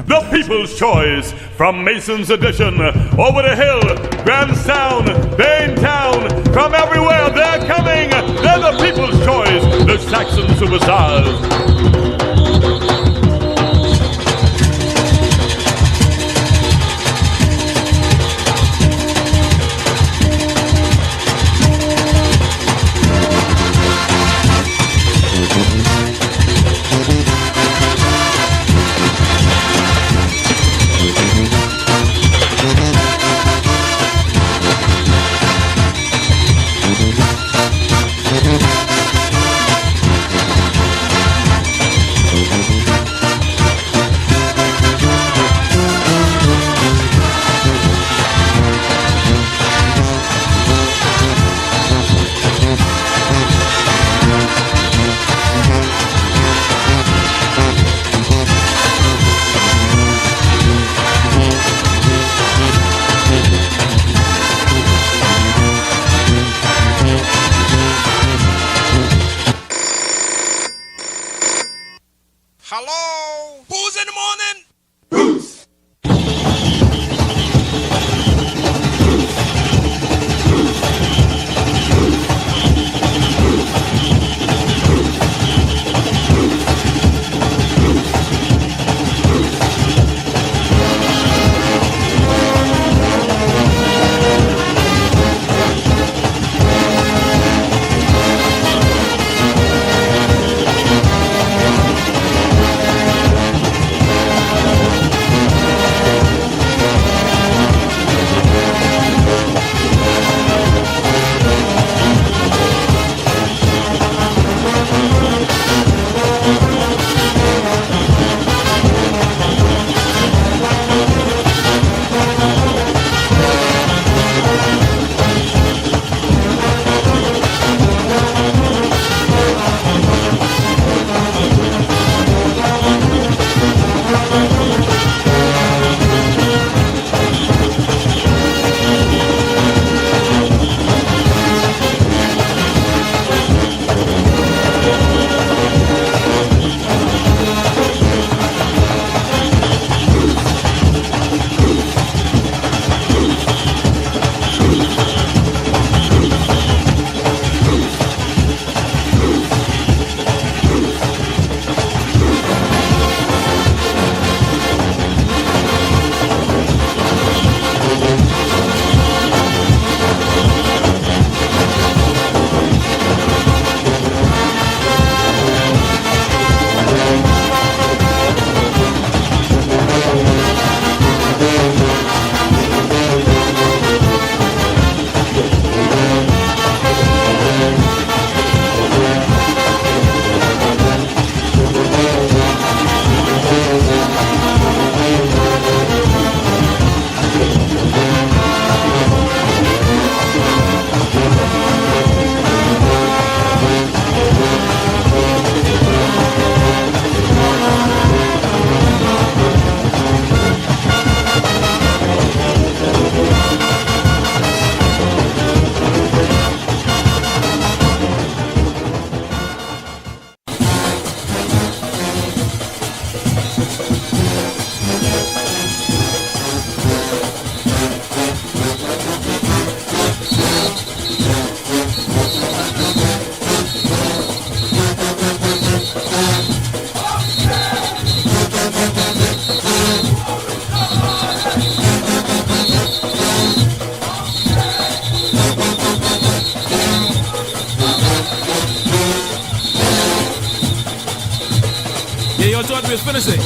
The People's Choice, from Mason's Edition, over the hill, Grahamstown, Baintown, from everywhere they're coming. They're the People's Choice, the Saxon Superstars. Hello? Who's in the morning? Bruce! Yeah, your joint is finishing.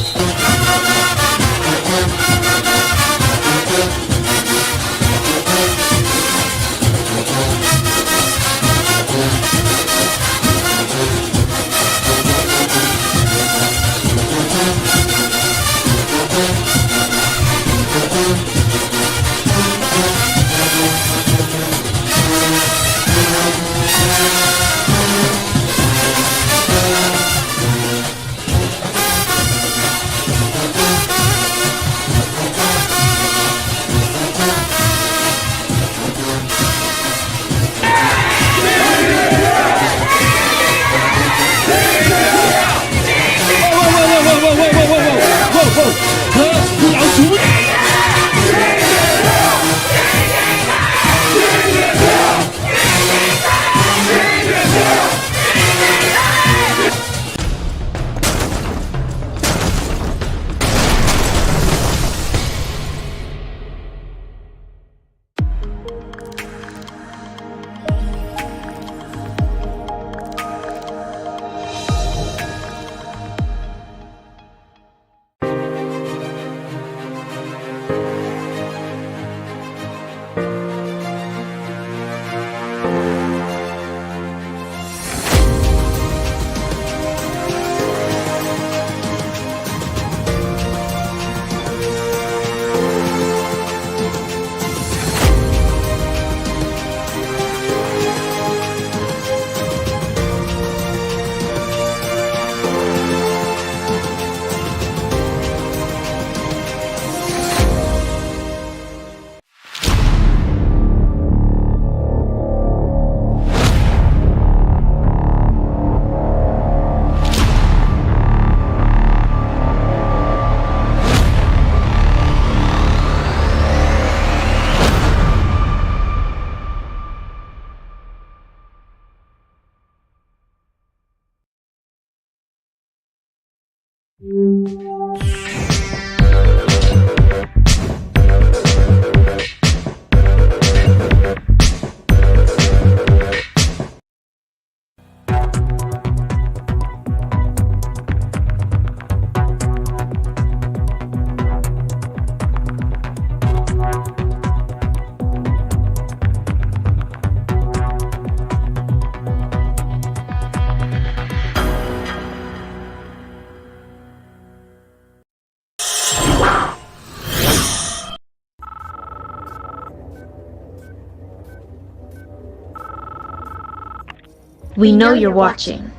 We know you're watching.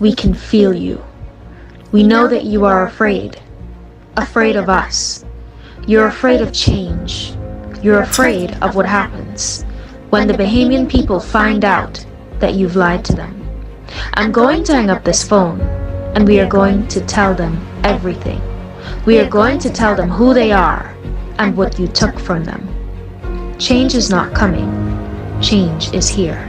We can feel you. We know that you are afraid. Afraid of us. You're afraid of change. You're afraid of what happens when the Bahamian people find out that you've lied to them. I'm going to hang up this phone, and we are going to tell them everything. We are going to tell them who they are and what you took from them. Change is not coming. Change is here.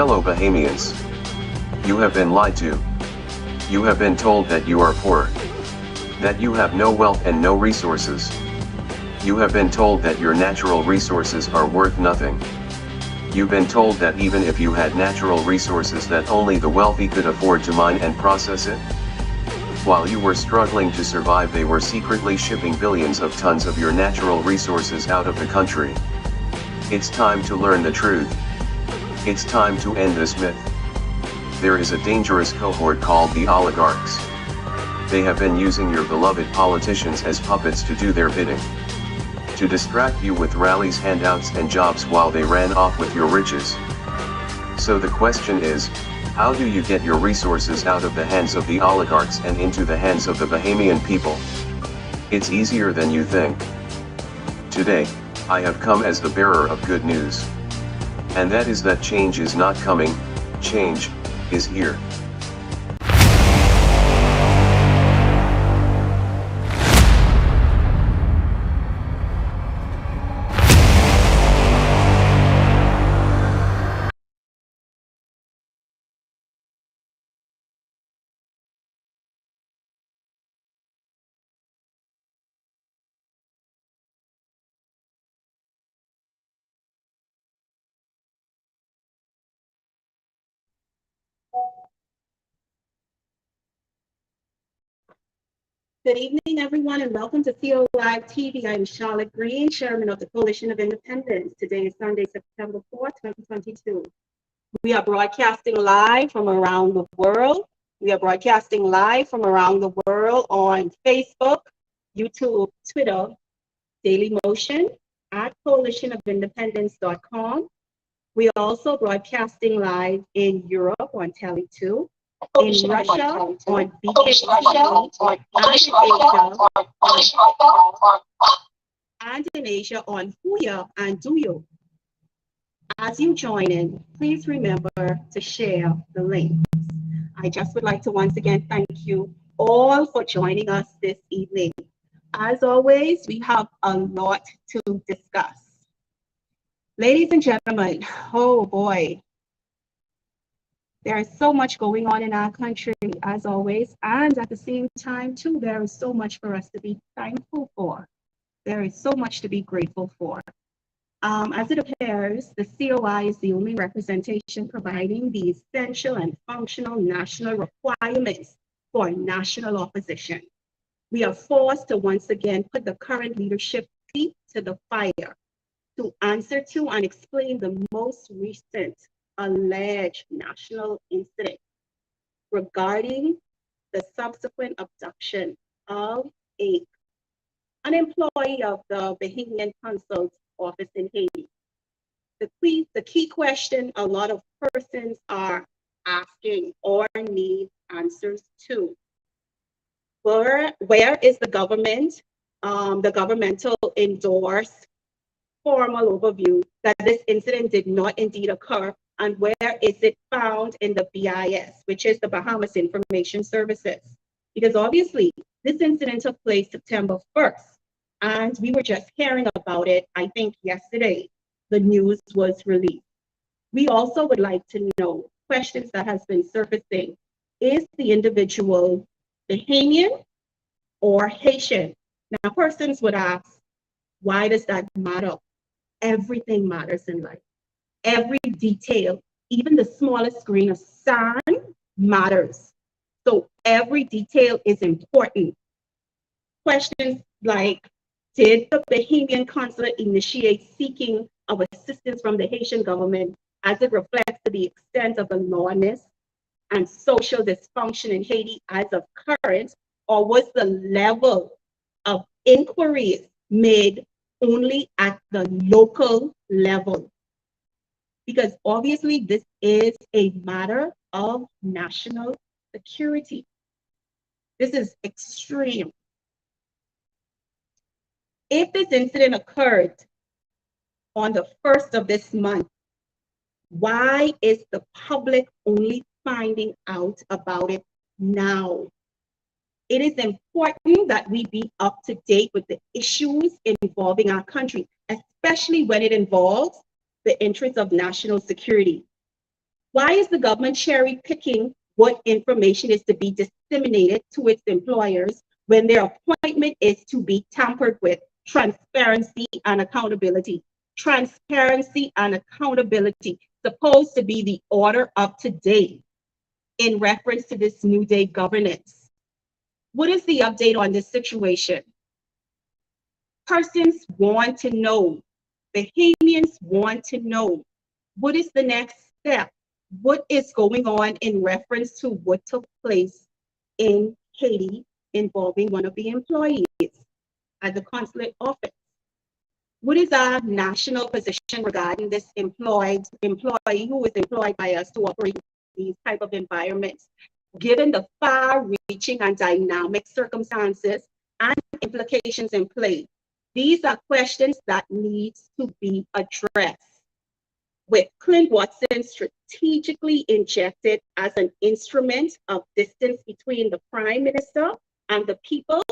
Fellow Bahamians, you have been lied to. You have been told that you are poor, that you have no wealth and no resources. You have been told that your natural resources are worth nothing. You've been told that even if you had natural resources that only the wealthy could afford to mine and process it. While you were struggling to survive, they were secretly shipping billions of tons of your natural resources out of the country. It's time to learn the truth. It's time to end this myth. There is a dangerous cohort called the oligarchs. They have been using your beloved politicians as puppets to do their bidding. To distract you with rallies, handouts and jobs while they ran off with your riches. So the question is, how do you get your resources out of the hands of the oligarchs and into the hands of the Bahamian people? It's easier than you think. Today, I have come as the bearer of good news. And that is that change is not coming, change is here. Good evening, everyone, and welcome to COI TV. I'm Charlotte Green, Chairman of the Coalition of Independence. Today is Sunday, September 4th, 2022. We are broadcasting live from around the world. We are broadcasting live from around the world on Facebook, YouTube, Twitter, Daily Motion, at coalitionofindependence.com. We are also broadcasting live in Europe on Tele2, in Russia on BKTV, and in Asia on Huya and Duyo. As you join in, please remember to share the links. I just would like to once again thank you all for joining us this evening. As always, we have a lot to discuss. Ladies and gentlemen, oh boy, there is so much going on in our country, as always, and at the same time, too, there is so much for us to be thankful for. There is so much to be grateful for. As it appears, the COI is the only representation providing the essential and functional national requirements for national opposition. We are forced to once again put the current leadership feet to the fire to answer to and explain the most recent alleged national incident regarding the subsequent abduction of an employee of the Bahamian Consul's office in Haiti. The key question a lot of persons are asking or need answers to. Where is the governmental endorsed formal overview that this incident did not indeed occur, and where is it found in the BIS, which is the Bahamas Information Services? Because obviously this incident took place September 1st, and we were just hearing about it, I think yesterday, the news was released. We also would like to know questions that has been surfacing. Is the individual Bahamian or Haitian? Now, persons would ask, why does that matter? Everything matters in life. Every detail, even the smallest grain of sand, matters. So every detail is important. Questions like, did the Bahamian consulate initiate seeking of assistance from the Haitian government as it reflects to the extent of the lawlessness and social dysfunction in Haiti as of current, or was the level of inquiries made only at the local level? Because obviously this is a matter of national security. This is extreme. If this incident occurred on the 1st of this month, why is the public only finding out about it now? It is important that we be up to date with the issues involving our country, especially when it involves the interests of national security. Why is the government cherry picking what information is to be disseminated to its employers when their appointment is to be tampered with? Transparency and accountability. Transparency and accountability, supposed to be the order of today in reference to this new day governance. What is the update on this situation? Persons want to know. Bahamians want to know. What is the next step? What is going on in reference to what took place in Haiti involving one of the employees at the consulate office? What is our national position regarding this employee who was employed by us to operate these type of environments, given the far-reaching and dynamic circumstances and implications in play? These are questions that need to be addressed. With Clint Watson strategically injected as an instrument of distance between the Prime Minister and the people,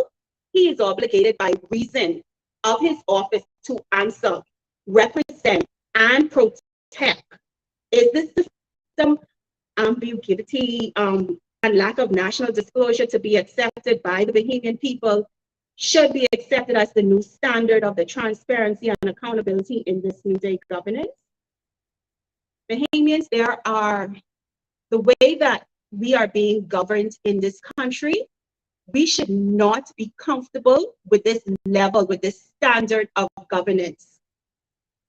he is obligated by reason of his office to answer, represent, and protect. Is this system ambiguity and lack of national disclosure to be accepted by the Bahamian people should be accepted as the new standard of the transparency and accountability in this new day governance? Bahamians, the way that we are being governed in this country, we should not be comfortable with this level, with this standard of governance.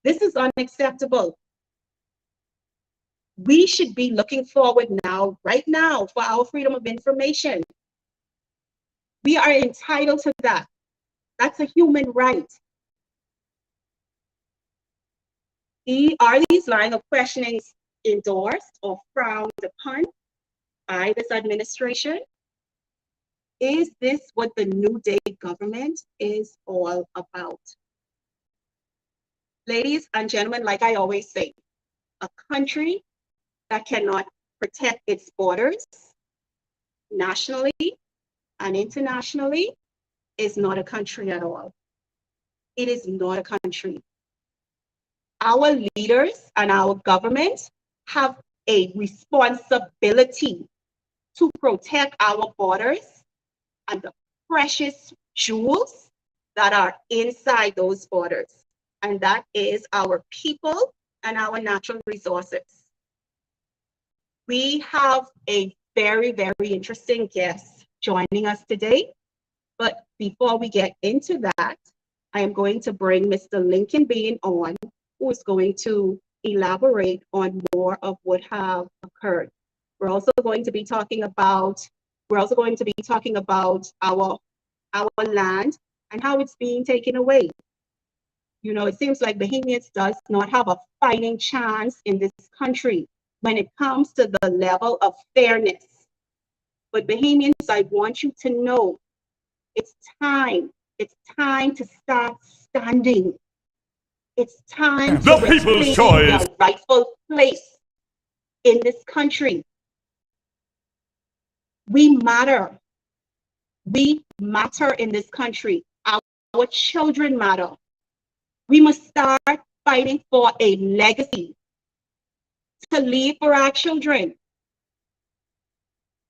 This is unacceptable. We should be looking forward now, right now, for our freedom of information. We are entitled to that. That's a human right. Are these line of questionings endorsed or frowned upon by this administration? Is this what the new day government is all about? Ladies and gentlemen, like I always say, a country that cannot protect its borders nationally and internationally is not a country at all. It is not a country. Our leaders and our government have a responsibility to protect our borders and the precious jewels that are inside those borders, and that is our people and our natural resources. We have a very, very interesting guest joining us today, but before we get into that, I am going to bring Mr. Lincoln Bean on, who is going to elaborate on more of what have occurred. We're also going to be talking about our land and how it's being taken away. You know, it seems like Bahamians does not have a fighting chance in this country when it comes to the level of fairness. But Bahamians, I want you to know it's time to start standing. It's time The to people's reclaim choice. your rightful place in this country. We matter. We matter in this country. Our children matter. We must start fighting for a legacy to leave for our children.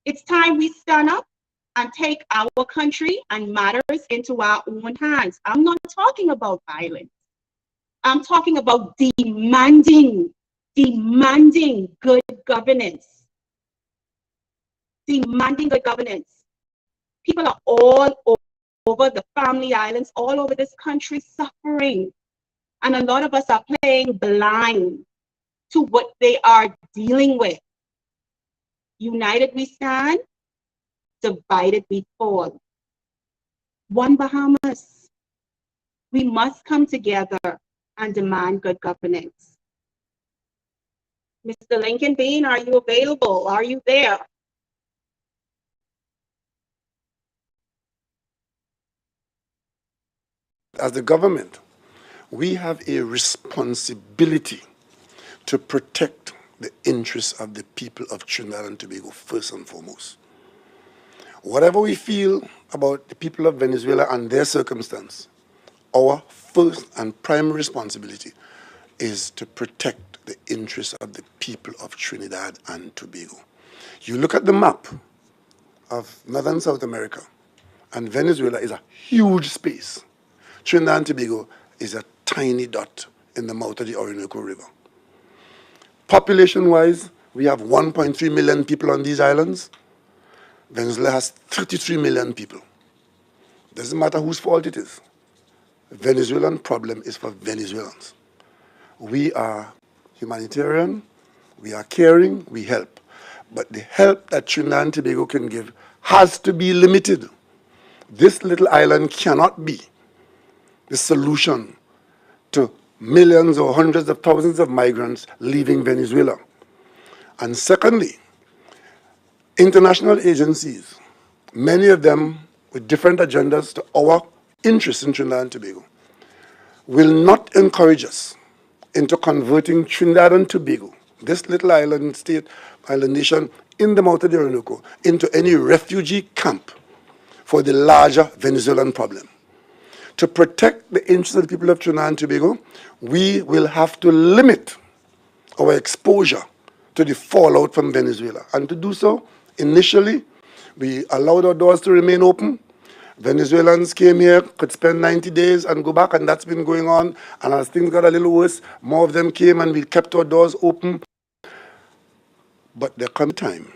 It's time we stand up and take our country and matters into our own hands. I'm not talking about violence. I'm talking about demanding good governance. Demanding good governance. People are all over the family islands, all over this country suffering. And a lot of us are playing blind to what they are dealing with. United we stand, divided we fall. One Bahamas. We must come together and demand good governance. Mr. Lincoln Bean, are you available? Are you there? As the government, we have a responsibility to protect the interests of the people of Trinidad and Tobago first and foremost. Whatever we feel about the people of Venezuela and their circumstance, our first and primary responsibility is to protect the interests of the people of Trinidad and Tobago. You look at the map of Northern South America, and Venezuela is a huge space. Trinidad and Tobago is a tiny dot in the mouth of the Orinoco River. Population-wise, we have 1.3 million people on these islands. Venezuela has 33 million people. Doesn't matter whose fault it is. The Venezuelan problem is for Venezuelans. We are humanitarian, we are caring, we help. But the help that Trinidad and Tobago can give has to be limited. This little island cannot be the solution to millions or hundreds of thousands of migrants leaving Venezuela. And secondly, international agencies, many of them with different agendas to our interests in Trinidad and Tobago, will not encourage us into converting Trinidad and Tobago, this little island state, island nation in the mouth of the Orinoco, into any refugee camp for the larger Venezuelan problem. To protect the interests of the people of Trinidad and Tobago, we will have to limit our exposure to the fallout from Venezuela. And to do so, initially, we allowed our doors to remain open. Venezuelans came here, could spend 90 days and go back, and that's been going on. And as things got a little worse, more of them came and we kept our doors open. But there comes a time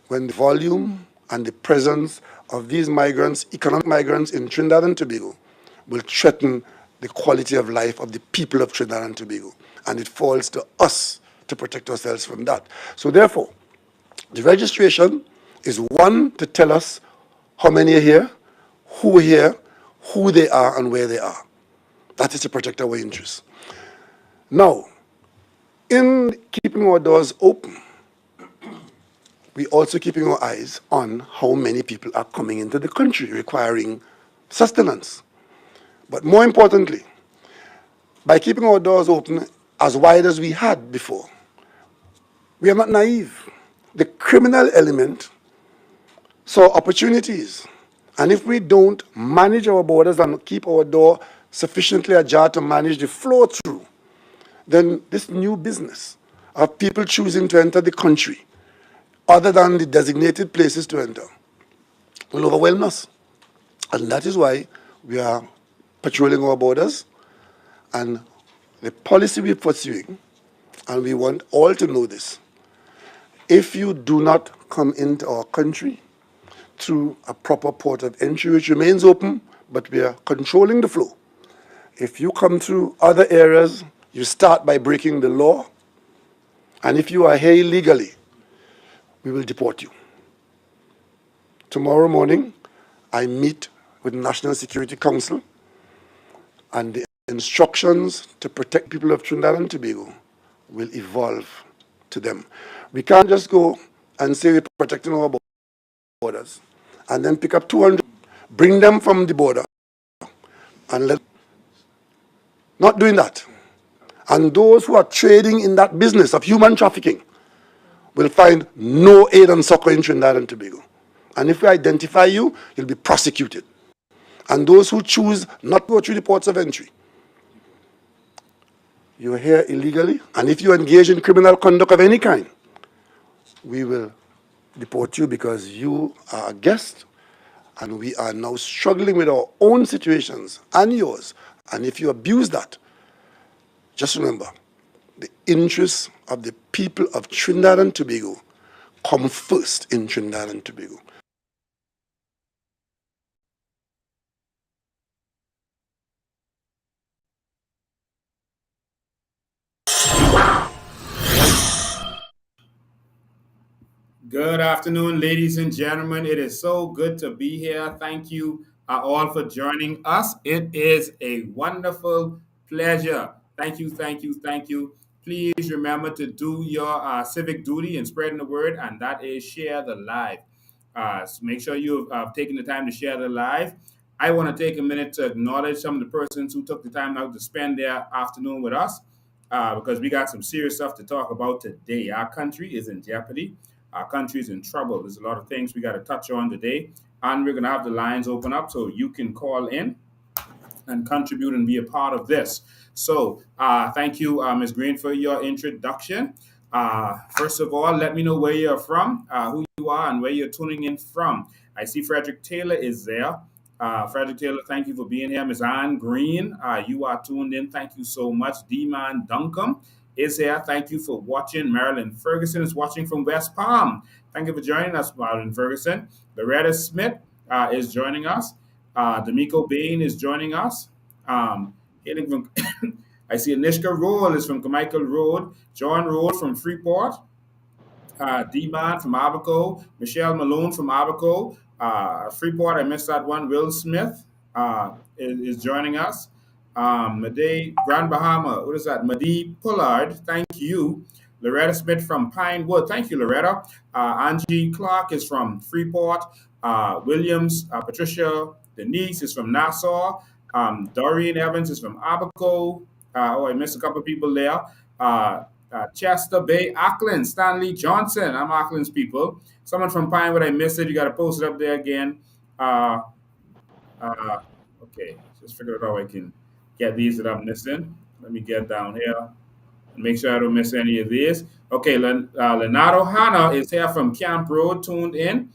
when the volume and the presence of these migrants, economic migrants in Trinidad and Tobago, will threaten the quality of life of the people of Trinidad and Tobago. And it falls to us to protect ourselves from that. So therefore, the registration is one, to tell us how many are here, who they are, and where they are. That is to protect our interests. Now, in keeping our doors open, we're also keeping our eyes on how many people are coming into the country requiring sustenance. But more importantly, by keeping our doors open as wide as we had before, we are not naive. The criminal element saw opportunities. And if we don't manage our borders and keep our door sufficiently ajar to manage the flow through, then this new business of people choosing to enter the country other than the designated places to enter will overwhelm us. And that is why We are patrolling our borders, and the policy we're pursuing, and we want all to know this, if you do not come into our country through a proper port of entry, which remains open, but we are controlling the flow. If you come through other areas, you start by breaking the law, and if you are here illegally, we will deport you. Tomorrow morning, I meet with the National Security Council, and the instructions to protect people of Trinidad and Tobago will evolve to them. We can't just go and say we're protecting our borders and then pick up 200, bring them from the border, and not doing that. And those who are trading in that business of human trafficking will find no aid and succor in Trinidad and Tobago. And if we identify you, you'll be prosecuted. And those who choose not to go through the ports of entry, you're here illegally, and if you engage in criminal conduct of any kind, we will deport you because you are a guest, and we are now struggling with our own situations and yours. And if you abuse that, just remember, the interests of the people of Trinidad and Tobago come first in Trinidad and Tobago. Good afternoon, ladies and gentlemen. It is so good to be here. Thank you all for joining us. It is a wonderful pleasure. Thank you, thank you, thank you. Please remember to do your civic duty in spreading the word, and that is share the live. So make sure you've taken the time to share the live. I want to take a minute to acknowledge some of the persons who took the time out to spend their afternoon with us because we got some serious stuff to talk about today. Our country is in jeopardy. Our country is in trouble. There's a lot of things we got to touch on today, and we're going to have the lines open up so you can call in and contribute and be a part of this. So thank you, Ms. Green, for your introduction. First of all, let me know where you're from, who you are, and where you're tuning in from. I see Frederick Taylor is there. Frederick Taylor, thank you for being here. Ms. Ann Green, you are tuned in. Thank you so much. D-Man Duncan is here. Thank you for watching. Marilyn Ferguson is watching from West Palm. Thank you for joining us, Marilyn Ferguson. Loretta Smith is joining us. D'Amico Bain is joining us. Hailing from I see Anishka Roll is from Carmichael Road. John Roll from Freeport. D-Man from Abaco. Michelle Malone from Abaco. Freeport, I missed that one. Will Smith is joining us. Made Grand Bahama, what is that? Madi Pullard, thank you. Loretta Smith from Pinewood, thank you, Loretta. Angie Clark is from Freeport. Williams, Patricia Denise is from Nassau. Dorian Evans is from Abaco. I missed a couple of people there. Chester Bay, Auckland, Stanley Johnson. I'm Auckland's people. Someone from Pinewood, I missed it. You got to post it up there again. Okay, just figure out how I can get these that I'm missing. Let me get down here and make sure I don't miss any of these. Okay, Leonardo Hanna is here from Camp Road, tuned in.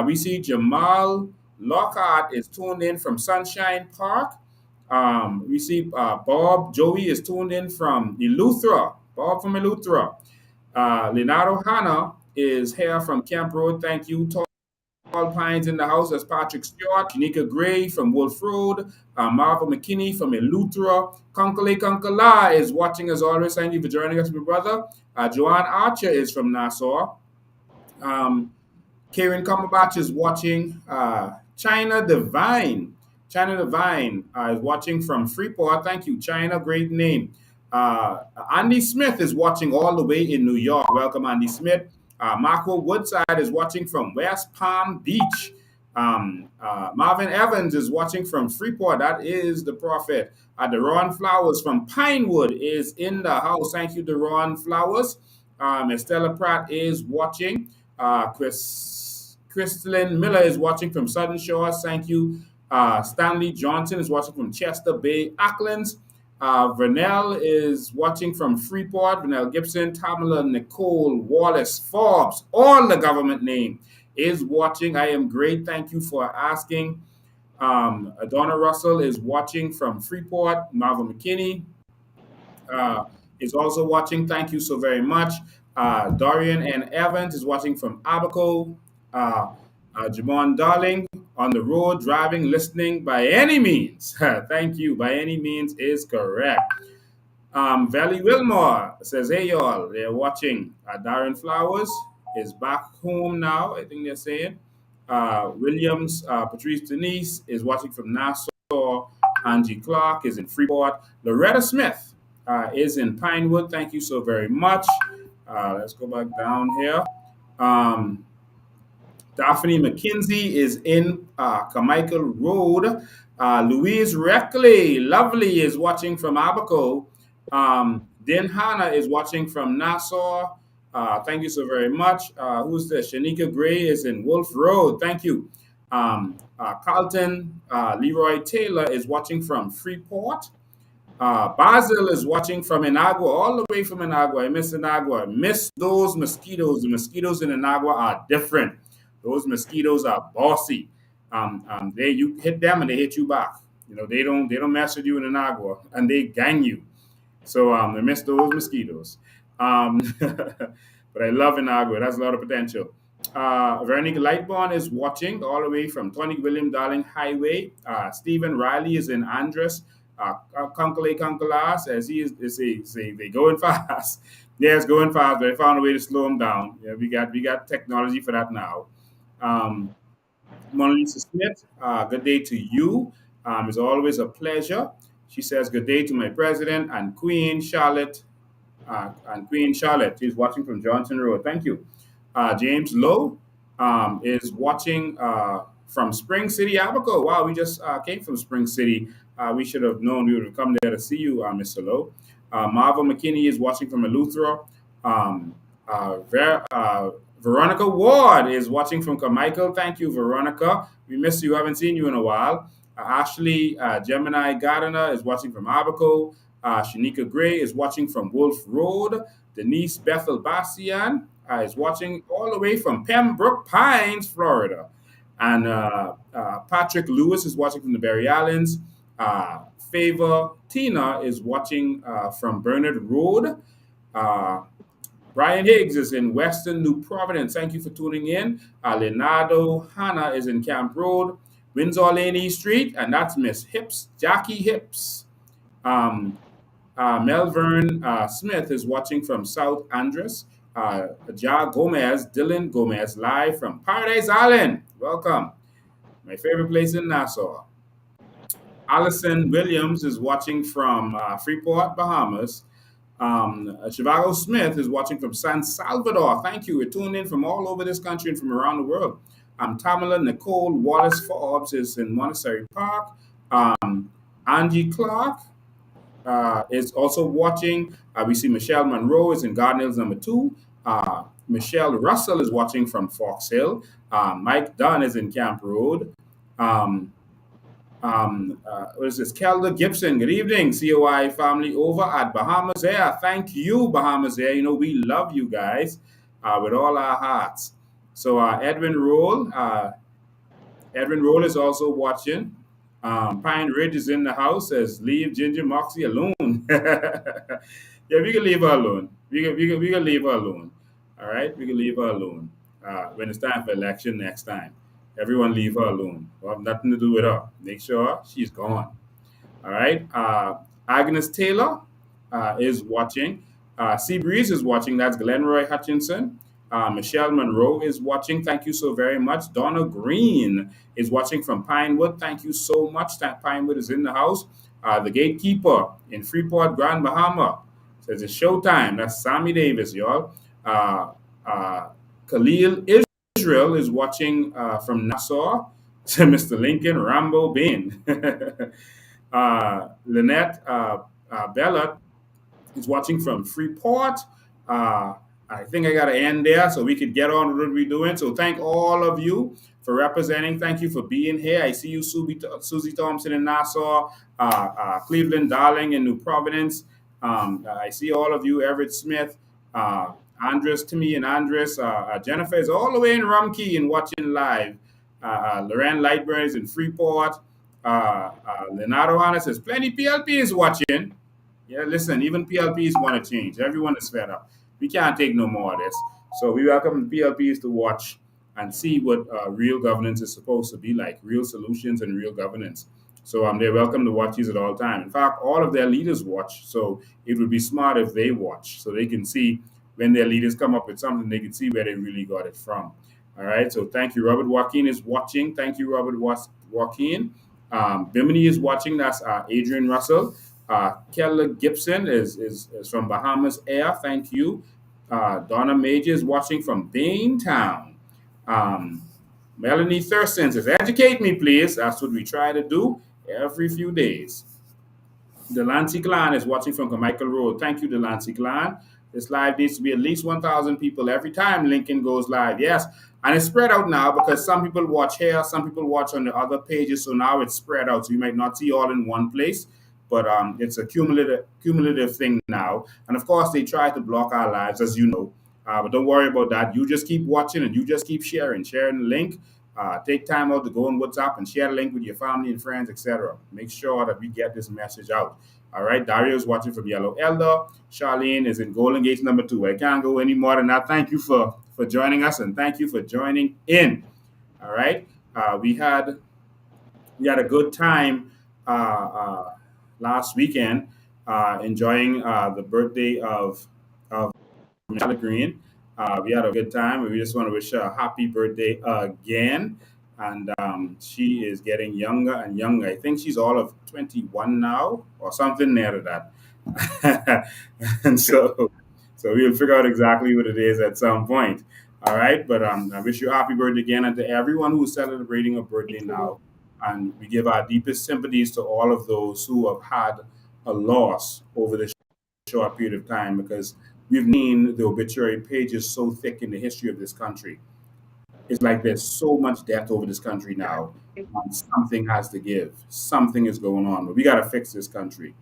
We see Jamal Lockhart is tuned in from Sunshine Park. We see Bob Joey is tuned in from Eleuthera. Bob from Eleuthera. Leonardo Hanna is here from Camp Road. Thank you. Tall Pines in the house. That's Patrick Stewart. Janika Gray from Wolf Road. Marva McKinney from Eleuthera. Kunkale Kunkala is watching as always. Thank you for joining us, my brother. Joanne Archer is from Nassau. Karen Cumberbatch is watching. China Divine. China Divine is watching from Freeport. Thank you, China. Great name. Andy Smith is watching all the way in New York. Welcome, Andy Smith. Marco Woodside is watching from West Palm Beach. Marvin Evans is watching from Freeport. That is the prophet. Deron Flowers from Pinewood is in the house. Thank you, Deron Flowers. Estella Pratt is watching. Crystalline Miller is watching from Southern Shores. Thank you. Stanley Johnson is watching from Chester Bay, Aucklands. Vernell is watching from Freeport. Vernell Gibson, Tamala Nicole Wallace Forbes, all the government name is watching. I am great. Thank you for asking. Donna Russell is watching from Freeport. Marvel McKinney uh, is also watching. Thank you so very much. Dorian and Evans is watching from Abaco. Uh, Jamon Darling on the road, driving, listening by any means. Thank you. By any means is correct. Valley Wilmore says, hey, y'all, they're watching. Darren Flowers is back home now, I think they're saying. Williams, Patrice Denise is watching from Nassau. Angie Clark is in Freeport. Loretta Smith is in Pinewood. Thank you so very much. Let's go back down here. Um, Daphne McKinsey is in Carmichael Road. Louise Reckley, lovely, is watching from Abaco. Den Hanna is watching from Nassau. Thank you so very much. Who's this? Shanika Gray is in Wolf Road. Thank you. Carlton Leroy Taylor is watching from Freeport. Basil is watching from Inagua, all the way from Inagua. I miss Inagua. I miss those mosquitoes. The mosquitoes in Inagua are different. Those mosquitoes are bossy. They you hit them and they hit you back. You know they don't mess with you in Inagua and they gang you. So I miss those mosquitoes. But I love Inagua. That's a lot of potential. Veronica Lightborn is watching all the way from Tony William Darling Highway. Stephen Riley is in Andres. Kunkale Kunkala says they going fast. Yeah, it's going fast, but I found a way to slow them down. Yeah, we got technology for that now. Um, Mona Lisa Smith, good day to you. It's always a pleasure. She says, good day to my president and Queen Charlotte. She's watching from Johnson Road. Thank you. James Lowe is watching from Spring City, Abaco. Wow, we just came from Spring City. We should have known we would have come there to see you, Mr. Lowe. Marva McKinney is watching from Eleuthera. Veronica Ward is watching from Carmichael. Thank you, Veronica. We missed you. Haven't seen you in a while. Ashley Gemini Gardner is watching from Abaco. Shanika Gray is watching from Wolf Road. Denise Bethel Bastian is watching all the way from Pembroke Pines, Florida. And Patrick Lewis is watching from the Berry Islands. Favor Tina is watching from Bernard Road. Uh, Brian Higgs is in Western New Providence. Thank you for tuning in. Leonardo Hanna is in Camp Road, Windsor Lane East Street, and that's Miss Hips, Jackie Hips. Um, Melvern Smith is watching from South Andres. Ja Gomez, Dylan Gomez, live from Paradise Island. Welcome. My favorite place in Nassau. Allison Williams is watching from Freeport, Bahamas. Shivago Smith is watching from San Salvador. Thank you. We're tuned in from all over this country and from around the world. Tamala Nicole Wallace Forbes is in Montessori Park. Angie Clark is also watching. We see Michelle Monroe is in Garden Hills number 2. Michelle Russell is watching from Fox Hill. Mike Dunn is in Camp Road. Um, what is this? Kelda Gibson. Good evening, COI family over at Bahamas Air. Thank you, Bahamas Air. You know, we love you guys with all our hearts. So Edwin Roll is also watching. Pine Ridge is in the house. Says, leave Ginger Moxie alone. Yeah, we can leave her alone. We can leave her alone. All right, we can leave her alone. When it's time for election next time, everyone leave her alone. We'll have nothing to do with her. Make sure she's gone. All right. Agnes Taylor is watching. Sea Breeze is watching. That's Glenroy Hutchinson. Michelle Monroe is watching. Thank you so very much. Donna Green is watching from Pinewood. Thank you so much. That Pinewood is in the house. The Gatekeeper in Freeport, Grand Bahama says it's showtime. That's Sammy Davis, y'all. Khalil Israel is watching from Nassau. Mr. Lincoln Rambo Bain. Lynette Bella is watching from Freeport. I think I got to end there so we could get on with what we're doing. So thank all of you for representing. Thank you for being here. I see you, Susie Thompson in Nassau, Cleveland Darling in New Providence. I see all of you, Everett Smith, Andres, Timmy and Andres. Jennifer is all the way in Rumkey and watching live. Loren Lightburn is in Freeport. Leonardo Hanna says, plenty PLP is watching. Yeah, listen, even PLPs want to change. Everyone is fed up. We can't take no more of this. So we welcome the PLPs to watch and see what real governance is supposed to be like, real solutions and real governance. So they're welcome to watch these at all time. In fact, all of their leaders watch. So it would be smart if they watch so they can see when their leaders come up with something, they can see where they really got it from. All right. So thank you. Robert Joaquin is watching. Thank you, Robert Joaquin. Bimini is watching. That's Adrian Russell. Keller Gibson is from Bahamas Air. Thank you. Donna Major is watching from Baintown. Um, Melanie Thurston says, educate me, please. That's what we try to do every few days. The Lancy Clan is watching from Carmichael Road. Thank you, the Lancy Clan. This live needs to be at least 1,000 people every time Lincoln goes live. Yes. And it's spread out now because some people watch here, some people watch on the other pages. So now it's spread out. So you might not see all in one place, but it's a cumulative thing now. And of course, they try to block our lives, as you know. But don't worry about that. You just keep watching and you just keep sharing the link. Take time out to go on WhatsApp and share the link with your family and friends, etc. Make sure that we get this message out. All right, Dario is watching from Yellow Elder. Charlene is in Golden Gate number 2. I can't go any more than that. Thank you for joining us and thank you for joining in. All right, we had a good time last weekend enjoying the birthday of Michelle Green. We had a good time. We just want to wish her a happy birthday again. And she is getting younger and younger. I think she's all of 21 now or something near to that. And so we'll figure out exactly what it is at some point. All right. But I wish you a happy birthday again and to everyone who's celebrating a birthday now. And we give our deepest sympathies to all of those who have had a loss over this short period of time because we've seen the obituary pages so thick in the history of this country. It's like there's so much death over this country now. Something has to give. Something is going on. But we got to fix this country.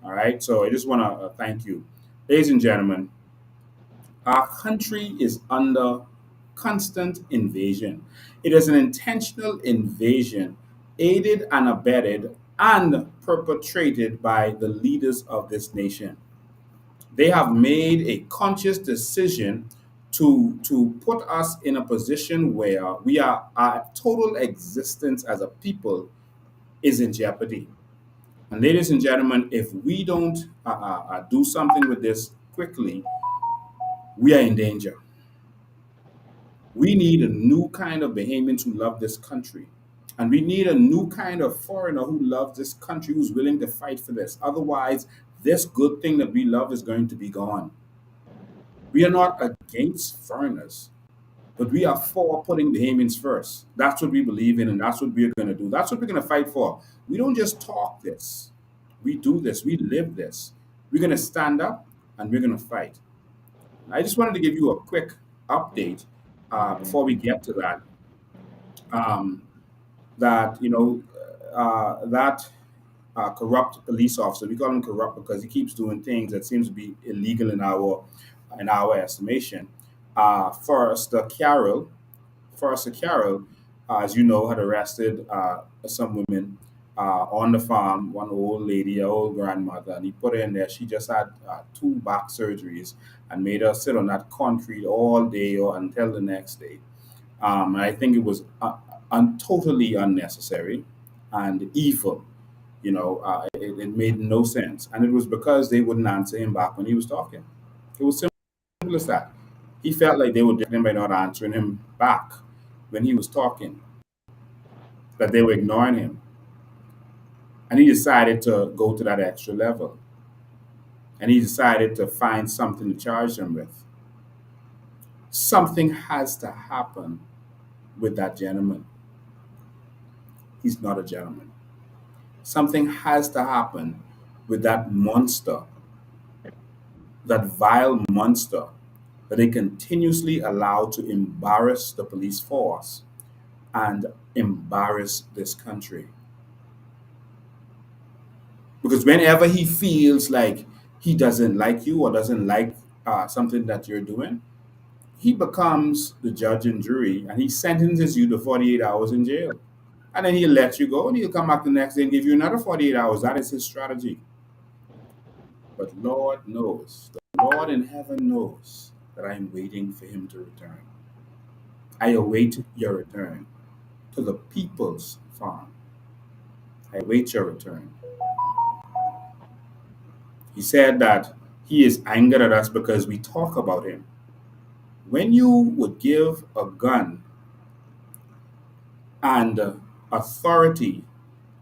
All right. So I just want to thank you. Ladies and gentlemen, our country is under constant invasion. It is an intentional invasion, aided and abetted and perpetrated by the leaders of this nation. They have made a conscious decision to put us in a position where our total existence as a people is in jeopardy. And ladies and gentlemen, if we don't do something with this quickly, we are in danger. We need a new kind of Bahamians who love this country. And we need a new kind of foreigner who loves this country, who's willing to fight for this. Otherwise, this good thing that we love is going to be gone. We are not against foreigners, but we are for putting Bahamians first. That's what we believe in, and that's what we're going to do. That's what we're going to fight for. We don't just talk this. We do this. We live this. We're going to stand up, and we're going to fight. I just wanted to give you a quick update before we get to that. Um, that that corrupt police officer. We call him corrupt because he keeps doing things that seems to be illegal in our estimation. Forrester Carroll, as you know, had arrested some women on the farm. One old lady, an old grandmother, and he put her in there. She just had 2 back surgeries and made her sit on that concrete all day or until the next day. And I think it was totally unnecessary and evil. It made no sense. And it was because they wouldn't answer him back when he was talking. It was simple as that. He felt like they were doing him by not answering him back when he was talking, that they were ignoring him. And he decided to go to that extra level. And he decided to find something to charge them with. Something has to happen with that gentleman. He's not a gentleman. Something has to happen with that monster, that vile monster that they continuously allow to embarrass the police force and embarrass this country. Because whenever he feels like he doesn't like you or doesn't like something that you're doing, he becomes the judge and jury and he sentences you to 48 hours in jail. And then he'll let you go and he'll come back the next day and give you another 48 hours. That is his strategy. But Lord knows, the Lord in heaven knows that I am waiting for him to return. I await your return to the people's farm. I await your return. He said that he is angered at us because we talk about him. When you would give a gun and authority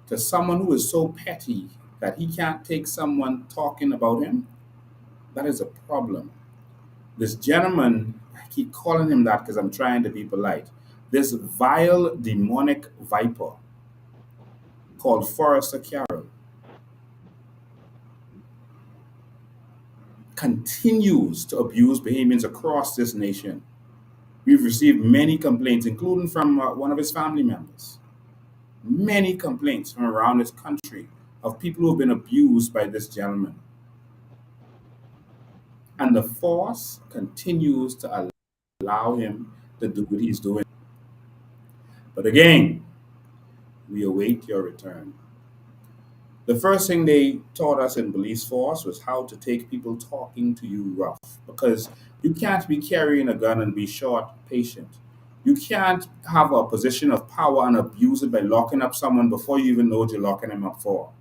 to someone who is so petty that he can't take someone talking about him, that is a problem. This gentleman, I keep calling him that because I'm trying to be polite. This vile, demonic viper called Forrester Carroll continues to abuse Bahamians across this nation. We've received many complaints, including from one of his family members. Many complaints from around this country of people who have been abused by this gentleman. And the force continues to allow him to do what he's doing. But again, we await your return. The first thing they taught us in police force was how to take people talking to you rough, because you can't be carrying a gun and be short patient. You can't have a position of power and abuse it by locking up someone before you even know what you're locking him up for,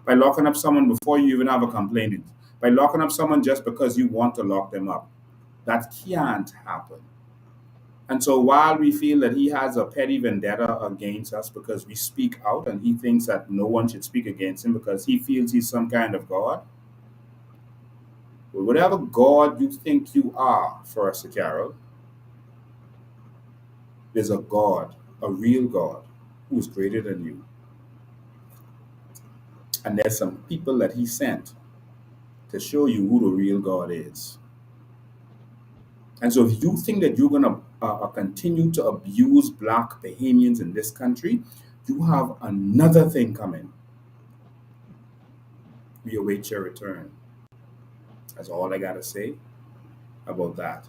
by locking up someone before you even have a complainant, by locking up someone just because you want to lock them up. That can't happen. And so while we feel that he has a petty vendetta against us because we speak out and he thinks that no one should speak against him because he feels he's some kind of God, well, whatever God you think you are, Forrester Carroll, there's a God, a real God, who is greater than you. And there's some people that he sent to show you who the real God is. And so if you think that you're going to continue to abuse black Bahamians in this country, you have another thing coming. We await your return. That's all I got to say about that.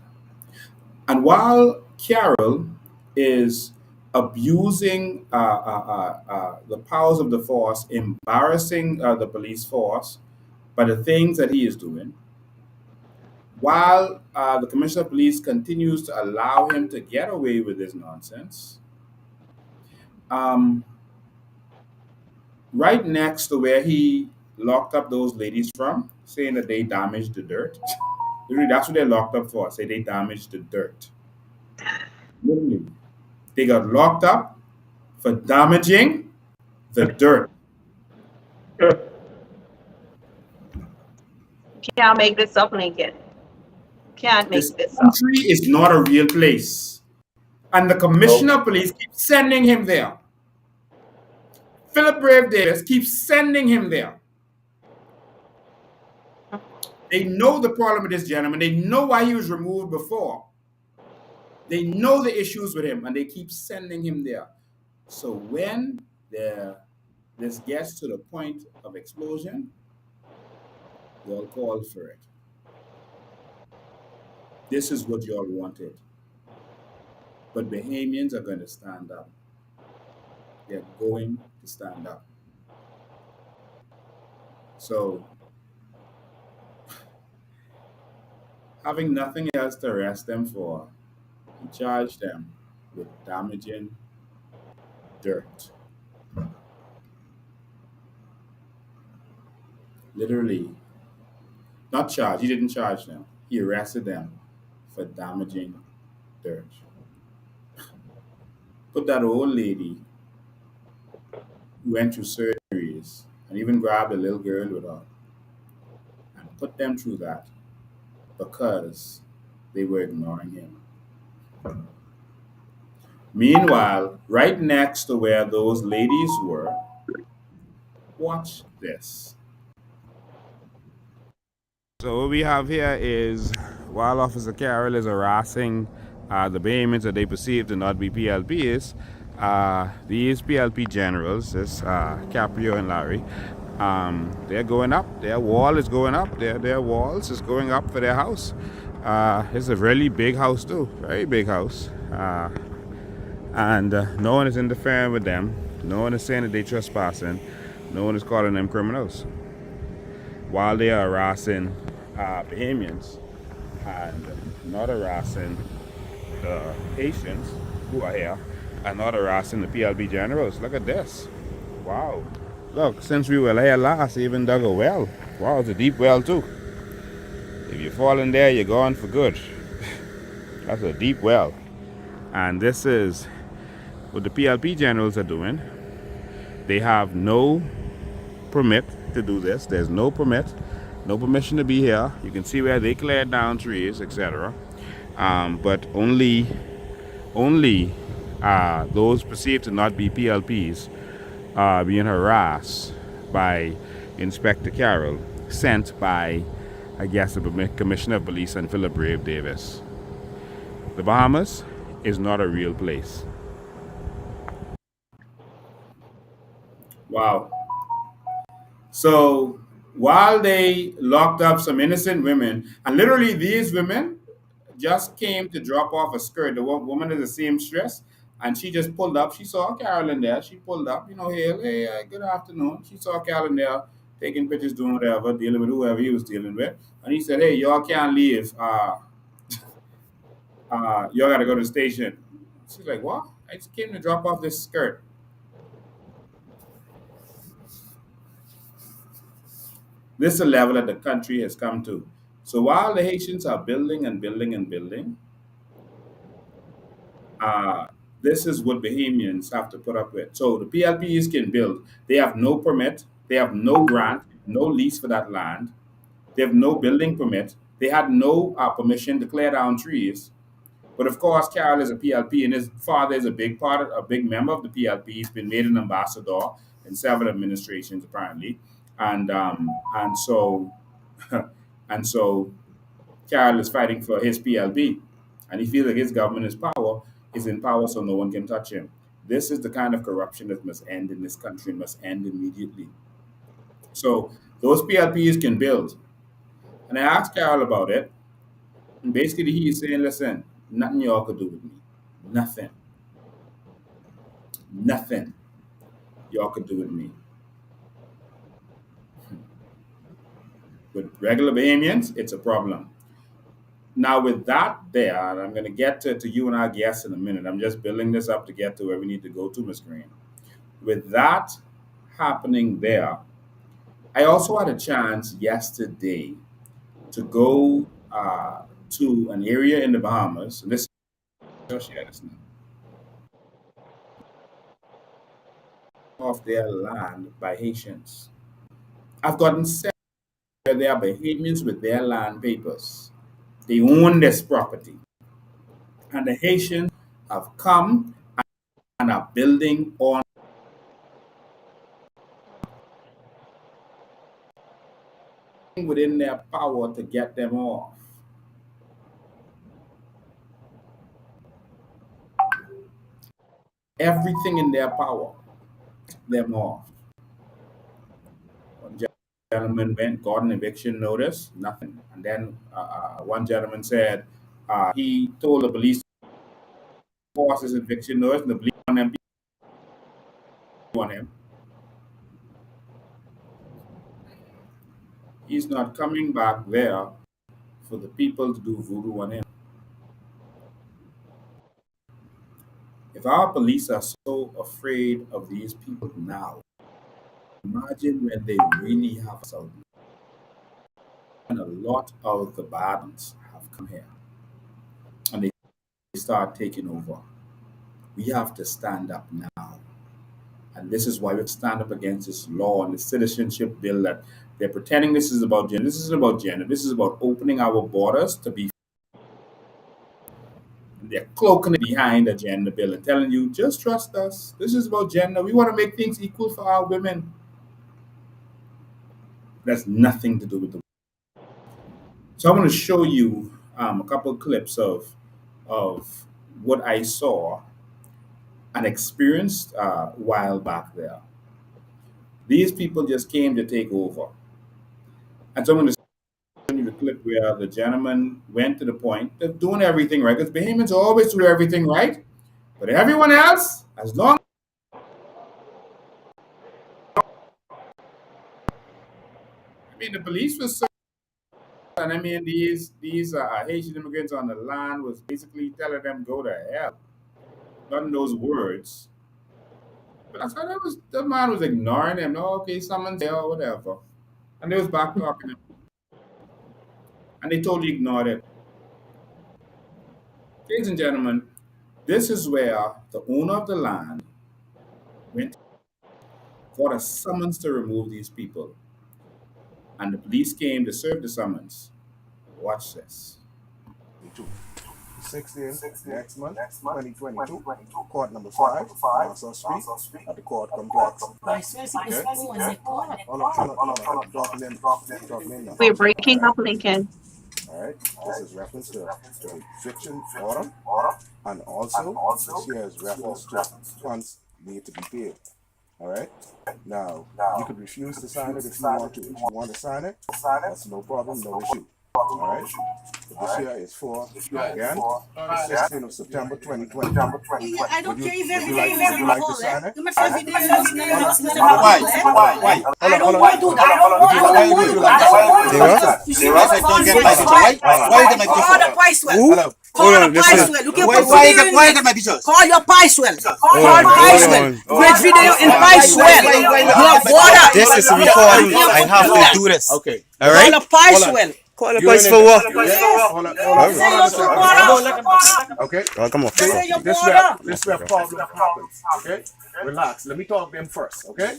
And while Carroll is abusing the powers of the force, embarrassing the police force by the things that he is doing, while the Commissioner of Police continues to allow him to get away with this nonsense, right next to where he locked up those ladies from, saying that they damaged the dirt. Literally, that's what they're locked up for, say they damaged the dirt. Literally, they got locked up for damaging the dirt. Can't make this up, Lincoln. Can't make this up. Country is not a real place. And the Commissioner of Police keeps sending him there. Philip Brave Davis keeps sending him there. They know the problem with this gentleman. They know why he was removed before. They know the issues with him, and they keep sending him there. So when this gets to the point of explosion, they'll call for it. This is what you all wanted. But Bahamians are going to stand up. They're going to stand up. So, having nothing else to arrest them for, he charged them with damaging dirt. Literally, not charged. He didn't charge them. He arrested them for damaging dirt. Put that old lady who went through surgeries and even grabbed a little girl with her and put them through that because they were ignoring him. Meanwhile, right next to where those ladies were, watch this. So what we have here is while Officer Carroll is harassing the Bahamians that they perceive to not be PLPs, these PLP generals, this Caprio and Larry, they're going up. Their wall is going up. Their walls is going up for their house. It's a really big house too, very big house. And no one is interfering with them. No one is saying that they trespassing. No one is calling them criminals. While they are harassing Bahamians and not harassing the Haitians who are here and not harassing the PLP generals. Look at this. Wow. Look, since we were here last, they even dug a well. Wow, it's a deep well too. If you fall in there, you're gone for good. That's a deep well. And this is what the PLP generals are doing. They have no permit to do this. There's no permit, no permission to be here. You can see where they cleared down trees, etc. But only those perceived to not be PLPs are being harassed by Inspector Carroll, sent by, I guess, the Commissioner of Police and Philip Brave Davis. The Bahamas is not a real place. Wow. So while they locked up some innocent women, and literally these women just came to drop off a skirt. The woman is the seamstress, and she just pulled up. She saw Carolyn there. She pulled up, hey, good afternoon. She saw Carolyn there taking pictures, doing whatever, dealing with whoever he was dealing with. And he said, hey, y'all can't leave. Y'all got to go to the station. She's like, what? I just came to drop off this skirt. This is the level that the country has come to. So while the Haitians are building and building and building, uh, this is what Bahamians have to put up with. So the PLPs can build. They have no permit. They have no grant, no lease for that land. They have no building permit. They had no permission to clear down trees. But of course, Carol is a PLP, and his father is a big member of the PLP. He's been made an ambassador in several administrations, apparently, and so and so Carol is fighting for his PLP, and he feels like his government is in power, so no one can touch him. This is the kind of corruption that must end in this country and must end immediately. So those PLPs can build, and I asked Carol about it, and basically he is saying, "Listen, nothing y'all could do with me, nothing, nothing y'all could do with me." With regular Bahamians, it's a problem. Now, with that there, and I'm going to get to you and our guests in a minute. I'm just building this up to get to where we need to go to, Miss Green. With that happening there, I also had a chance yesterday to go to an area in the Bahamas. And this share this now, off their land by Haitians. I've gotten several where they are Bahamians with their land papers. They own this property. And the Haitians have come and are building on within their power to get them off. Everything in their power, them off. One gentleman went, got an eviction notice, nothing. And then one gentleman said he told the police to force his eviction notice, and the police on him. He's not coming back there for the people to do voodoo on him. If our police are so afraid of these people now, imagine when they really have us out. And a lot of the bad ones have come here and they start taking over. We have to stand up now. And this is why we stand up against this law and the citizenship bill that they're pretending this is about gender. This isn't about gender. This is about opening our borders to be. They're cloaking it behind a gender bill and telling you, just trust us. This is about gender. We want to make things equal for our women. That's nothing to do with the. So I'm going to show you a couple of clips of what I saw and experienced a while back there. These people just came to take over. And so I'm going to show you the clip where the gentleman went to the point of doing everything right. Because Bahamians always do everything right. But everyone else, as long the police was so, and I mean these Haitian immigrants on the land was basically telling them go to hell. Not in those words, but I thought that was the man was ignoring them. No, okay, someone's there or whatever, and they was back talking, and they totally ignored it. Ladies and gentlemen, this is where the owner of the land went, got a summons to remove these people, and the police came to serve the summons. Watch this. 16th next month, 2022, court number 5, Nassau Street, at the court complex. Okay? Hold on. Drop name now. We're breaking up, Lincoln. All right. This is reference to the eviction order, and also this here is reference to funds need to be paid. All right. Now you could refuse to sign it if you want to. If you want to sign it, that's no problem, no issue. All right. But this here is for again, 16th of September 2020. I don't care if Would you like to sign it? Why? I don't want to do that. I don't want to do that. Why you get my picture? Call the price well. Call the price well. Why you get my pictures? Call your price well. Call price well. Great video in price well. Your border. This is a recording. I have to do this. Okay. All right. Call the price well. Call the price for what? Hold on. Okay. Oh, come on. This where problem happens. Okay. Relax. Let me talk to them first. Okay.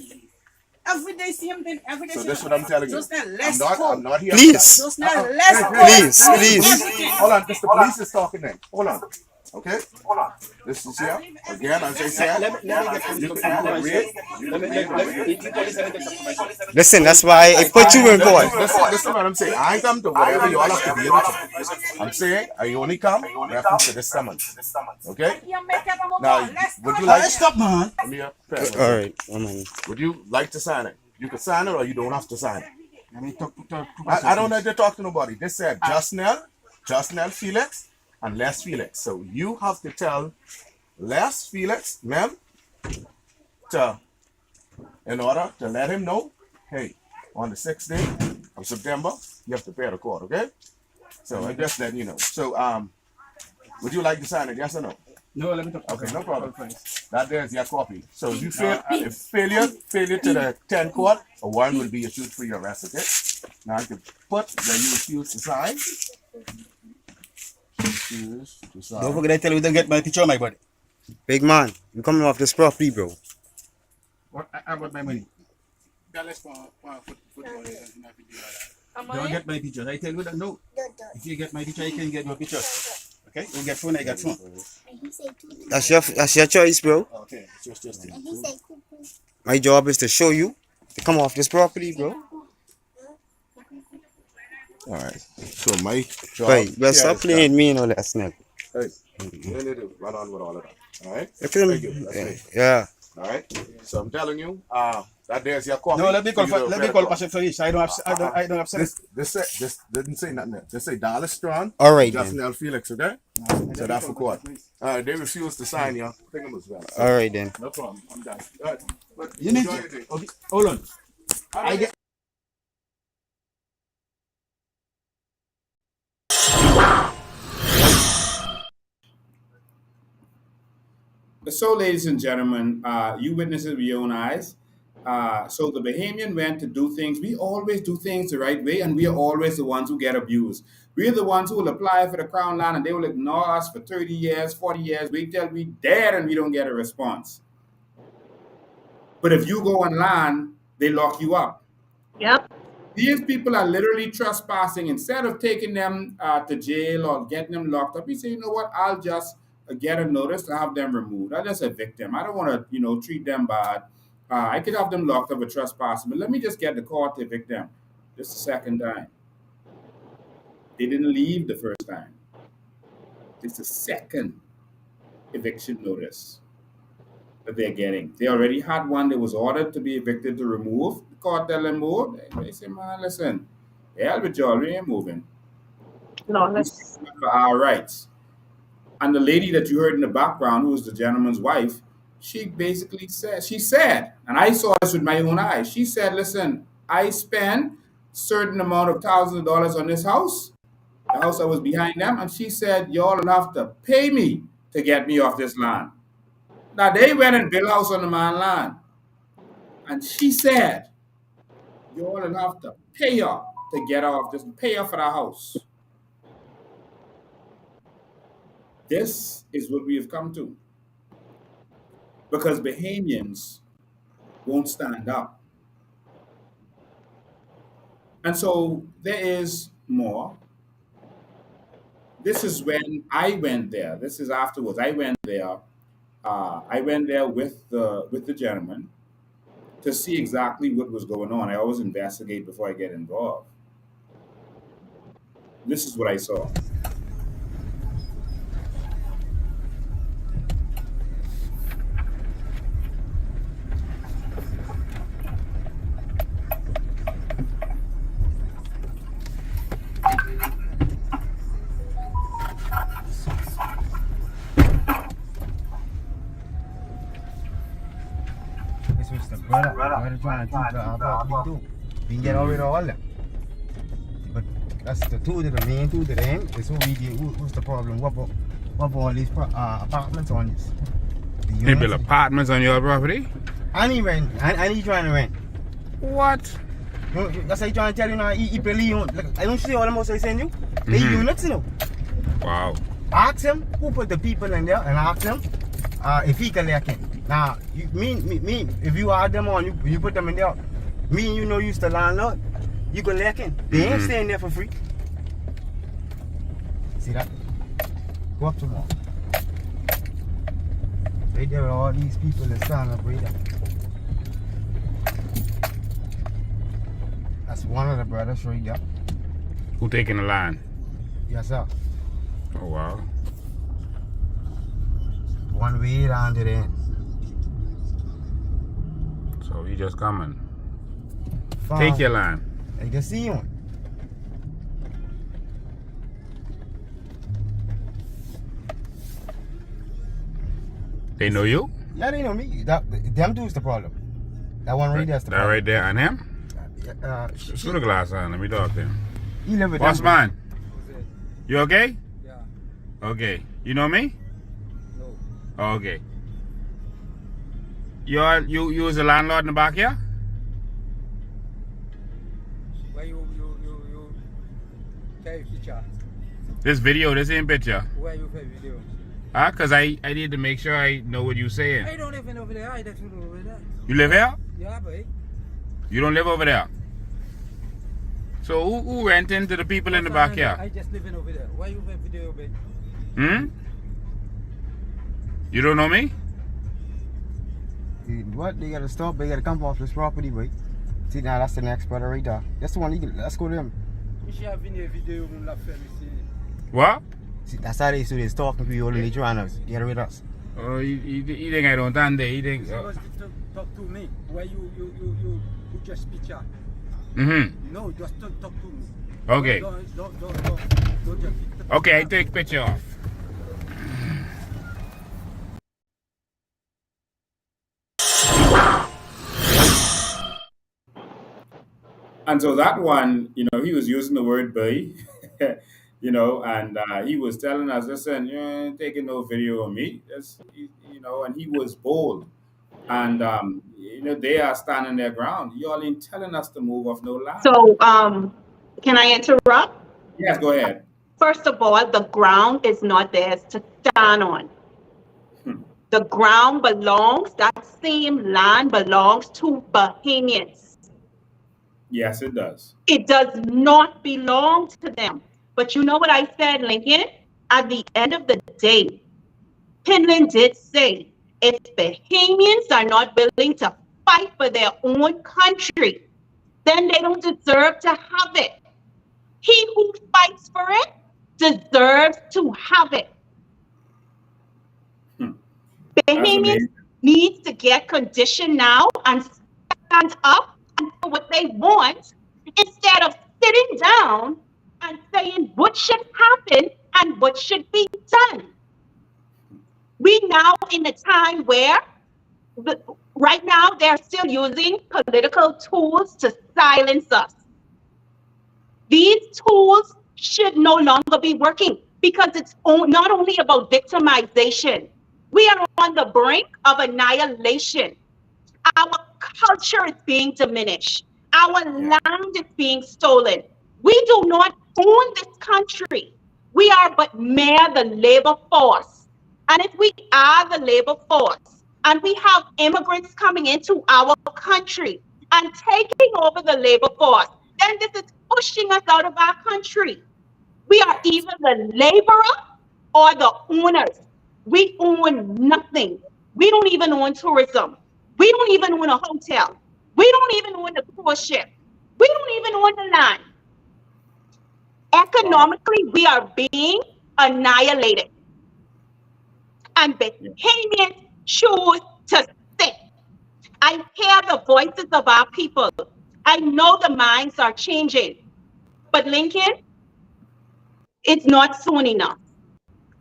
Every day, same thing. Every day. So this is what I'm telling you. Just less I'm not here. Please. Just less Please. Hold on. This the police is talking then. Hold on. Okay. This is here again. As I said, Listen, that's why I put you in court. Listen what I'm saying. I ain't come to whatever you all have to deal with. I'm saying I only come reference to this summons. Okay. Now, would you like? Stop, man. All right. Would you like to sign it? You can sign it, or you don't have to sign it. I don't have to talk to nobody. This said Justnell Felix, and Les Felix. So you have to tell Les Felix, ma'am, in order to let him know, hey, on the 6th day of September, you have to pay the court, okay? So I just letting you know. So would you like to sign it, yes or no? No, let me talk. Okay, no problem. That there's your copy. So you fail, if failure to the 10 court, a warrant will be issued for your arrest, okay? Now I can put that you refuse to sign. Don't forget I tell you to get my picture, my buddy. Big man, you coming off this property, bro. What about my money? Don't get my pictures. I tell you that no. If you get my picture, I can get your pictures. Okay? You get phone, I get phone. That's your choice, bro. Okay, just. My job is to show you to come off this property, bro. All right. So my job. Wait, but stop playing me and all that snap. Hey, you need to run on with all of that. All right. Thank you. That's me. Yeah. All right. So I'm telling you, that there's your copy. No, let me call Pastor Felice. I don't have This didn't say nothing there. This say Dallas Strong. All right. Justnell Felix, okay? So that's for court. They refused to sign your thing as well. All right then. No problem. I'm done. You need to. Okay, hold on. I get. So, ladies and gentlemen, you witnessed it with your own eyes. So the Bahamian went to do things. We always do things the right way, and we are always the ones who get abused. We're the ones who will apply for the crown land, and they will ignore us for 30 years, 40 years. Wait till we dead, and we don't get a response. But if you go on land, they lock you up. Yep. These people are literally trespassing. Instead of taking them to jail or getting them locked up, we say, you know what, I'll just get a notice to have them removed. I'll just evict them. I don't want to, treat them bad. I could have them locked up for trespassing, but let me just get the court to evict them. This is the second time. They didn't leave the first time. It's the second eviction notice that they're getting. They already had one that was ordered to be evicted to remove. The court tell them move. They say, man, listen, hell with y'all, we ain't moving. No, that's For our rights. And the lady that you heard in the background, who was the gentleman's wife, she basically said, and I saw this with my own eyes. She said, listen, I spend certain amount of thousands of dollars on this house, the house that was behind them, and she said, y'all will have to pay me to get me off this land. Now they went and built a house on the man land. And she said, y'all will have to pay her to get off this, pay her for the house. This is what we have come to. Because Bahamians won't stand up. And so there is more. This is when I went there. This is afterwards. I went there. I went there with the gentleman to see exactly what was going on. I always investigate before I get involved. This is what I saw. This was the brother trying to do. We can get rid of all them. But that's the two of the main two of them. This what we did. What's the problem? What about all these apartments on this? They build apartments on your property? I need rent. I need trying to rent. What? That's why I trying to tell you now. He pay like, I don't see all the most I send you. They units, you know. Wow. Ask him who put the people in there, and ask him if he can let in. Now, me, if you add them on, you put them in there. Me and you know you the landlord. You can let in. They ain't staying there for free. See that? Go up tomorrow. Right there, all these people that stand up right there. That's one of the brothers right there. Who taking the line? Yes, sir. Oh, wow. One way down to the end. So he just coming. Fine. Take your line. I can see one. They know you? Yeah, they know me. Them two is the problem. That one right there is the problem. That right there and him? Put the glass on. Let me talk to him. He live with Boss them. man. You okay? Yeah. Okay. You know me? No. Oh, okay. You was a landlord in the back here? Where you take picture? This video, this ain't picture. Where you take video? Cause I need to make sure I know what you saying. I don't live over there. I don't live over there. You live here? Yeah, boy. You don't live over there? So who renting to the people in the back here? I just living over there. Why you take video, babe? You don't know me? What? They gotta stop. They gotta come off this property, boy. See, now that's the next brother right there. That's the one. Let's go to him. We should have video of la family. What? See, that's how they do this. Talking to you all the trying to get rid of us. Oh, he think I don't stand there. He think. He was to talk to me. Why you just picture? No, just talk to me. Okay. Don't just Okay, I take picture off. And so that one, he was using the word boy, and he was telling us, listen, you ain't taking no video of me. And he was bold. And, they are standing their ground. Y'all ain't telling us to move off no land. So, can I interrupt? Yes, go ahead. First of all, the ground is not theirs to stand on. The ground that same land belongs to Bahamians. Yes, it does. It does not belong to them. But you know what I said, Lincoln? At the end of the day, Penland did say, if Bahamians are not willing to fight for their own country, then they don't deserve to have it. He who fights for it deserves to have it. Bahamians need to get conditioned now and stand up for what they want instead of sitting down and saying what should happen and what should be done. We now in a time where right now they're still using political tools to silence us. These tools should no longer be working because it's not only about victimization. We are on the brink of annihilation. Our culture is being diminished. Our land is being stolen. We do not own this country. We are but mere the labor force. And if we are the labor force and we have immigrants coming into our country and taking over the labor force, then this is pushing us out of our country. We are either the laborer or the owners. We own nothing. We don't even own tourism. We don't even own a hotel. We don't even own the cruise ship. We don't even own the land. Economically, we are being annihilated. And Bahamians choose to sit. I hear the voices of our people. I know the minds are changing. But Lincoln, it's not soon enough.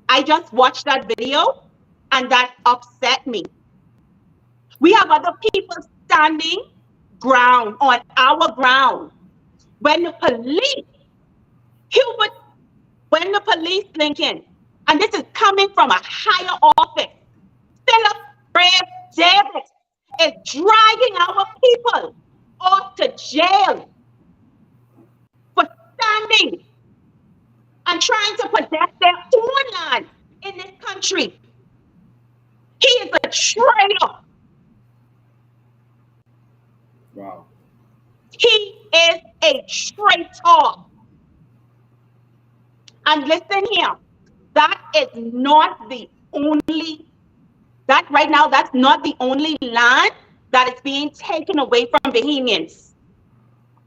I just watched that video and that upset me. We have other people standing ground on our ground. When the police, Hubert, when the police, Lincoln, and this is coming from a higher office, Philip Brave Davis is dragging our people off to jail for standing and trying to possess their own land in this country. He is a traitor. Wow. He is a traitor. And listen here, that is not the only, that right now, that's not the only land that is being taken away from Bahamians.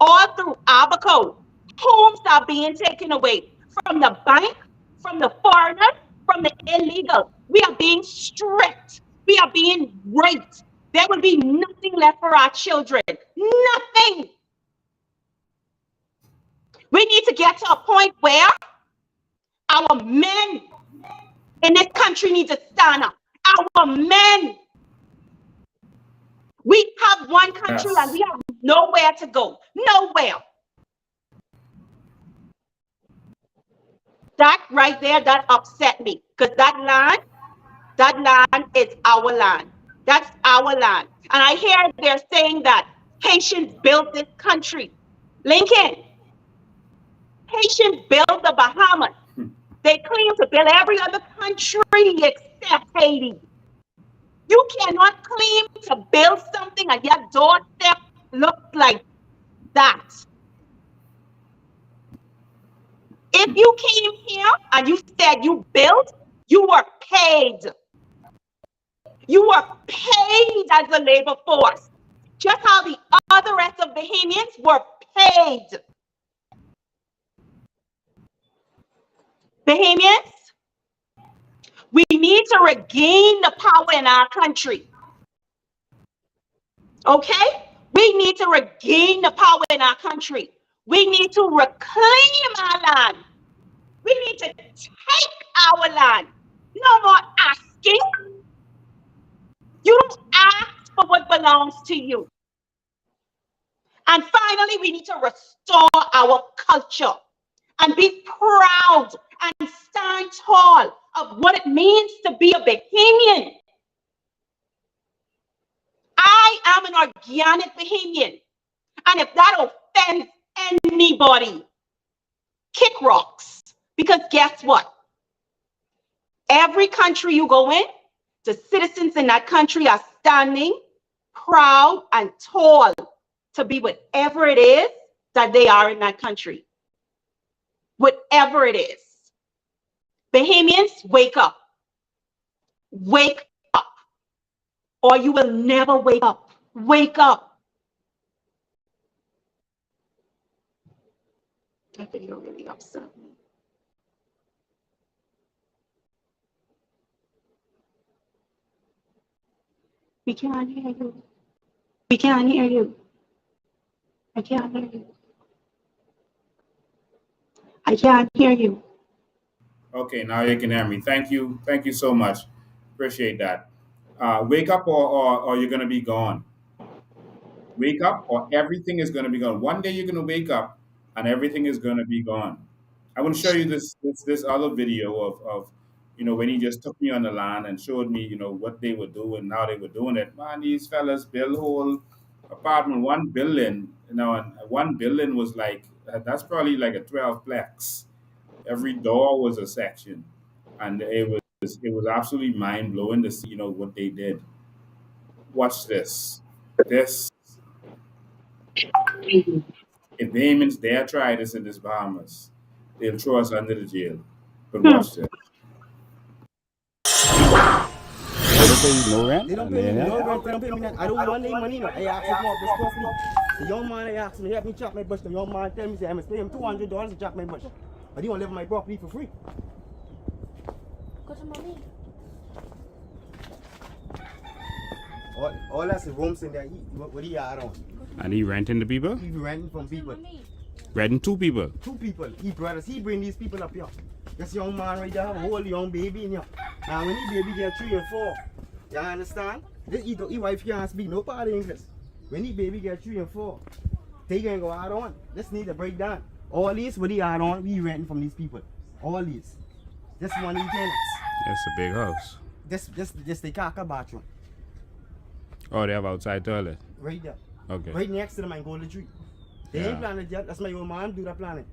All through Abaco, homes are being taken away from the bank, from the foreigner, from the illegal. We are being stripped. We are being raped. There will be nothing left for our children. Nothing. We need to get to a point where our men in this country need to stand up. Our men. We have one country and we have nowhere to go. Nowhere. That right there, that upset me. Because that land is our land. That's our land. And I hear they're saying that Haitians built this country. Lincoln, Haitians built the Bahamas. They claim to build every other country except Haiti. You cannot claim to build something and your doorstep looks like that. If you came here and you said you built, you were paid. You were paid as a labor force, just how the other rest of Bahamians were paid. Bahamians, we need to regain the power in our country. Okay? We need to regain the power in our country. We need to reclaim our land. We need to take our land. No more asking. You don't ask for what belongs to you. And finally, we need to restore our culture and be proud and stand tall of what it means to be a Bahamian. I am an organic Bahamian. And if that offends anybody, kick rocks. Because guess what? Every country you go in, the citizens in that country are standing proud and tall to be whatever it is that they are in that country. Whatever it is. Bahamians, wake up. Wake up. Or you will never wake up. Wake up. That video really upset me. We can't hear you. We can't hear you. I can't hear you. I can't hear you. Okay, now you can hear me. Thank you. Thank you so much. Appreciate that. Wake up or you're going to be gone. Wake up or everything is going to be gone. One day you're going to wake up and everything is going to be gone. I want to show you this other video of when he just took me on the line and showed me what they were doing, how they were doing it. Man, these fellas build whole apartment, 1 building, and 1 building was like that's probably like a 12-plex. Every door was a section, and it was absolutely mind blowing to see what they did. Watch this. This If Bahamians dare try this in this Bahamas, they'll throw us under the jail. But watch this. They don't pay no rent? They don't pay me no rent, they don't pay me nothing. I don't want any money, no. I asked him for this property. The young man I asked him to help me chop my bush. The young man tell me, say, I must pay him $200 to chop my bush. But he won't live on my property for free. Go to mommy. All that's the rooms in there, what he had on. And he renting the people? He renting from people. Renting 2 people? 2 people. He brothers, he bring these people up here. This young man right there have a whole young baby in here. Now when he baby get 3 and 4, you understand? He wife can't speak no part of English. When he baby get 3 and 4, they gonna go out on. This need to break down. All these what he had on, we renting from these people. All these. This one he tenants. That's a big house. This the kaka bathroom. Oh, they have outside toilet? Right there. Okay. Right next to the mango tree. They ain't planted yet. That's my old man do the planning.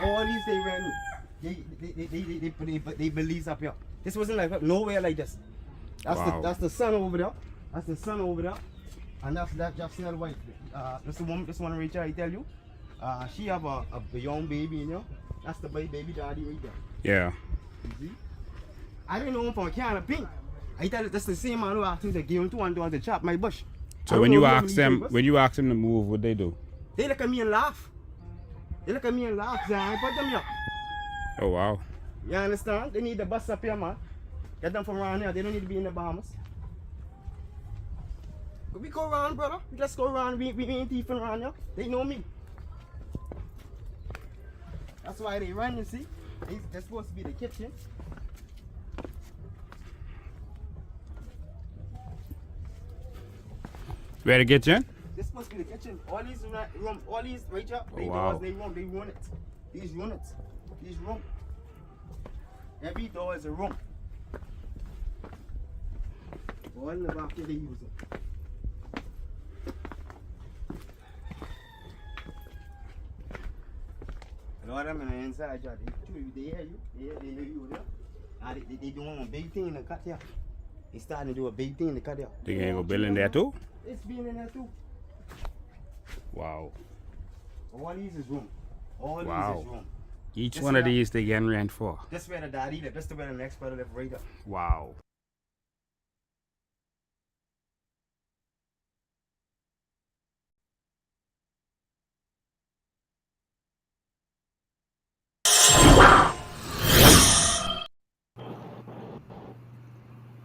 All these they ran. They believe up here. This wasn't like nowhere like this. That's the sun over there. That's the sun over there. And that's Jackson's wife. This one Rachel I tell you. She have a young baby in here. That's the baby daddy right there. Yeah. You see? I didn't know him from a can of pink. I tell you that's the same man who asked me to give him $200 to chop my bush. So when you ask them to move, what they do? They look at me and laugh. They look at me and laugh, so I put them here. Oh wow. You understand? They need the bus up here, man. Get them from around here. They don't need to be in the Bahamas. But we go around, brother. We just go around. We ain't thieving around here. They know me. That's why they run, you see. They're supposed to be the kitchen. Where the kitchen? This is supposed to be the kitchen. All these room, all these right here, they run it. These units. These room. Every door is a room. All in the back they use it. A lot of them in the inside, they hear you. They hear you there. They doing a big thing in the cut here. They starting to do a big thing in the cut here. They gonna go build in there too? It's been in there too. Wow. All these is room. All these is room. Each one of these they getting rent for. This where the daddy live. This is where the next brother live right there. Wow.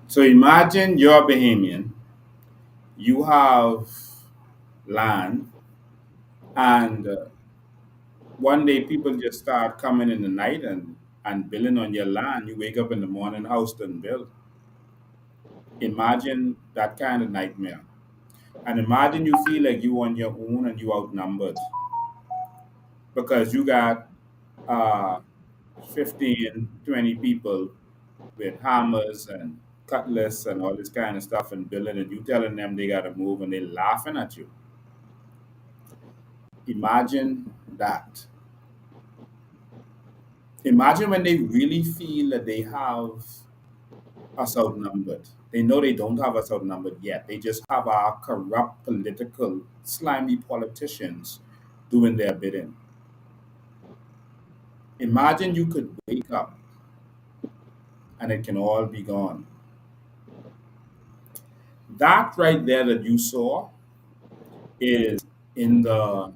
So imagine you're a Bahamian, you have land, and one day people just start coming in the night and building on your land. You wake up in the morning, house done built. Imagine that kind of nightmare. And imagine you feel like you on your own and you outnumbered because you got 15, 20 people with hammers and cutlass and all this kind of stuff and building, and you telling them they got to move and they laughing at you. Imagine that. Imagine when they really feel that they have us outnumbered. They know they don't have us outnumbered yet. They just have our corrupt, political, slimy politicians doing their bidding. Imagine you could wake up and it can all be gone. That right there that you saw is in the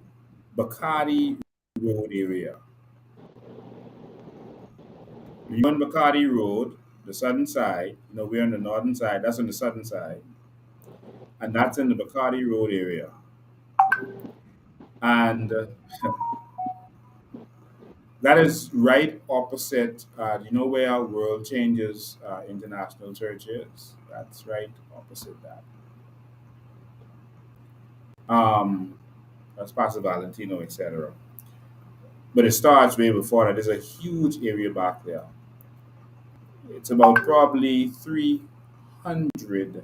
Bacardi Road area. You're on Bacardi Road, the southern side. We're on the northern side. That's on the southern side. And that's in the Bacardi Road area. And that is right opposite, you know where World Changes International Church is? That's right opposite that. That's Pastor Valentino, etc. But it starts way before that. There's a huge area back there. It's about probably 300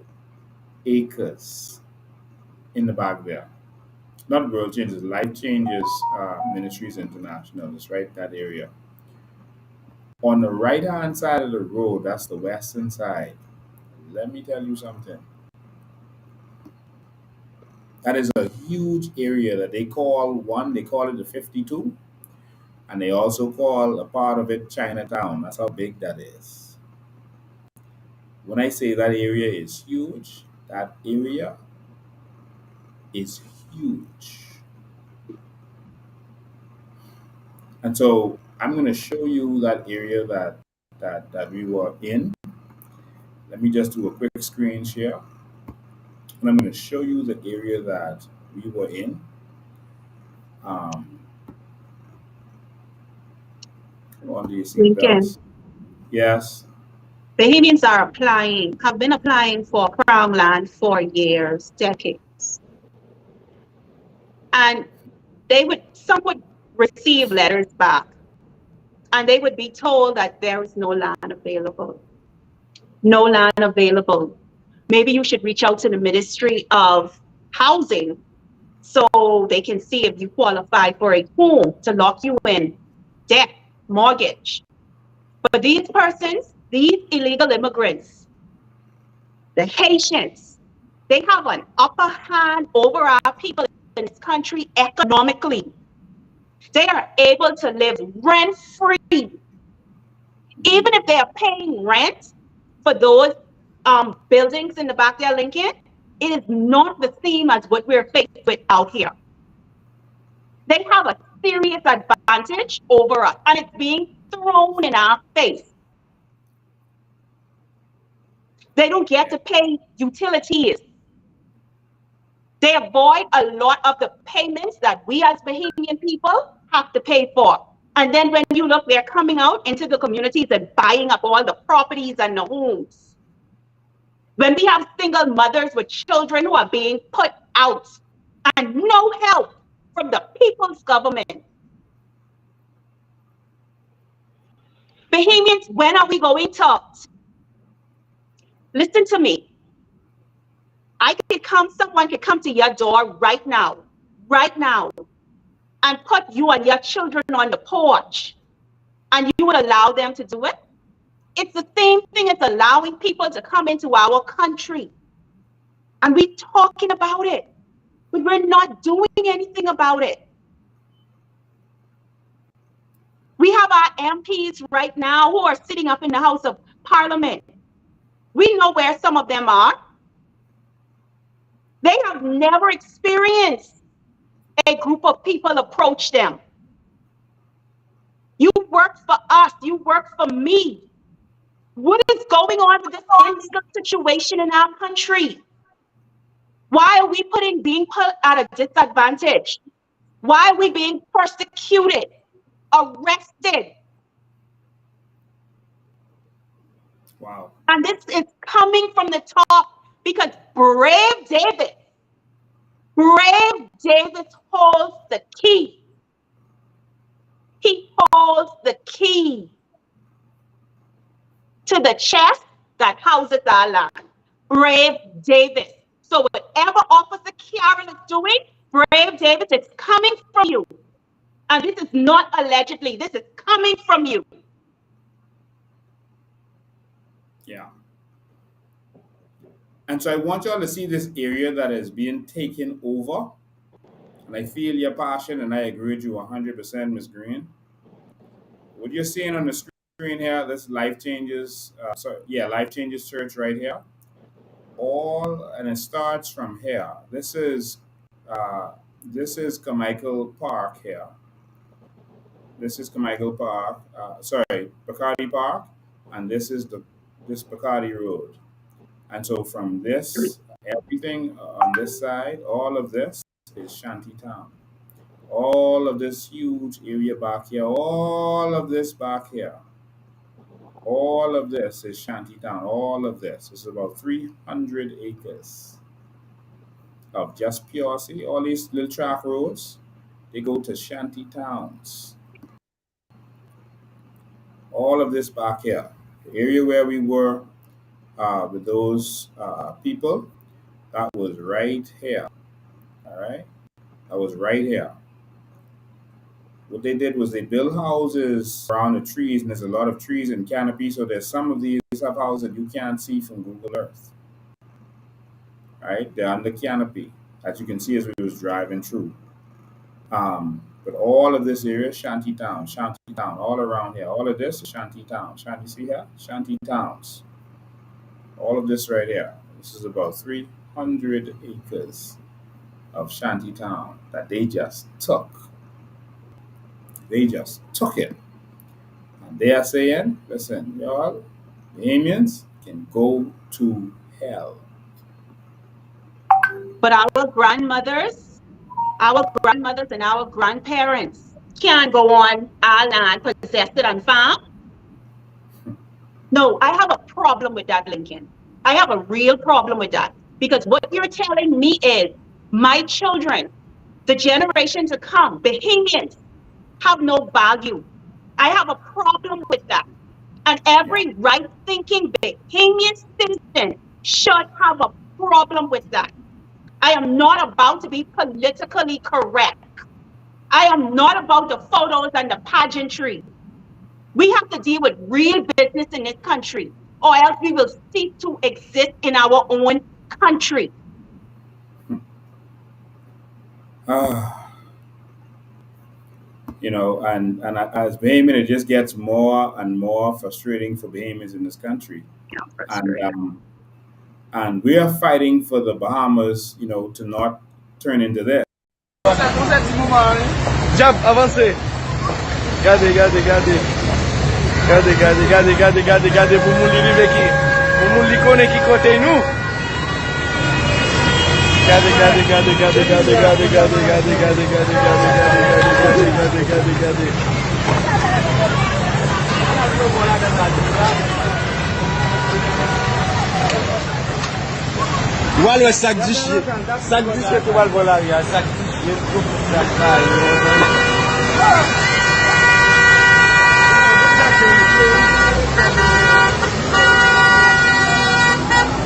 acres in the back there. Not World Changes, Life Changes Ministries International. It's right that area. On the right hand side of the road, that's the western side. Let me tell you something. That is a huge area that they call one, they call it the 52, and they also call a part of it Chinatown. That's how big that is. When I say that area is huge, that area is huge. And so I'm going to show you that area that we were in. Let me just do a quick screen share. And I'm going to show you the area that we were in. Come on, do you see Lincoln, Yes. Bahamians are applying, have been applying for Crown land for years, decades. And some would receive letters back, and they would be told that there is no land available. No land available. Maybe you should reach out to the Ministry of Housing so they can see if you qualify for a home to lock you in, debt, mortgage. But these persons, these illegal immigrants, the Haitians, they have an upper hand over our people in this country economically. They are able to live rent-free. Even if they are paying rent for those buildings in the back there, Lincoln, it is not the same as what we're faced with out here. They have a serious advantage over us, and it's being thrown in our face. They don't get to pay utilities. They avoid a lot of the payments that we as Bahamian people have to pay for. And then when you look, they're coming out into the communities and buying up all the properties and the homes. When we have single mothers with children who are being put out and no help from the people's government. Bahamians, when are we going to listen to me? Someone could come to your door right now, and put you and your children on the porch, and you would allow them to do it? It's the same thing as allowing people to come into our country. And we're talking about it, but we're not doing anything about it. We have our MPs right now who are sitting up in the House of Parliament. We know where some of them are. They have never experienced a group of people approach them. You work for us, you work for me. What is going on with this illegal situation in our country? Why are we being put at a disadvantage? Why are we being persecuted, arrested? Wow. And this is coming from the top because brave David holds the key. He holds the key to the chest that houses our land. Brave David. So whatever Officer Carroll is doing, Brave David, it's coming from you. And this is not allegedly, this is coming from you. Yeah. And so I want y'all to see this area that is being taken over. And I feel your passion, and I agree with you 100%, Ms. Green. What you're seeing on the screen here, this Life Changes, Life Changes Church right here. And it starts from here. This is Carmichael Park here. This is Carmichael Park, Bacardi Park, and this is this Bacardi Road. And so from this, everything on this side, all of this is Shantytown. All of this huge area back here, all of this back here, all of this is Shantytown. All of this is about 300 acres. of just pure, see, all these little track roads, they go to shanty towns. All of this back here, the area where we were with those people, that was right here. All right, that was right here. What they did was they built houses around the trees, and there's a lot of trees and canopy. So there's some of these have houses that you can't see from Google Earth. Right, they're under canopy, as you can see as we was driving through. But all of this area, shanty town, all around here. All of this is shanty town. Shanty, see here? Shanty towns. All of this right here. This is about 300 acres of shanty town that they just took. They just took it. And they are saying, listen, y'all, Bahamians can go to hell. But our grandmothers and our grandparents can't go on our land, possess it and farm. No, I have a problem with that, Lincoln. I have a real problem with that. Because what you're telling me is my children, the generation to come, Bahamians, have no value. I have a problem with that. And every right-thinking Bahamian citizen should have a problem with that. I am not about to be politically correct. I am not about the photos and the pageantry. We have to deal with real business in this country, or else we will cease to exist in our own country. You know, and as Bahamian, it just gets more and more frustrating for Bahamians in this country. And we are fighting for the Bahamas, you know, to not turn into this. Jab, avancez. Gardez, gardez, gardez. Gardez, gardez, gardez, gardez, gardez, gardez. Pour moun li rive ki. Pour moun li konen ki kote nou. Gardez, gardez, gardez, gardez, gardez, gardez, gardez, gardez, gardez, gardez, gardez, gardez, gardez, gardez. Wale sak di chye. Sak di chye kou wal volan ya. Sak di chye kou sak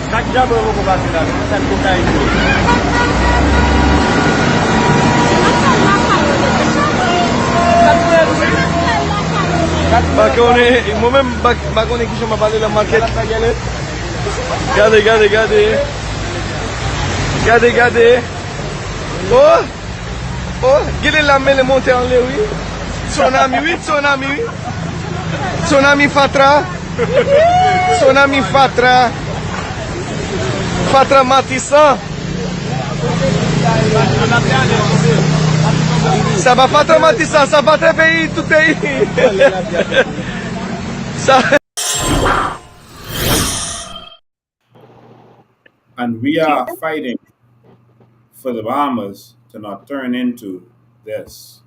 sak jabo kou bati la. Sak kou kay kou. Bakone, moi-même, bakone qui je m'appelle la market. Regardez, regardez, regardez. Regardez, regardez. Oh! Oh! Gile la main monter en l'air, oui. Son ami, oui, son ami, oui. Son ami Fatra. Son ami Fatra. Fatra Matissan. Ça va Fatra Matissan, ça va très pays, tout pays. Ça. And we are fighting for the Bahamas to not turn into this.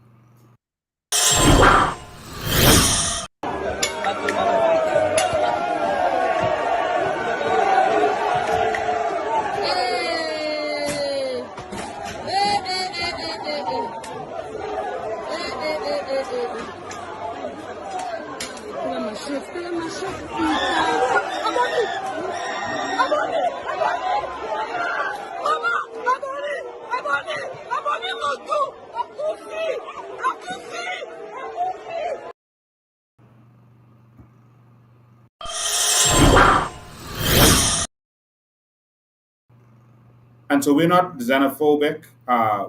And so we're not xenophobic.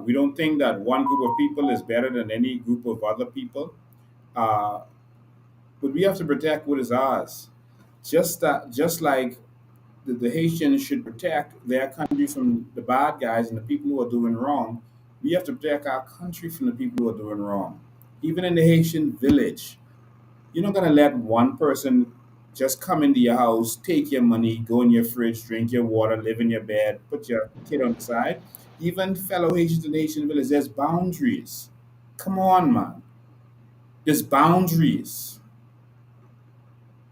We don't think that one group of people is better than any group of other people. But we have to protect what is ours. Just like the Haitians should protect their country from the bad guys and the people who are doing wrong, we have to protect our country from the people who are doing wrong. Even in the Haitian village, you're not going to let one person just come into your house, take your money, go in your fridge, drink your water, live in your bed, put your kid on the side. Even fellow Haitians in the Haitian village, there's boundaries. Come on, man. There's boundaries.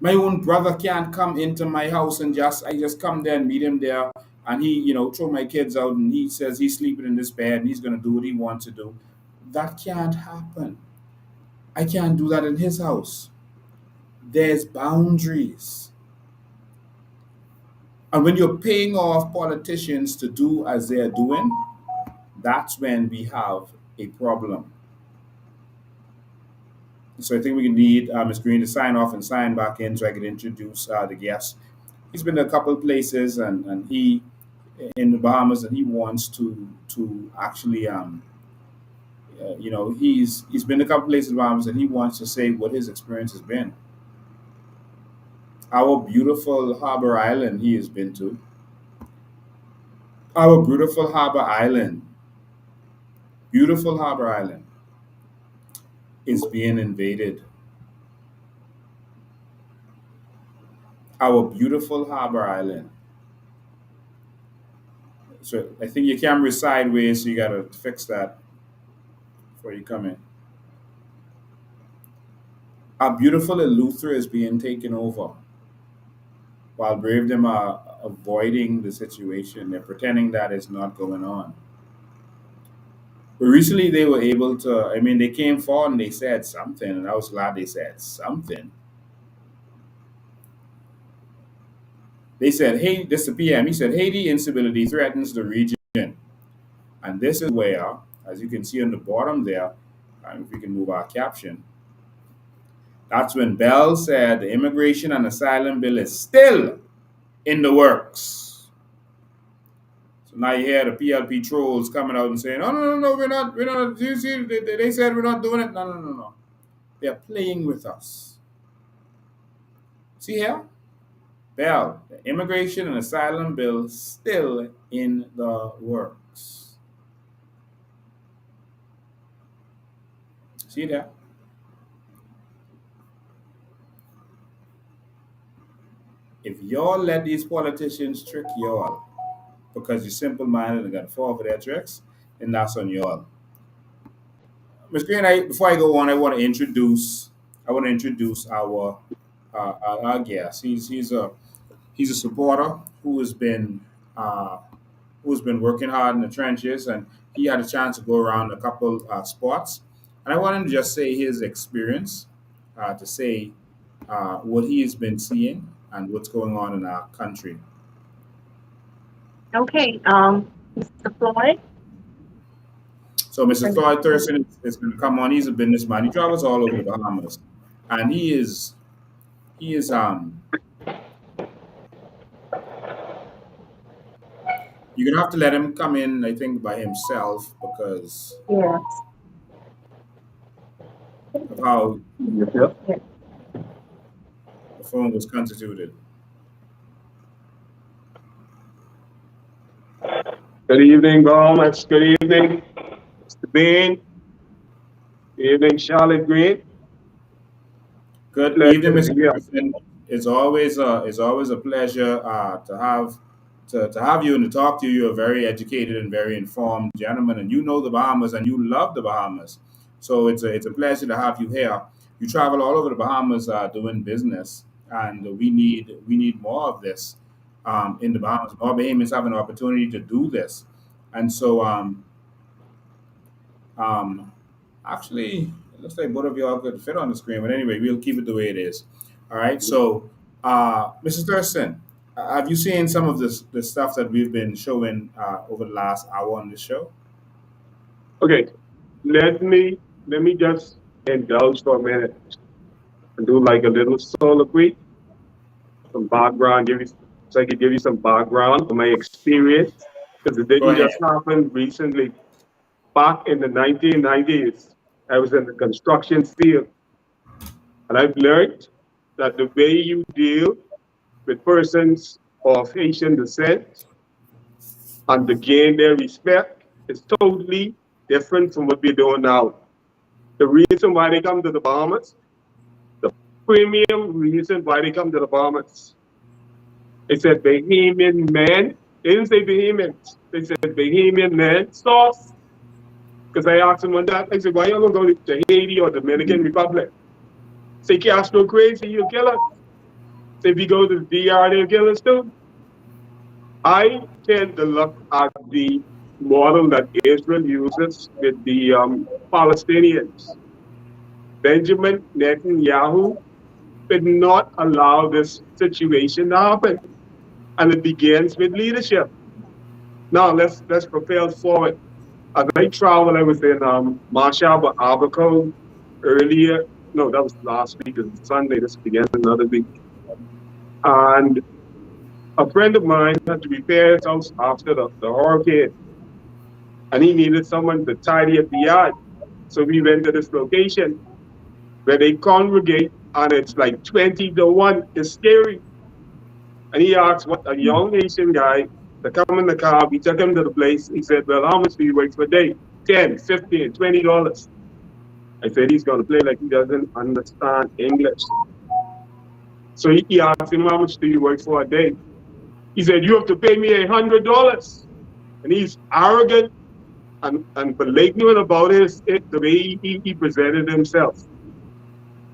My own brother can't come into my house and I just come there and meet him there and he, you know, throw my kids out, and he says he's sleeping in this bed and he's going to do what he wants to do. That can't happen. I can't do that in his house. There's boundaries. And when you're paying off politicians to do as they're doing, that's when we have a problem. So I think we need Ms. Green to sign off and sign back in so I can introduce the guest. He's been to a couple of places, and he in the Bahamas, and he wants to actually you know, he's been to a couple of places in the Bahamas, and he wants to say what his experience has been. Our beautiful harbor island he has been to. Our beautiful harbor island, is being invaded. Our beautiful harbor island. So I think your camera is sideways, so you gotta fix that before you come in. Our beautiful Eleuthera is being taken over, while Brave them are avoiding the situation. They're pretending that it's not going on. But recently they were able to, I mean, they came forward and they said something, and I was glad they said something. They said, hey, this is the PM. He said, Haiti instability threatens the region. And this is where, as you can see on the bottom there, if we can move our caption, that's when Bell said the immigration and asylum bill is still in the works. So now you hear the PLP trolls coming out and saying, oh, no, we're not, you see, they said we're not doing it. No. They're playing with us. See here? Bell, the immigration and asylum bill still in the works. See that? If y'all let these politicians trick y'all because you're simple-minded and gonna fall for their tricks, then that's on y'all. Ms. Green, before I go on, I want to introduce our guest. He's a supporter who has been working hard in the trenches, and he had a chance to go around a couple spots. And I want him to just say his experience, to say what he has been seeing and what's going on in our country. Okay, Mr. Floyd. So Mr. Floyd Thurston is going to come on. He's a businessman. He travels all over the Bahamas, and he is you're gonna have to let him come in, I think, by himself because of how the phone was constituted. Good evening, Bahamas. Good evening, Mr. Bean. Good evening, Charlotte Green. Good evening, Mr. Griffin. It's always a pleasure to have you and to talk to you. You're a very educated and very informed gentleman, and you know the Bahamas and you love the Bahamas. So it's a pleasure to have you here. You travel all over the Bahamas doing business, and we need more of this in the Bahamas. More Bahamians have an opportunity to do this, and so actually, it looks like both of y'all could fit on the screen, but anyway, we'll keep it the way it is. All right. So, Mrs. Thurston, have you seen some of the stuff that we've been showing over the last hour on this show? Okay, let me just indulge for a minute and do like a little soliloquy, some background, so I can give you some background on my experience, because it didn't just happen recently. Back in the 1990s, I was in the construction field, and I've learned that the way you deal with persons of Haitian descent and to gain their respect is totally different from what we're doing now. The reason why they come to the Bahamas, the premium reason why they come to the Bahamas, they said Bahamian men. They didn't say Bahamians. They said Bahamian men. Sauce. Because I asked them one day, I said, why you don't go to Haiti or Dominican Republic? Say Castro crazy, you'll kill us. Say if you go to the DR, they'll kill us too. I tend to look at the model that Israel uses with the Palestinians. Benjamin Netanyahu did not allow this situation to happen, and it begins with leadership. Now let's propel forward. As I traveled, I was in Marshall, Abaco earlier. No, that was last week. It was Sunday. This began another week. And a friend of mine had to repair his house after the hurricane. And he needed someone to tidy up the yard. So we went to this location where they congregate, and it's like 20 to 1. It's scary. And he asked what a young Haitian guy to come in the car. We took him to the place. He said, well, how much do you work for a day? 10, 15, $20. I said, he's going to play like he doesn't understand English. So he asked him, how much do you work for a day? He said, you have to pay me $100. And he's arrogant and belligerent about the way he presented himself.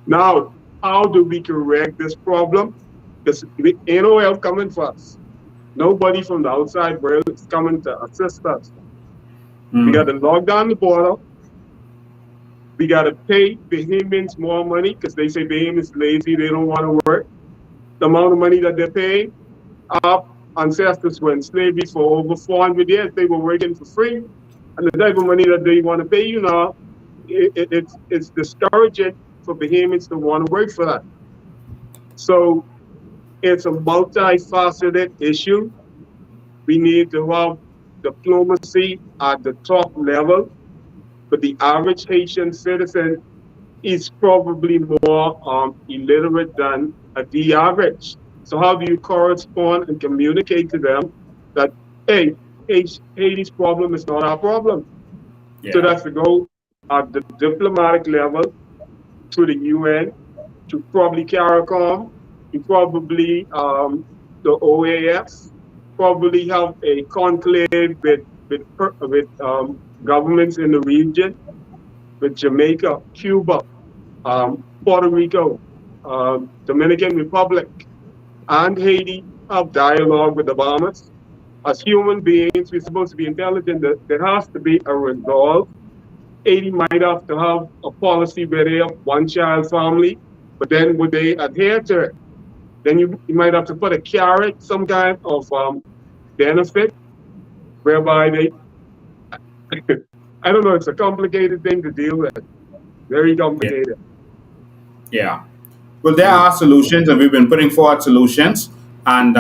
Now, how do we correct this problem? Because ain't no help coming for us. Nobody from the outside world is coming to assist us. We got to lock down the border. We got to pay Bahamians more money because they say Bahamians lazy, they don't want to work. The amount of money that they're paying, our ancestors were in slavery for over 400 years. They were working for free. And the type of money that they want to pay you now, it's discouraging for Bahamians to want to work for that. So it's a multifaceted issue. We need to have diplomacy at the top level, but the average Haitian citizen is probably more illiterate than the average. So how do you correspond and communicate to them that, hey, Haiti's problem is not our problem? Yeah. So that's to go at the diplomatic level, to the UN, to probably CARICOM, to probably the OAS, probably have a conclave with governments in the region, with Jamaica, Cuba, Puerto Rico, Dominican Republic, and Haiti, have dialogue with the Bahamas. As human beings, we're supposed to be intelligent. There has to be a resolve. Haiti might have to have a policy where they have one-child family, but then would they adhere to it? Then you might have to put a carrot, some kind of benefit, whereby they, I don't know, it's a complicated thing to deal with. Very complicated. Yeah. Well, there are solutions, and we've been putting forward solutions, and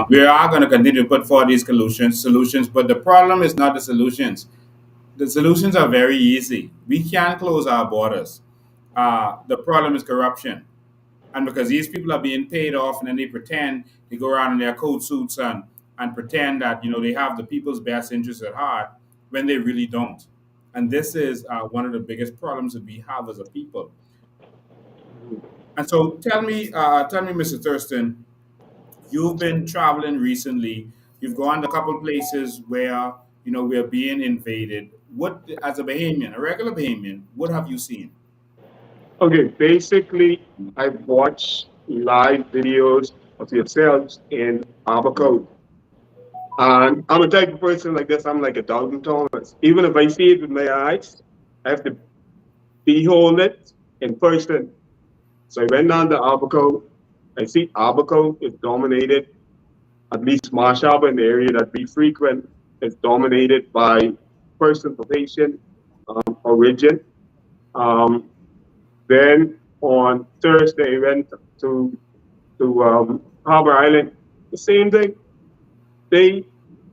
we are going to continue to put forward these solutions. But the problem is not the solutions. The solutions are very easy. We can close our borders. The problem is corruption. And because these people are being paid off, and then they pretend, they go around in their coat suits and pretend that, they have the people's best interests at heart when they really don't. And this is one of the biggest problems that we have as a people. And so tell me, Mr. Thurston, you've been traveling recently. You've gone to a couple places where, we're being invaded. What, as a Bahamian, a regular Bahamian, what have you seen? Okay, basically, I've watched live videos of yourselves in Abaco. And I'm a type of person like this, I'm like 1,000 Thomas. Even if I see it with my eyes, I have to behold it in person. So I went down to Abaco. I see Abaco is dominated, at least Marshall in the area that we frequent, is dominated by persons of Haitian origin. Then on Thursday, I went to Harbor Island. The same thing. They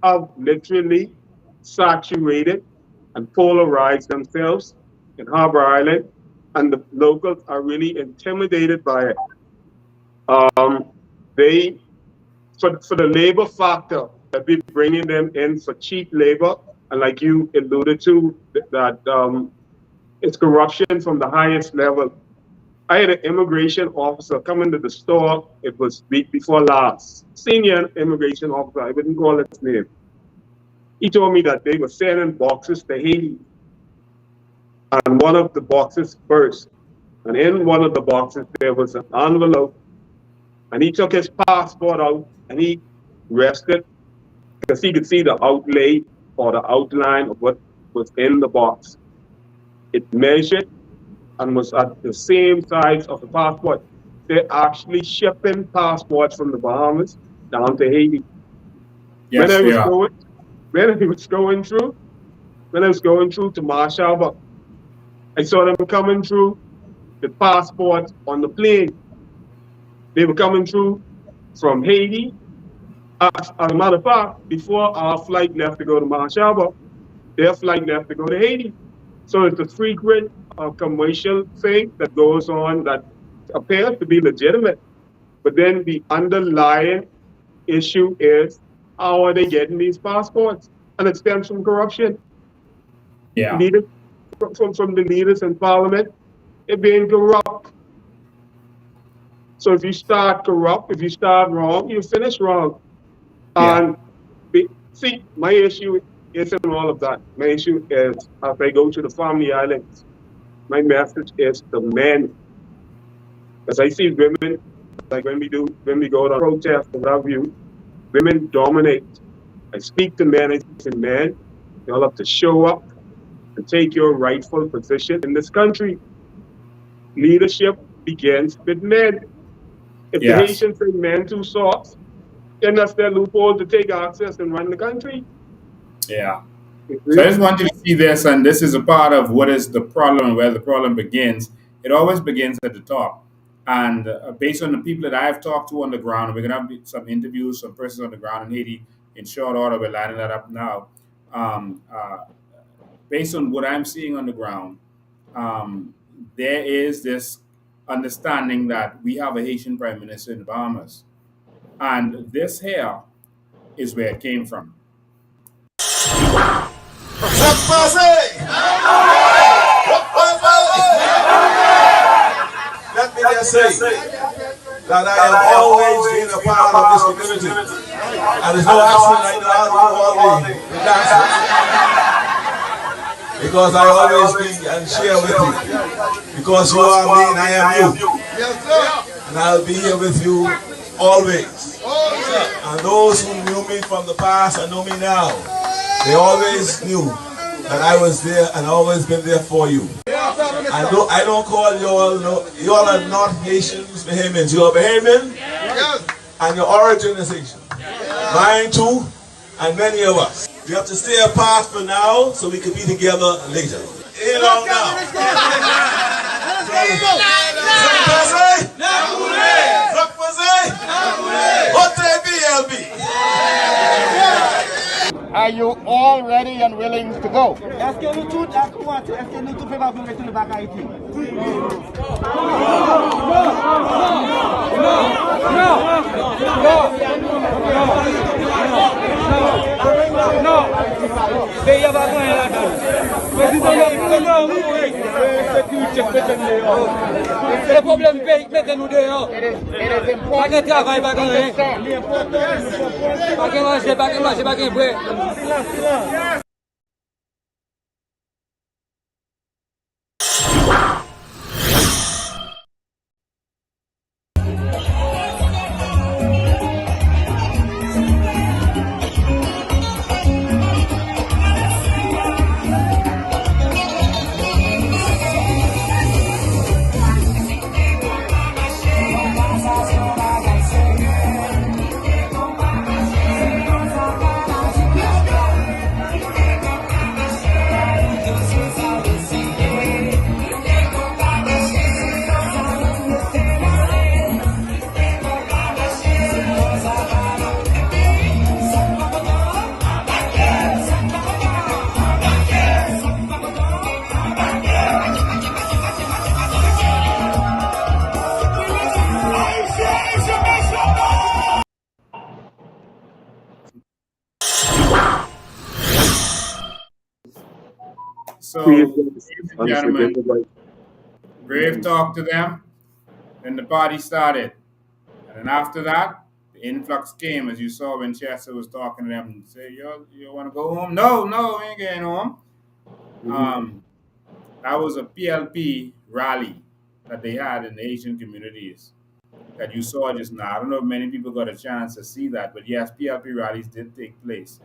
have literally saturated and polarized themselves in Harbor Island, and the locals are really intimidated by it. They, for the labor factor, that we're bringing them in for cheap labor, and like you alluded to, that it's corruption from the highest level. I had an immigration officer come into the store. It was week before last. Senior immigration officer, I wouldn't call his name. He told me that they were sending boxes to Haiti. And one of the boxes burst. And in one of the boxes, there was an envelope. And he took his passport out and he rested because he could see the outlay or the outline of what was in the box. It measured and was at the same size of the passport. They're actually shipping passports from the Bahamas down to Haiti. Yes, they are. When I was going through, when I was going through to Marshall, I saw them coming through the passports on the plane. They were coming through from Haiti. As a matter of fact, before our flight left to go to Marshall, their flight left to go to Haiti. So it's a frequent commercial thing that goes on that appears to be legitimate. But then the underlying issue is, how are they getting these passports? And it stems from corruption. Yeah. Leaders, from the leaders in parliament, they're being corrupt. So if you start corrupt, if you start wrong, you finish wrong. And see, my issue isn't all of that. My issue is, as I go to the family islands, my message is the men. As I see women, like when we go to protest and have you, women dominate. I speak to men, I say, men, y'all have to show up and take your rightful position in this country. Leadership begins with men. If the Haitians say men too soft, then that's their loophole to take access and run the country. Yeah. So I just want you to see this, and this is a part of what is the problem and where the problem begins. It always begins at the top. And based on the people that I've talked to on the ground, we're going to have some interviews, some persons on the ground in Haiti in short order. We're lining that up now. Based on what I'm seeing on the ground, there is this understanding that we have a Haitian prime minister in the Bahamas. And this here is where it came from. Let me just say that I have always been a part of this community. And there's no accident right now to all the dancers. Because I always be and share with you. Because you are me and I am you. And I'll be here with you always. And those who knew me from the past and know me now, they always knew that I was there and always been there for you. I don't call you all, no, you all are not Haitians, Bahamians. You are Bahamian, and your origin is Haitian. Mine too, and many of us. We have to stay apart for now so we can be together later. You know now. Are you all ready and willing to go? So, ladies and gentlemen, Brave talked to them, then the party started. And then after that, the influx came, as you saw when Chester was talking to them and say, you want to go home? No, we ain't getting home. That was a PLP rally that they had in the Asian communities. that you saw just now. I don't know if many people got a chance to see that, but yes, PLP rallies did take place,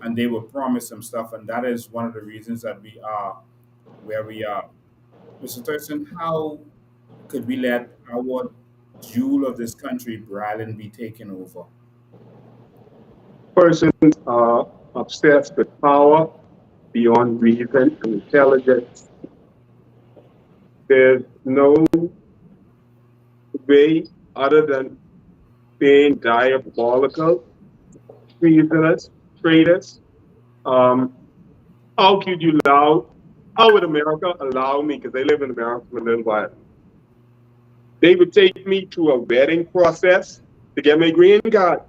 and they were promised some stuff, and that is one of the reasons that we are where we are. Mr. Thurston, how could we let our jewel of this country, Bryland, be taken over? Persons are obsessed with power beyond reason and intelligence. There's no way other than being diabolical, treasonous, traitors. Um, how could you allow, how would America allow me, because they live in America for a little while, they would take me to a vetting process to get my green card.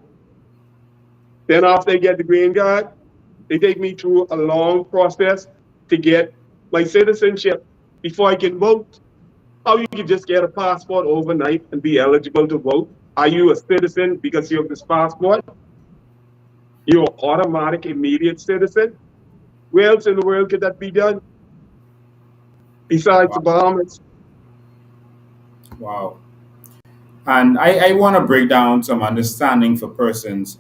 Then after they get the green card, they take me through a long process to get my citizenship before I can vote. How you can just get a passport overnight and be eligible to vote? Are you a citizen because you have this passport? You're an automatic, immediate citizen? Where else in the world could that be done? Besides the Bahamas? Wow. And I want to break down some understanding for persons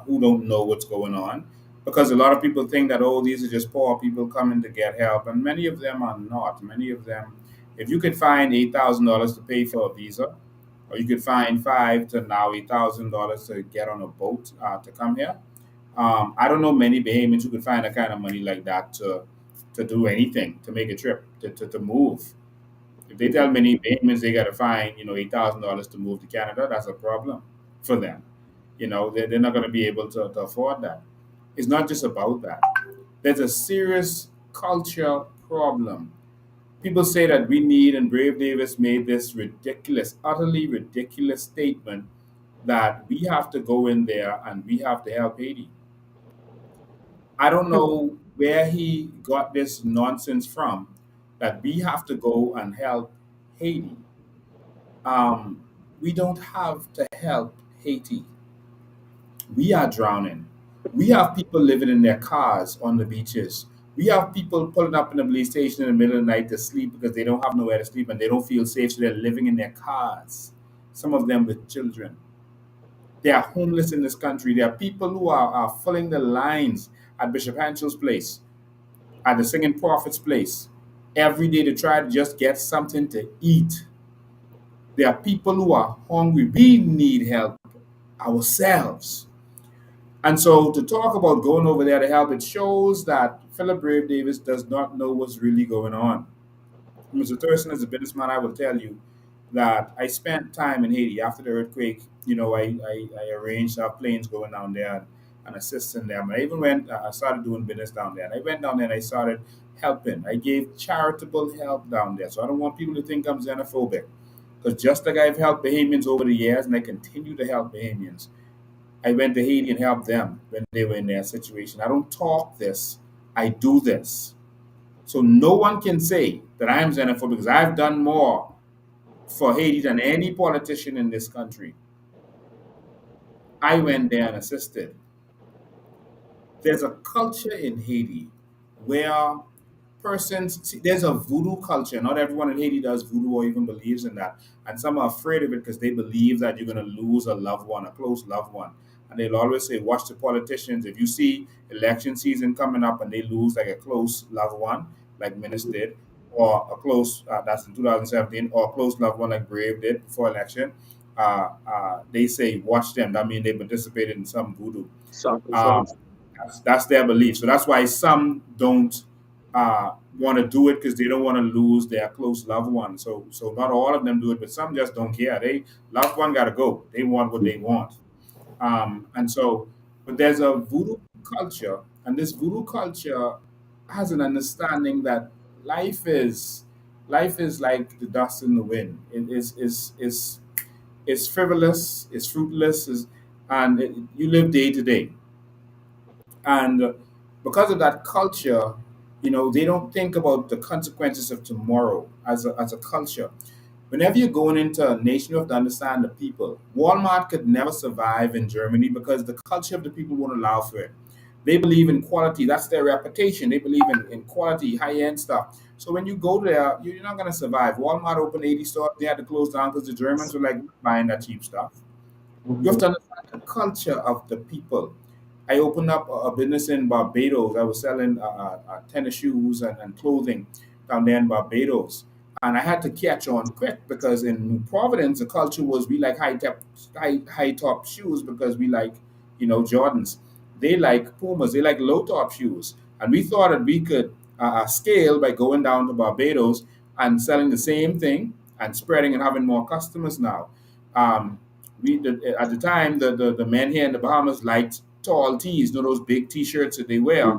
who don't know what's going on. Because a lot of people think that, oh, these are just poor people coming to get help. And many of them are not. Many of them, if you could find $8,000 to pay for a visa, or you could find five to now $8,000 to get on a boat to come here. I don't know many Bahamians who could find a kind of money like that to do anything, to make a trip, to move. If they tell many Bahamians they got to find, $8,000 to move to Canada, that's a problem for them. They're not going to be able to afford that. It's not just about that. There's a serious culture problem. People say that we need, and Brave Davis made this ridiculous, utterly ridiculous statement that we have to go in there and we have to help Haiti. I don't know where he got this nonsense from that we have to go and help Haiti. Um, we don't have to help Haiti. We are drowning. We have people living in their cars on the beaches. We have people pulling up in the police station in the middle of the night to sleep because they don't have nowhere to sleep and they don't feel safe, so they're living in their cars. Some of them with children. They are homeless in this country. There are people who are filling the lines at Bishop Hansel's place, at the Singing Prophet's place, every day to try to just get something to eat. There are people who are hungry. We need help ourselves. And so to talk about going over there to help, it shows that Philip Brave Davis does not know what's really going on. Mr. Thurston, as a businessman, I will tell you that I spent time in Haiti after the earthquake. I arranged to have planes going down there and assisting them. I even I started doing business down there. And I went down there and I started helping. I gave charitable help down there. So I don't want people to think I'm xenophobic. Because just like I've helped Bahamians over the years and I continue to help Bahamians, I went to Haiti and helped them when they were in their situation. I don't talk this, I do this. So no one can say that I am xenophobic because I've done more for Haiti than any politician in this country. I went there and assisted. There's a culture in Haiti where persons see, there's a voodoo culture. Not everyone in Haiti does voodoo or even believes in that. And some are afraid of it because they believe that you're going to lose a loved one, a close loved one. And they'll always say, watch the politicians. If you see election season coming up and they lose like a close loved one, like Minnis did, or a close, that's in 2017, or a close loved one like Brave did before election, they say, watch them. That means they participated in some voodoo. Um, Sacrifice. that's their belief. So that's why some don't want to do it because they don't want to lose their close loved one. So not all of them do it, but some just don't care. They loved one got to go. They want what they want. And so, but there's a voodoo culture, and this voodoo culture has an understanding that life is life is like the dust in the wind. It is frivolous, it's fruitless, and you live day to day. And because of that culture, they don't think about the consequences of tomorrow as a culture. Whenever you're going into a nation, you have to understand the people. Walmart could never survive in Germany because the culture of the people won't allow for it. They believe in quality. That's their reputation. They believe in quality, high end stuff. So when you go there, you're not going to survive. Walmart opened 80 stores. They had to close down because the Germans were like buying that cheap stuff. You have to understand the culture of the people. I opened up a business in Barbados. I was selling tennis shoes and clothing down there in Barbados. And I had to catch on quick because in New Providence, the culture was we like high top shoes because we like, Jordans. They like Pumas. They like low top shoes. And we thought that we could scale by going down to Barbados and selling the same thing and spreading and having more customers now. Um, at the time the men here in the Bahamas liked tall tees, those big t-shirts that they wear,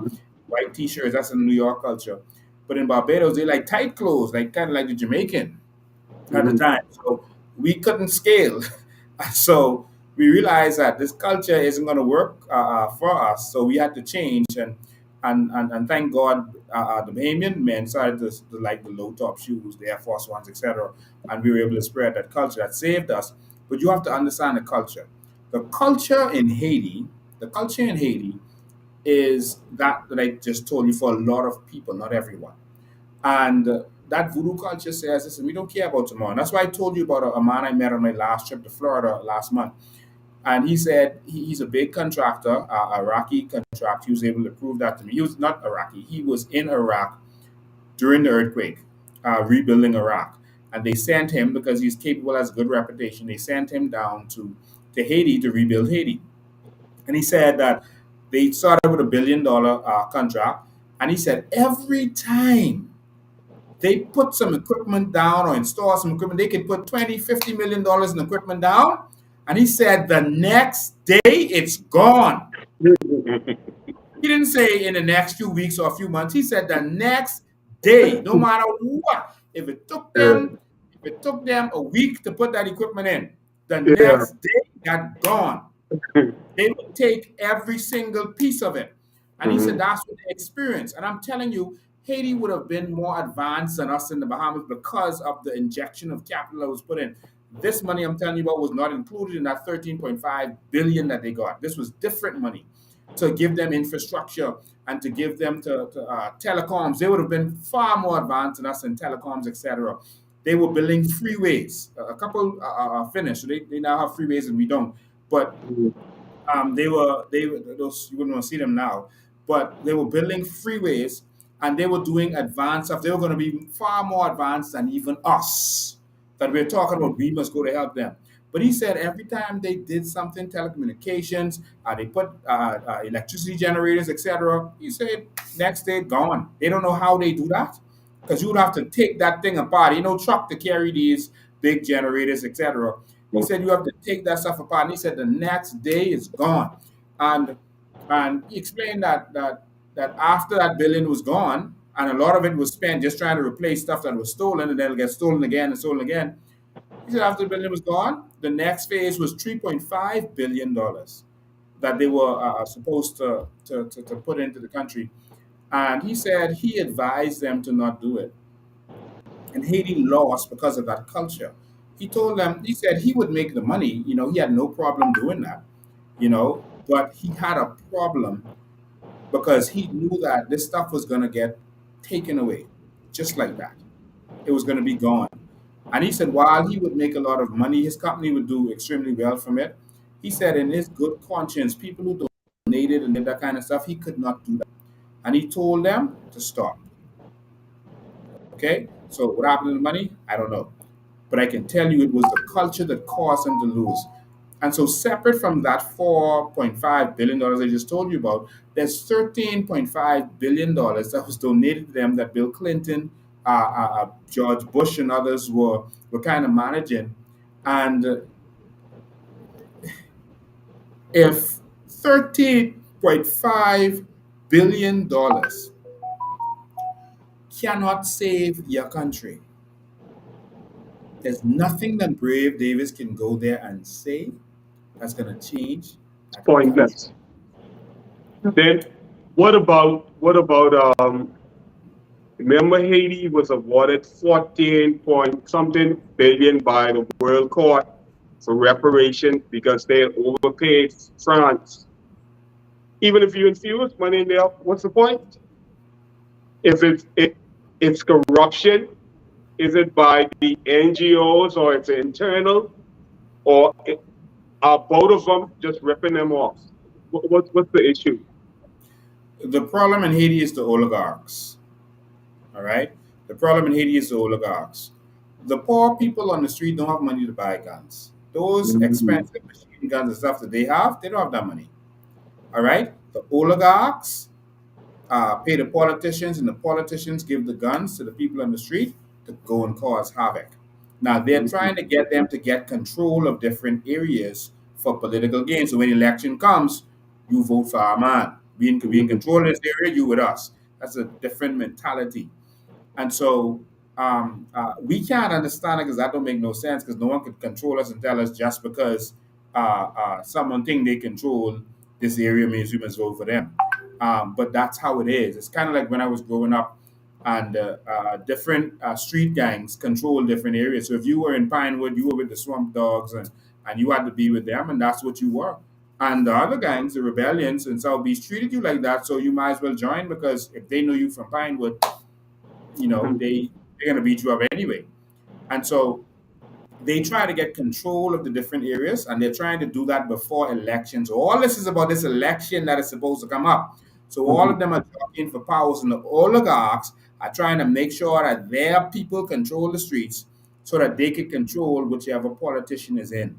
white t-shirts. That's in New York culture. But in Barbados, they like tight clothes, like kind of like the Jamaican at the time. So we couldn't scale. So we realized that this culture isn't going to work for us. So we had to change, and thank God, the Bahamian men started to like the low top shoes, the Air Force Ones, etc. And we were able to spread that culture that saved us. But you have to understand the culture. The culture in Haiti, is that I just told you for a lot of people, not everyone. And that voodoo culture says, listen, we don't care about tomorrow. And that's why I told you about a man I met on my last trip to Florida last month. And he said he's a big contractor, Iraqi contractor. He was able to prove that to me. He was not Iraqi. He was in Iraq during the earthquake, rebuilding Iraq. And they sent him, because he's capable, has a good reputation, they sent him down to Haiti to rebuild Haiti. And he said that they started with $1 billion contract. And he said every time they put some equipment down or install some equipment, they could put $20, $50 million in equipment down. And he said the next day it's gone. He didn't say in the next few weeks or a few months. He said the next day, no matter what. If it took them a week to put that equipment in, the next day got gone. They would take every single piece of it. And he said that's what they experienced. And I'm telling you, Haiti would have been more advanced than us in the Bahamas because of the injection of capital that was put in. This money I'm telling you about was not included in that 13.5 billion that they got. This was different money to give them infrastructure and to give them to telecoms. They would have been far more advanced than us in telecoms, etc. They were building freeways. A couple finished. So they now have freeways and we don't. But they were those, you wouldn't want to see them now. But they were building freeways and they were doing advanced stuff. They were going to be far more advanced than even us that we're talking about. We must go to help them. But he said every time they did something, telecommunications, they put electricity generators, etc. He said next day gone. They don't know how they do that because you would have to take that thing apart. Truck to carry these big generators, etc. He said you have to take that stuff apart. And he said the next day is gone. And he explained that after that billion was gone, and a lot of it was spent just trying to replace stuff that was stolen, and then it'll get stolen again and stolen again. He said after the billion was gone, the next phase was $3.5 billion that they were supposed to put into the country. And he said he advised them to not do it. And Haiti lost because of that culture. He told them, he said he would make the money. He had no problem doing that, but he had a problem because he knew that this stuff was going to get taken away just like that. It was going to be gone. And he said while he would make a lot of money, his company would do extremely well from it. He said in his good conscience, people who donated and did that kind of stuff, he could not do that. And he told them to stop. Okay? So what happened to the money? I don't know. But I can tell you it was the culture that caused him to lose. And so separate from that $4.5 billion I just told you about, there's $13.5 billion that was donated to them that Bill Clinton, George Bush and others were kind of managing. And if $13.5 billion cannot save your country, there's nothing that Brave Davis can go there and say that's going to change. Pointless. Then what about remember Haiti was awarded 14 point something billion by the World Court for reparation because they had overpaid France. Even if you infuse money in there, what's the point? If it's corruption? Is it by the NGOs or it's internal? Or are both of them just ripping them off? What's the issue? The problem in Haiti is the oligarchs. All right? The problem in Haiti is the oligarchs. The poor people on the street don't have money to buy guns. Those Mhm. expensive machine guns and stuff that they don't have that money. All right? The oligarchs pay the politicians, and the politicians give the guns to the people on the street to go and cause havoc. Now, they're trying to get them to get control of different areas for political gain. So when election comes, you vote for our man. We in control of this area, you with us. That's a different mentality. And so we can't understand it because that don't make no sense because no one could control us and tell us just because someone think they control this area means we must vote for them. But that's how it is. It's kind of like when I was growing up and different street gangs control different areas. So if you were in Pinewood, you were with the Swamp Dogs and you had to be with them and that's what you were. And the other gangs, the rebellions in South Beach, treated you like that, so you might as well join because if they know you from Pinewood, they're gonna beat you up anyway. And so they try to get control of the different areas, and they're trying to do that before elections. So all this is about this election that is supposed to come up. So all of them are jockeying for powers, and the oligarchs are trying to make sure that their people control the streets so that they can control whichever politician is in.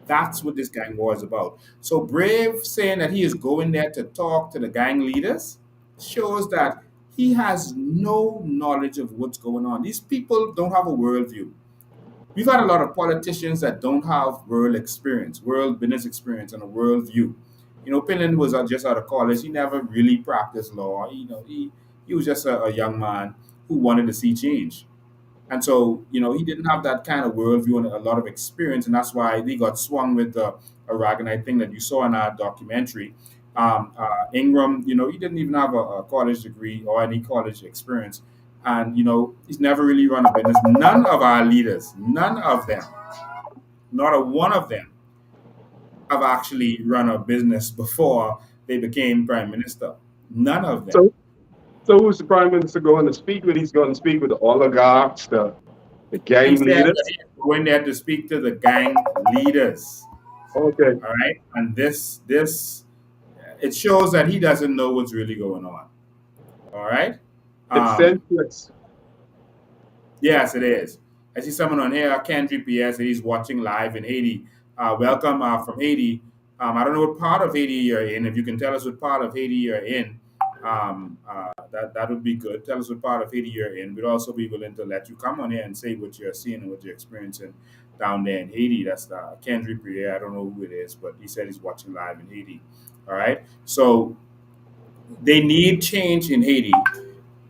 That's what this gang war is about. So Brave saying that he is going there to talk to the gang leaders shows that he has no knowledge of what's going on. These people don't have a worldview. We've had a lot of politicians that don't have world experience, world business experience, and a world view. Pinland was just out of college. He never really practiced law. He was just a young man who wanted to see change. And so, he didn't have that kind of worldview and a lot of experience, and that's why he got swung with the Aragonite thing that you saw in our documentary. Ingram, he didn't even have a college degree or any college experience, and he's never really run a business. None of our leaders, none of them, not a one of them, have actually run a business before they became prime minister. None of them. So who's the prime minister going to speak with? He's going to speak with the oligarchs, the He gang said leaders. that he's going there to speak to the gang leaders. Okay. All right. And this it shows that he doesn't know what's really going on. All right. It's senseless. Yes, it is. I see someone on here, Kendry PS, and he's watching live in Haiti. Welcome from Haiti. I don't know what part of Haiti you're in. If you can tell us what part of Haiti you're in, that would be good. Tell us what part of Haiti you're in. We'd also be willing to let you come on here and say what you're seeing and what you're experiencing down there in Haiti. That's Kendry Pierre. I don't know who it is, but he said he's watching live in Haiti. All right. So they need change in Haiti,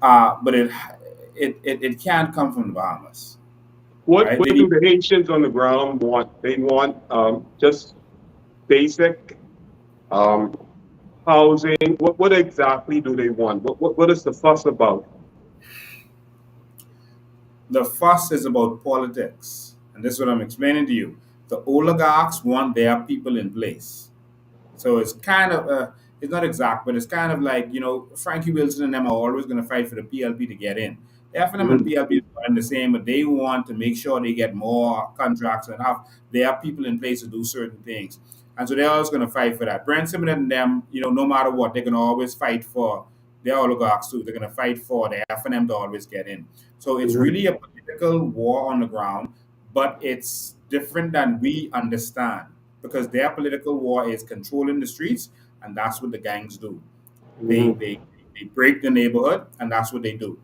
but it can't come from the Bahamas. What Right? what do the Haitians on the ground want? They want just basic housing. What exactly do they want? What is the fuss about? The fuss is about politics, and this is what I'm explaining to you. The oligarchs want their people in place. So it's kind of it's not exact, but it's kind of like Frankie Wilson and them are always going to fight for the PLP to get in. The FNM and PLP are the same, but they want to make sure they get more contracts and have their people in place to do certain things. And so they're always going to fight for that. Brent Simon and them, no matter what, they're going to always fight for their oligarchs too. They're going to fight for the FNM to always get in. So it's really a political war on the ground, but it's different than we understand because their political war is controlling the streets, and that's what the gangs do. They break the neighborhood, and that's what they do.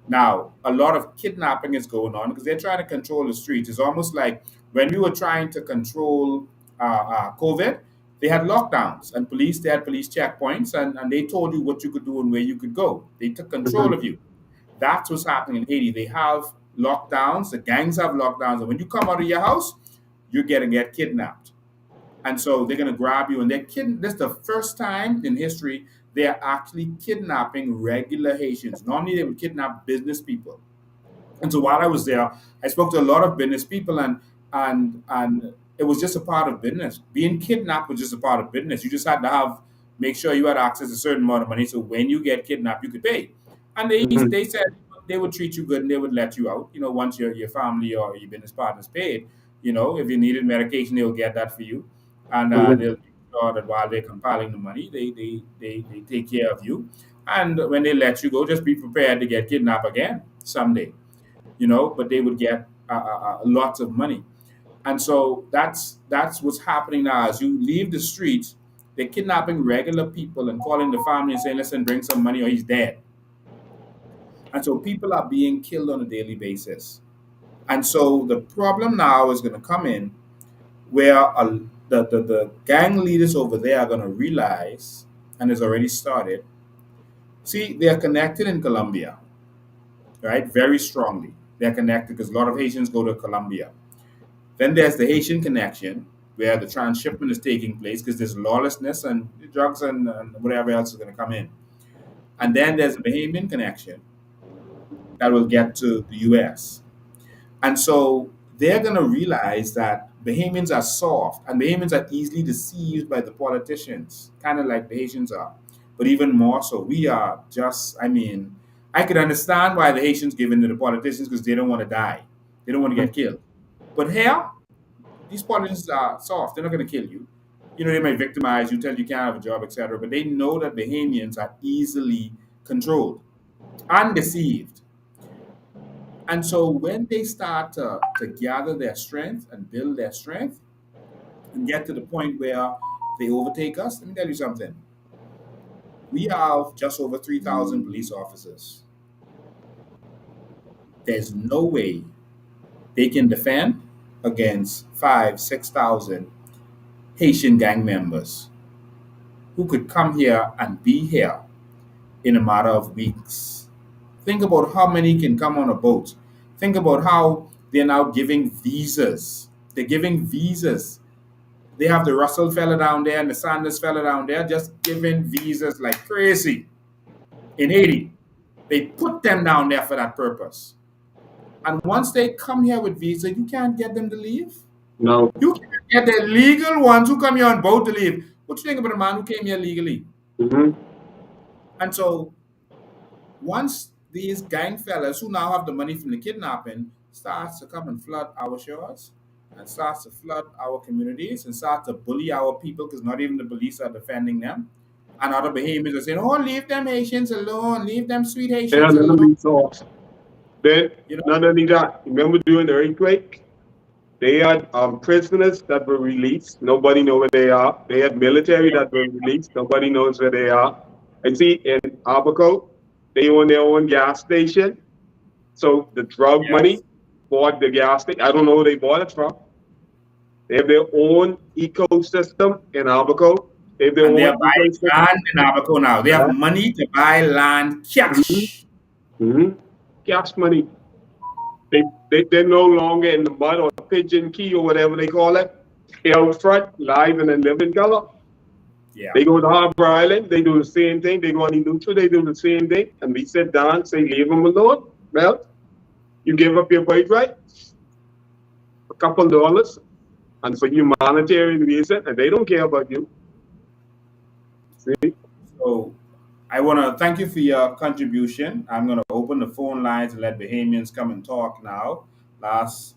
Now, a lot of kidnapping is going on because they're trying to control the streets. It's almost like when we were trying to control COVID, they had lockdowns and they had police checkpoints, and they told you what you could do and where you could go. They took control of you. That's what's happening in Haiti. They have lockdowns, the gangs have lockdowns, and when you come out of your house, you're going to get kidnapped. And so they're going to grab you, and this is the first time in history they are actually kidnapping regular Haitians. Normally, they would kidnap business people. And so while I was there, I spoke to a lot of business people, and it was just a part of business. Being kidnapped was just a part of business. You just had to make sure you had access to a certain amount of money, so when you get kidnapped, you could pay. And they said they would treat you good and they would let you out. Once your family or your business partners paid, if you needed medication, they'll get that for you, and Mhm. they'll make sure that while they're compiling the money, they take care of you. And when they let you go, just be prepared to get kidnapped again someday. But they would get lots of money. And so that's what's happening now. As you leave the streets, they're kidnapping regular people and calling the family and saying, "Listen, bring some money or he's dead." And so people are being killed on a daily basis. And so the problem now is going to come in where the gang leaders over there are going to realize, and it's already started. See, they are connected in Colombia, right? Very strongly. They're connected because a lot of Haitians go to Colombia. Then there's the Haitian connection, where the transshipment is taking place because there's lawlessness and drugs and whatever else is going to come in. And then there's the Bahamian connection that will get to the US. And so they're going to realize that Bahamians are soft and Bahamians are easily deceived by the politicians, kind of like the Haitians are. But even more so, we are just, I could understand why the Haitians give in to the politicians because they don't want to die. They don't want to get killed. But here, these politicians are soft. They're not going to kill you. They might victimize you, tell you can't have a job, etc. But they know that Bahamians are easily controlled and deceived. And so when they start to gather their strength and build their strength and get to the point where they overtake us, let me tell you something. We have just over 3,000 police officers. There's no way they can defend against 6,000 Haitian gang members who could come here and be here in a matter of weeks. Think about how many can come on a boat. Think about how they're now giving visas. They're giving visas. They have the Russell fella down there and the Sanders fella down there just giving visas like crazy. In Haiti, they put them down there for that purpose. And once they come here with visa, you can't get them to leave. No. You can't get the legal ones who come here on boat to leave. What you think about a man who came here legally? Mm-hmm. And so once these gang fellas who now have the money from the kidnapping starts to come and flood our shores and starts to flood our communities and start to bully our people because not even the police are defending them. And other Bahamians are saying, "Oh, leave them Haitians alone, leave them sweet They are Haitians none of alone." these soft. Then, not only that, remember during the earthquake, they had prisoners that were released. Nobody know where they are. They had military that were released. Nobody knows where they are. And see, in Abaco, they own their own gas station. So the drug money bought the gas station. I don't know who they bought it from. They have their own ecosystem in Abaco. They have their And they own are buying ecosystem. land in Abaco now. They have money to buy land cash. Mm-hmm. Cash money. They're no longer in the mud or pigeon key or whatever they call it. They're out front, live and in living color. Yeah. They go to Harbor Island, they do the same thing. They go on neutral, they do the same thing. And we sit down and say, leave them alone. Well, you give up your birthright, a couple dollars, and for humanitarian reason, and they don't care about you. See? So I want to thank you for your contribution. I'm going to open the phone lines and let Bahamians come and talk now. Last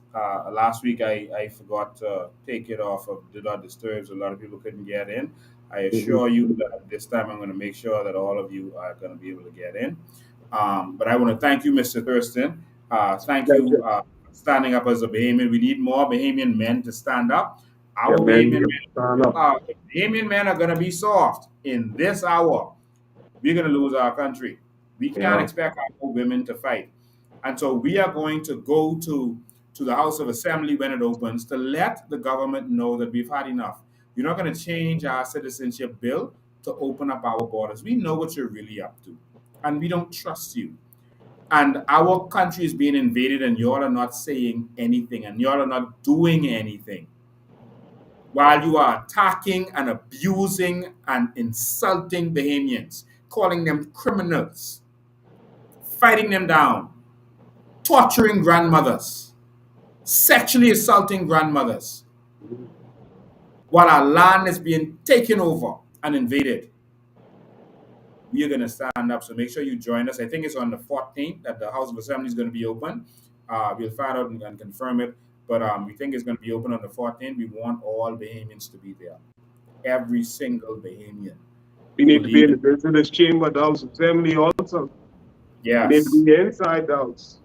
week I forgot to take it off of Do Not Disturb, so a lot of people couldn't get in. I assure you that this time I'm going to make sure that all of you are going to be able to get in. But I want to thank you, Mr. Thurston. Thank you for standing up as a Bahamian. We need more Bahamian men to stand up. Our Bahamian Bahamian men are going to be soft in this hour. We're going to lose our country. We can't expect our women to fight. And so we are going to go to the House of Assembly when it opens to let the government know that we've had enough. You're not going to change our citizenship bill to open up our borders. We know what you're really up to, and we don't trust you. And our country is being invaded, and y'all are not saying anything, and y'all are not doing anything. While you are attacking and abusing and insulting Bahamians, calling them criminals, fighting them down, torturing grandmothers, sexually assaulting grandmothers, while our land is being taken over and invaded. We are going to stand up. So make sure you join us. I think it's on the 14th that the House of Assembly is going to be open. We'll find out and confirm it. But we think it's going to be open on the 14th. We want all Bahamians to be there. Every single Bahamian. We need to be in the visitors' chamber of the House of Assembly also. Yes. We need to be inside the house.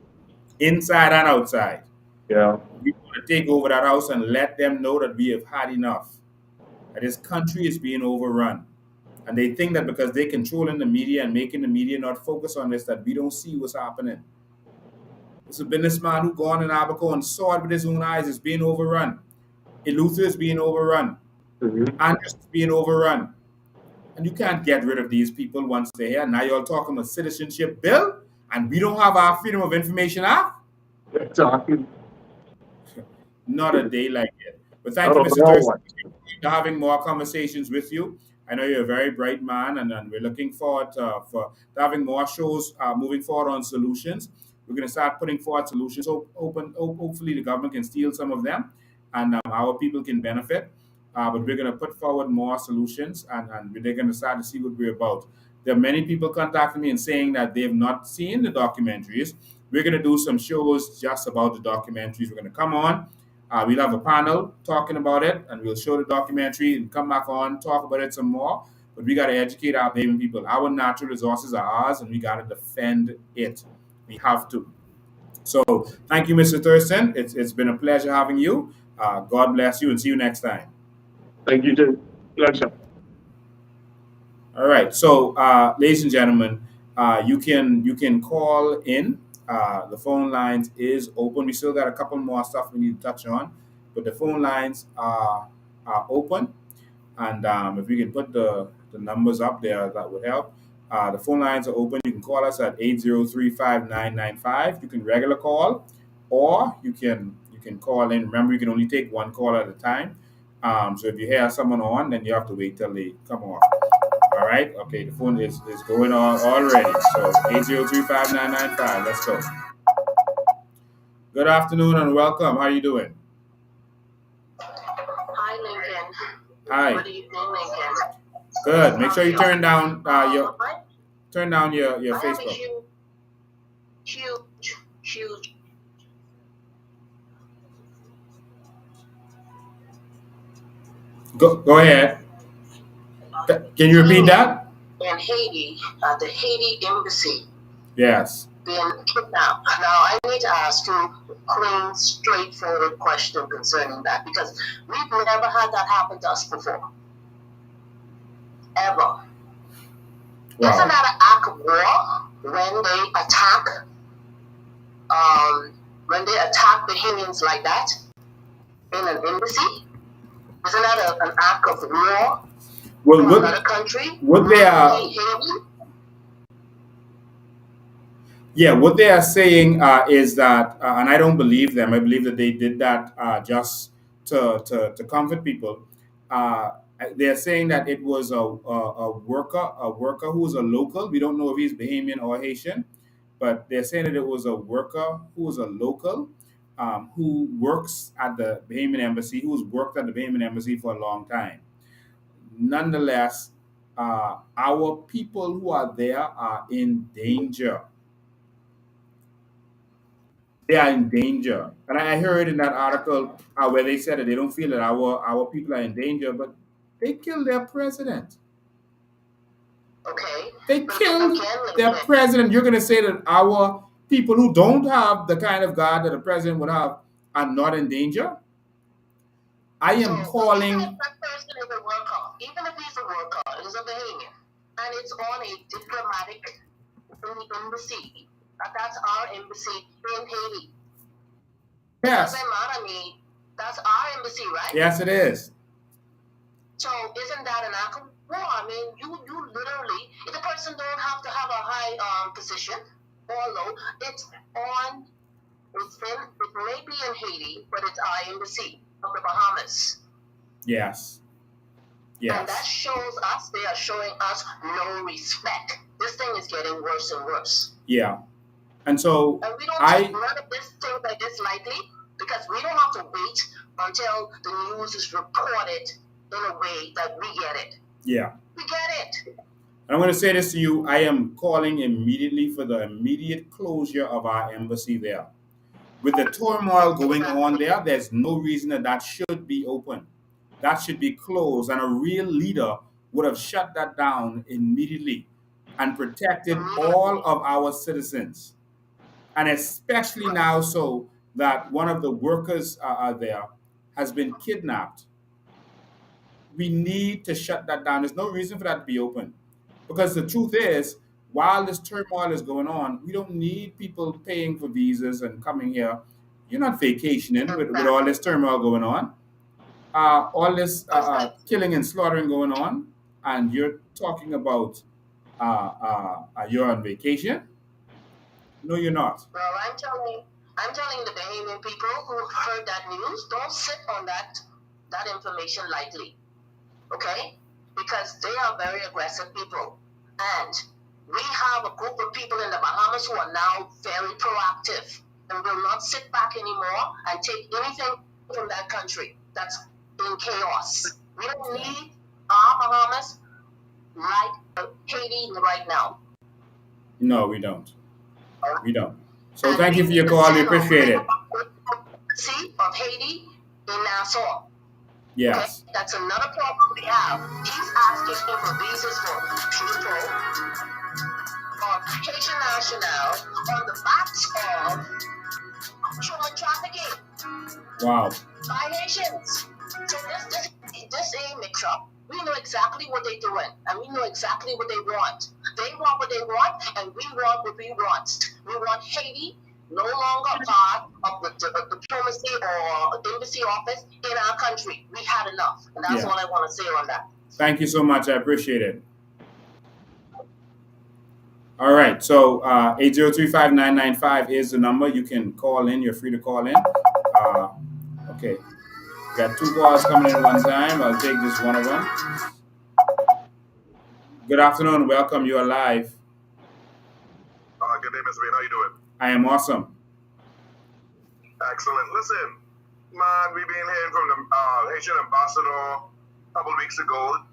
Inside and outside. Yeah. We want to take over that house and let them know that we have had enough. That this country is being overrun. And they think that because they're controlling the media and making the media not focus on this, that we don't see what's happening. It's a businessman who gone in Abaco and saw it with his own eyes. It's being overrun. Eluther is being overrun. Andrews is being overrun. And you can't get rid of these people once they're here. Now you're talking about citizenship bill, and we don't have our Freedom of Information Act? Talking. Not a day like it. But thank you, Mr. Thurston, for having more conversations with you. I know you're a very bright man, and we're looking forward to having more shows moving forward on solutions. We're going to start putting forward solutions. Hopefully the government can steal some of them, and our people can benefit. But we're going to put forward more solutions, and they're going to start to see what we're about. There are many people contacting me and saying that they have not seen the documentaries. We're going to do some shows just about the documentaries. We're going to come on. We'll have a panel talking about it, and we'll show the documentary and come back on, talk about it some more. But we got to educate our Bahamian people. Our natural resources are ours, and we got to defend it. We have to. So thank you, Mr. Thurston. It's been a pleasure having you. God bless you, and see you next time. Thank you, Jim. Pleasure. All right. So, ladies and gentlemen, you can call in. The phone lines is open. We still got a couple more stuff we need to touch on, but the phone lines are open. And if we can put the numbers up there, that would help. The phone lines are open. You can call us at 803-5995. You can regular call, or you can call in. Remember, you can only take one call at a time. So if you hear someone on, then you have to wait till they come off. All right. Okay. The phone is going on already. So 803-5995. Let's go. Good afternoon and welcome. How are you doing? Hi, Lincoln. Hi. Good evening, Lincoln. Good. Make sure you turn down your Facebook. Huge. Go ahead. Can you repeat that? In Haiti, at the Haiti embassy, Yes. being kidnapped. Now, I need to ask you a clean, straightforward question concerning that, because we've never had that happen to us before. Ever. Wow. Isn't that an act of war when they attack Bahamians like that in an embassy? Isn't that an act of war from another country? What they are saying is that, and I don't believe them. I believe that they did that just to comfort people. They're saying that it was a worker who was a local. We don't know if he's Bahamian or Haitian, but they're saying that it was a worker who was a local who works at the Bahamian embassy, who's worked at the Bahamian embassy for a long time. Nonetheless, our people who are there are in danger. They are in danger. And I heard in that article where they said that they don't feel that our people are in danger, but they killed their president. Okay. They killed their president. You're going to say that our people who don't have the kind of God that a president would have are not in danger? I am calling. Even if that person is a worker, even if he's a worker, it is a Bahamian, and it's on a diplomatic embassy. That's our embassy in Haiti. Yes. Doesn't matter me. That's our embassy, right? Yes, it is. So isn't that an act of war? I mean, you literally, if the person don't have to have a high position or low, it may be in Haiti, but it's our embassy of the Bahamas. Yes. And that shows us, they are showing us no respect. This thing is getting worse and worse. Yeah. And so and we don't take none of this thing like this lightly, because we don't have to wait until the news is reported in a way that we get it. Yeah. We get it. And I'm going to say this to you. I am calling immediately for the immediate closure of our embassy there. With the turmoil going on there, there's no reason that that should be open. That should be closed. And a real leader would have shut that down immediately and protected all of our citizens. And especially now, so that one of the workers there has been kidnapped. We need to shut that down. There's no reason for that to be open. Because the truth is, while this turmoil is going on, we don't need people paying for visas and coming here. You're not vacationing with all this turmoil going on, all this killing and slaughtering going on, and you're talking about you're on vacation. No, you're not. Well, I'm telling the Bahamian people who heard that news, don't sit on that information lightly, okay? Because they are very aggressive people, and we have a group of people in the Bahamas who are now very proactive and will not sit back anymore and take anything from that country that's in chaos. We don't need our Bahamas like Haiti right now. No, we don't. We don't. So thank you for your call. We appreciate it. See, of Haiti in Nassau. Yes. Okay? That's another problem we have. He's asking for visas for people of Haitian national on the backs of human trafficking. Wow. By Haitians. So this ain't mix up. We know exactly what they're doing, and we know exactly what they want. They want what they want, and we want what we want. We want Haiti no longer part of the diplomacy or embassy office in our country. We had enough, and that's all I want to say on that. Thank you so much. I appreciate it. All right. So 8035995 is the number. You can call in. You're free to call in. Okay. Got two calls coming in at one time. I'll take just one of them. Good afternoon. Welcome. You are live. Good day, Mr. Bean. How you doing? I am awesome. Excellent. Listen, man, we've been hearing from the Haitian ambassador a couple of weeks ago.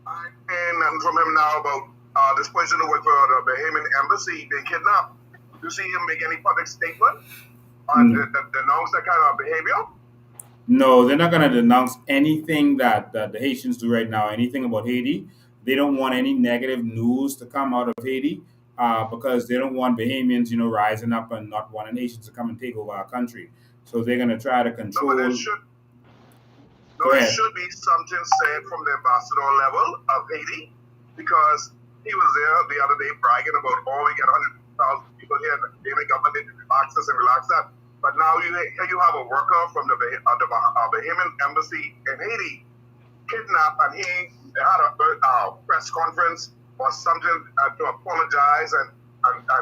I'm hearing nothing from him now about this person who worked for the Bahamian embassy being kidnapped. Do you see him make any public statement on denounce that kind of behavior? No, they're not going to denounce anything that the Haitians do right now, anything about Haiti. They don't want any negative news to come out of Haiti because they don't want Bahamians, rising up and not wanting Haitians to come and take over our country. So they're going to try to control. There should be something said from the ambassador level of Haiti, because he was there the other day bragging about, we get 100,000 people here, and the Bahamian government didn't relax this and relax that. But now you have a worker from the Bahamian embassy in Haiti kidnapped, and he had a press conference or something to apologize and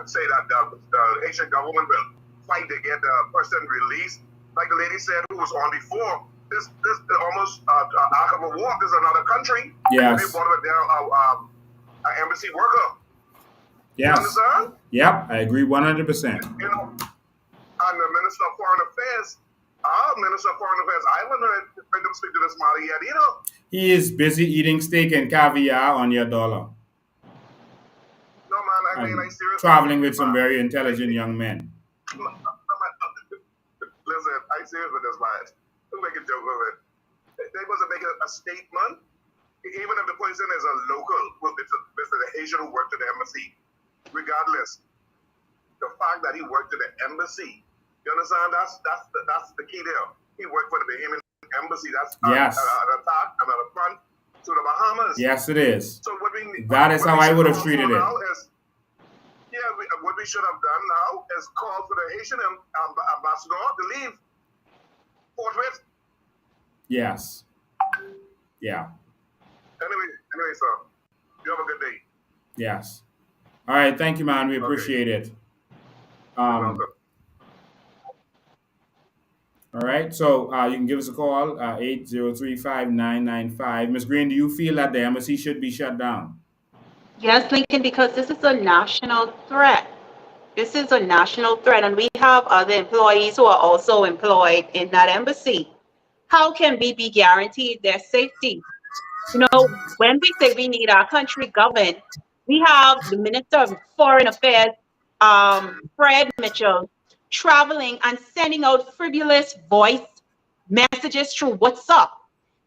say that the Haitian government will fight to get the person released. Like the lady said who was on before, this almost an act of a war. This is another country. Yes. They brought down an embassy worker. Yes. You understand? Yep, I agree 100%. And the Minister of Foreign Affairs, I haven't heard him speak to this matter yet either. He is busy eating steak and caviar on your dollar. No, man, I mean, I seriously. Traveling with some very intelligent young men. Listen, I serious with this, man. Don't make a joke of it. They wasn't making a statement. Even if the person is a local, it's the Haitian who worked at the embassy, regardless, the fact that he worked at the embassy, you understand? That's the key there. He worked for the Bahamian embassy. That's an attack and an affront to the Bahamas. Yes, it is. So that is how I would have treated it. What we should have done now is call for the Haitian ambassador to leave forthwith. Yes. Yeah. Anyway, sir, you have a good day. Yes. All right. Thank you, man. We appreciate it. All right. So you can give us a call, 8035995. Ms. Green, do you feel that the embassy should be shut down? Yes, Lincoln, because this is a national threat. This is a national threat, and we have other employees who are also employed in that embassy. How can we be guaranteed their safety? When we say we need our country governed, we have the Minister of Foreign Affairs, Fred Mitchell, traveling and sending out frivolous voice messages through WhatsApp.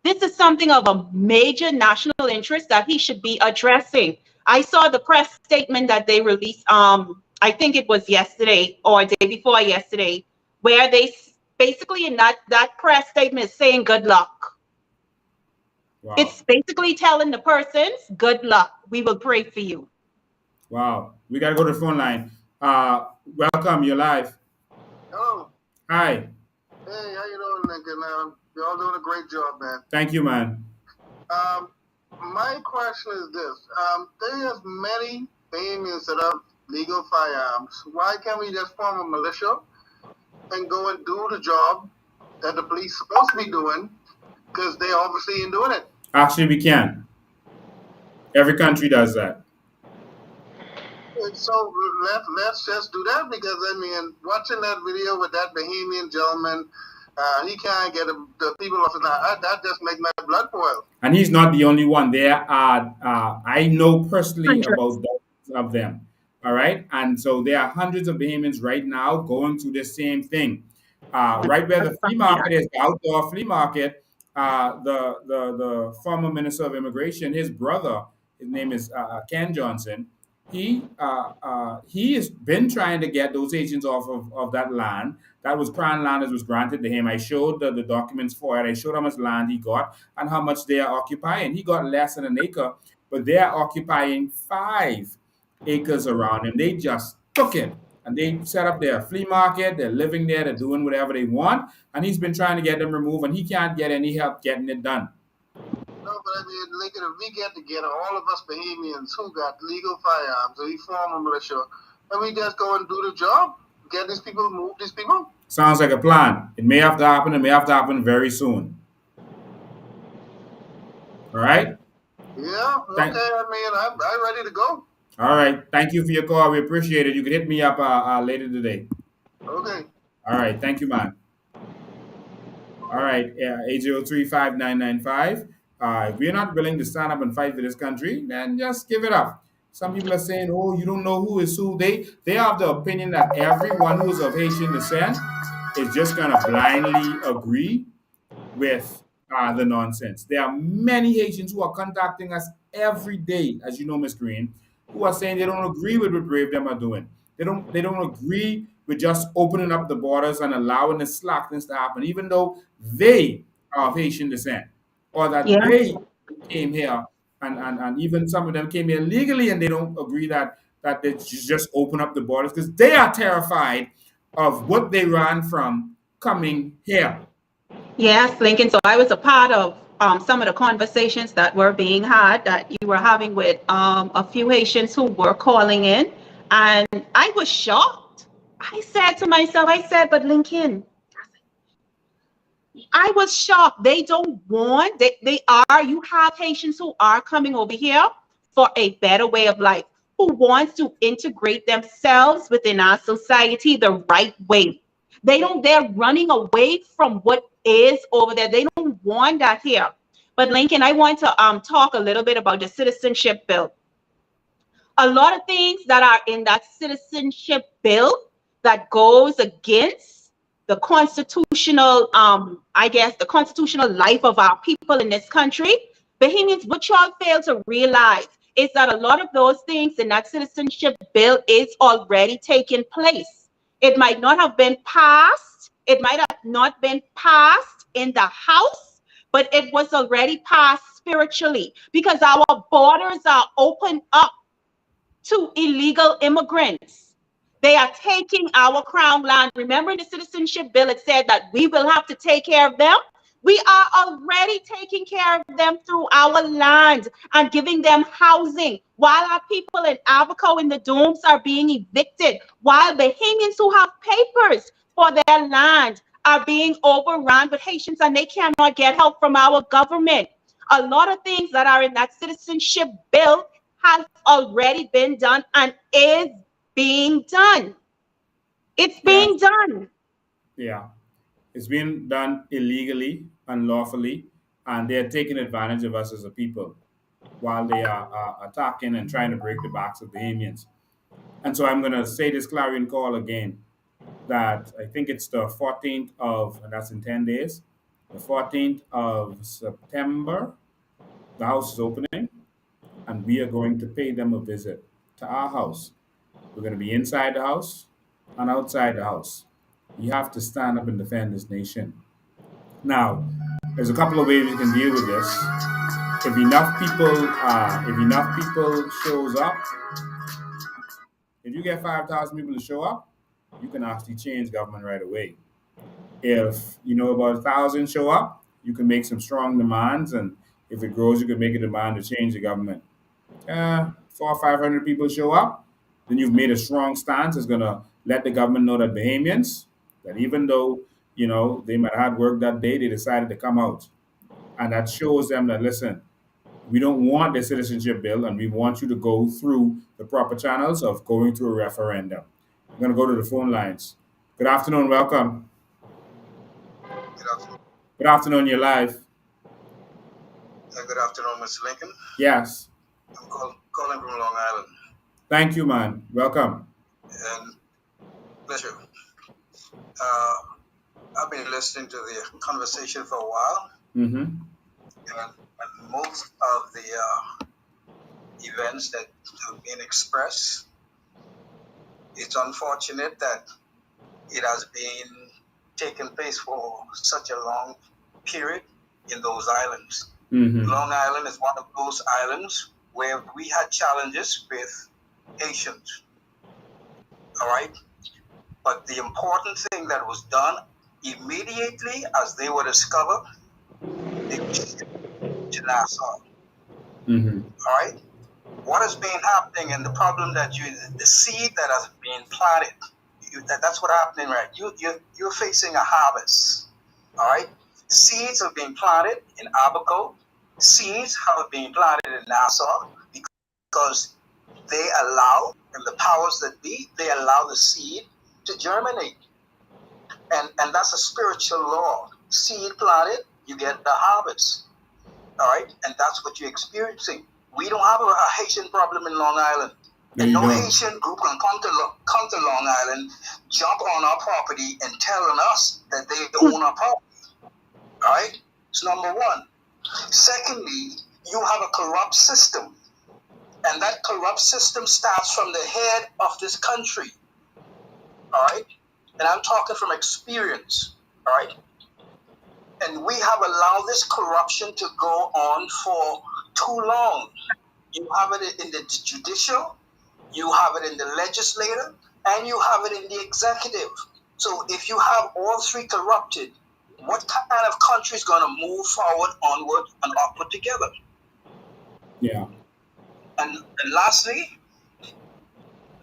This is something of a major national interest that he should be addressing. I saw the press statement that they released, I think it was yesterday or day before yesterday, where they basically in that press statement is saying good luck. Wow. It's basically telling the persons, good luck. We will pray for you. Wow. We got to go to the phone line. Welcome. You're live. Hello. Hi. Hey, how you doing, Lincoln? You're all doing a great job, man. Thank you, man. My question is this. There's many Bahamians that have legal firearms. Why can't we just form a militia and go and do the job that the police supposed to be doing? Because they obviously ain't doing it. Actually, we can. Every country does that. And so let's just do that, because watching that video with that Bahamian gentleman, he can't get the people off his line. That just makes my blood boil. And he's not the only one. There are, I know personally about dozens of them. All right. And so there are hundreds of Bahamians right now going through the same thing. Right where the flea market is, the outdoor flea market, the former Minister of Immigration, his brother, his name is Ken Johnson. He has been trying to get those Haitians off of that land. That was Crown land that was granted to him. I showed the documents for it. I showed how much land he got and how much they are occupying. He got less than an acre, but they are occupying 5 acres around him. They just took it. And they set up their flea market. They're living there. They're doing whatever they want. And he's been trying to get them removed, and he can't get any help getting it done. No, but Lincoln, if we get together, all of us Bahamians who got legal firearms, and we form a militia, and we just go and do the job, get these people, move these people. Sounds like a plan. It may have to happen. It may have to happen very soon. All right? Yeah, okay. I'm ready to go. All right. Thank you for your call. We appreciate it. You can hit me up later today. Okay. All right. Thank you, man. All right. 803-5995. If you're not willing to stand up and fight for this country, then just give it up. Some people are saying, oh, you don't know who is who. They have the opinion that everyone who is of Haitian descent is just going to blindly agree with the nonsense. There are many Haitians who are contacting us every day, as you know, Ms. Green, who are saying they don't agree with what Brave them are doing. They don't agree with just opening up the borders and allowing the slackness to happen, even though they are of Haitian descent, or that they came here and even some of them came here legally, and they don't agree that they just open up the borders because they are terrified of what they ran from coming here. Yes, Lincoln. So I was a part of some of the conversations that were being had, that you were having with a few Haitians who were calling in, and I was shocked. I said to myself, but Lincoln, I was shocked. They don't want, you have Haitians who are coming over here for a better way of life, who wants to integrate themselves within our society the right way. They're running away from what is over there. They don't want that here. But Lincoln, I want to talk a little bit about the citizenship bill. A lot of things that are in that citizenship bill that goes against the constitutional, the constitutional life of our people in this country. Bahamians, what y'all fail to realize is that a lot of those things in that citizenship bill is already taking place. It might not have been passed. It might have not been passed in the House, but it was already passed spiritually, because our borders are open up to illegal immigrants. They are taking our crown land. Remember, in the citizenship bill, it said that we will have to take care of them. We are already taking care of them through our land and giving them housing, while our people in Abaco in the Domes are being evicted, while Bahamians who have papers for their land are being overrun with Haitians, and they cannot get help from our government. A lot of things that are in that citizenship bill has already been done and is being done. It's being done. Yeah. It's being done illegally, unlawfully, and they're taking advantage of us as a people while they are attacking and trying to break the backs of Bahamians. And so I'm going to say this clarion call again, that I think it's the 14th of, and that's in 10 days, the 14th of September, the house is opening, and we are going to pay them a visit to our house. We're going to be inside the house and outside the house. You have to stand up and defend this nation. Now, there's a couple of ways you can deal with this. If enough people shows up, if you get 5,000 people to show up, you can actually change government right away. If about 1,000 show up, you can make some strong demands, and if it grows, you can make a demand to change the government. 400 or 500 people show up, then you've made a strong stance. It's gonna let the government know that Bahamians, that even though they might have had work that day, they decided to come out, and that shows them that, listen, we don't want the citizenship bill, and we want you to go through the proper channels of going through a referendum. I'm gonna go to the phone lines. Good afternoon, welcome. Good afternoon, you're live. Good afternoon, Mr. Lincoln. Yes. I'm calling from Long Island. Thank you, man. Welcome. And pleasure. I've been listening to the conversation for a while. Mm-hmm. And most of the events that have been expressed, it's unfortunate that it has been taking place for such a long period in those islands. Mm-hmm. Long Island is one of those islands where we had challenges with Haitians. All right? But the important thing that was done immediately as they were discovered, they were shipped to Nassau. Mm-hmm. All right? What has been happening, and the problem that the seed that has been planted, that's what happening, right? You're facing a harvest. All right? Seeds have been planted in Abaco. Seeds have been planted in Nassau because they allow, and the powers that be, they allow the seed to germinate. And that's a spiritual law. Seed planted, you get the harvest. All right? And that's what you're experiencing. We don't have a Haitian problem in Long Island. And no Haitian group can come to Long Island, jump on our property and telling us that they own our property. All right? It's number one. Secondly, you have a corrupt system. And that corrupt system starts from the head of this country. All right? And I'm talking from experience. All right? And we have allowed this corruption to go on for too long. You have it in the judicial, you have it in the legislature, and you have it in the executive. So if you have all three corrupted, what kind of country is going to move forward, onward, and upward together? Yeah. And lastly,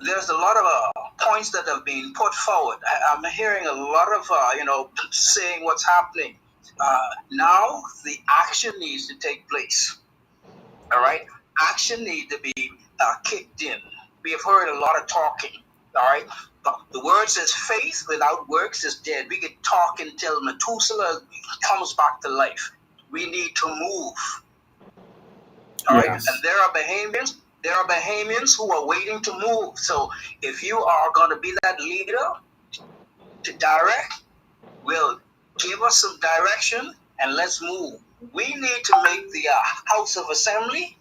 there's a lot of points that have been put forward. I'm hearing a lot of, saying what's happening. Now the action needs to take place. All right? Action needs to be kicked in. We have heard a lot of talking. All right? The word says faith without works is dead. We can talk until Methuselah comes back to life. We need to move. All right? And there are Bahamians who are waiting to move. So if you are going to be that leader to direct, well, give us some direction and let's move. We need to make the House of Assembly,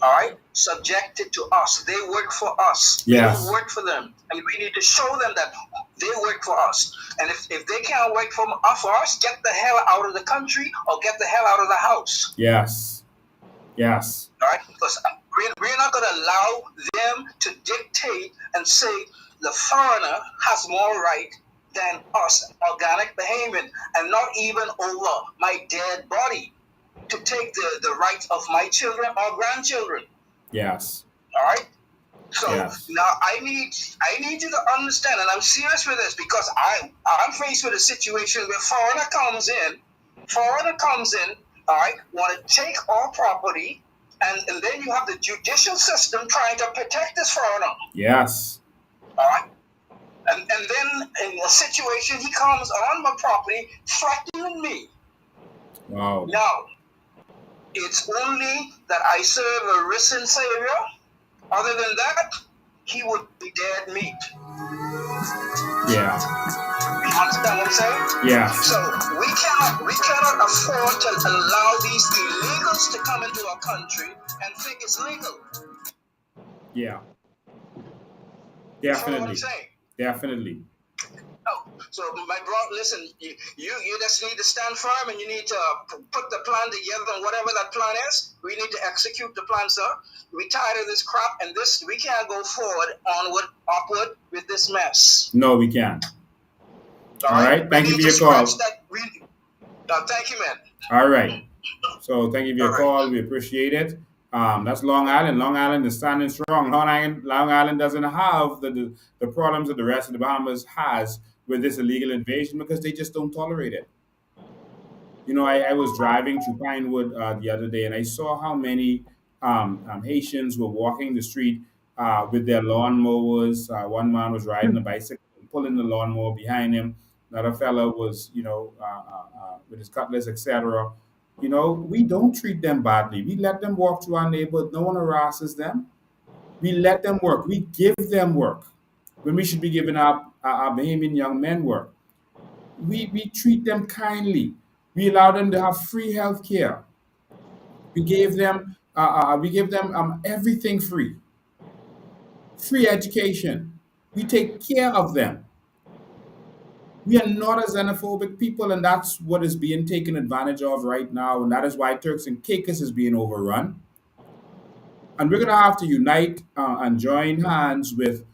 all right, subjected to us. They work for us. Yes. We don't work for them. And we need to show them that they work for us. And if they can't work for us, get the hell out of the country or get the hell out of the house. Yes. Yes. All right? Because we're not going to allow them to dictate and say the foreigner has more right than us, organic Bahamian, and not even over my dead body to take the rights of my children or grandchildren. Yes. All right? So now I need you to understand, and I'm serious with this because I'm faced with a situation where foreigner comes in, all right, want to take our property, and then you have the judicial system trying to protect this foreigner. Yes. All right? And then in a situation, he comes on my property threatening me. Wow. Now, It's only that I serve a risen Savior. Other than that, he would be dead meat. Yeah. You understand what I'm saying? Yeah. So we cannot afford to allow these illegals to come into our country and think it's legal. Yeah. You follow what I'm Definitely. saying? Definitely. So, my bro, listen, you just need to stand firm and you need to put the plan together, and whatever that plan is, we need to execute the plan, sir. We tired of this crap, and we can't go forward, onward, upward with this mess. No, we can't. All right. Thank you for your call. Thank you, man. All right. So thank you for your call. We appreciate it. That's Long Island. Long Island is standing strong. Long Island doesn't have the problems that the rest of the Bahamas has with this illegal invasion because they just don't tolerate it. You know, I was driving through Pinewood the other day and I saw how many Haitians were walking the street with their lawnmowers. One man was riding a bicycle, pulling the lawnmower behind him. Another fella was, with his cutlass, etc. You know, we don't treat them badly. We let them walk through our neighborhood. No one harasses them. We let them work. We give them work when we should be giving our Bahamian young men work. We treat them kindly. We allow them to have free health care. We gave them everything free. Free education. We take care of them. We are not a xenophobic people, and that's what is being taken advantage of right now, and that is why Turks and Caicos is being overrun. And we're going to have to unite and join hands with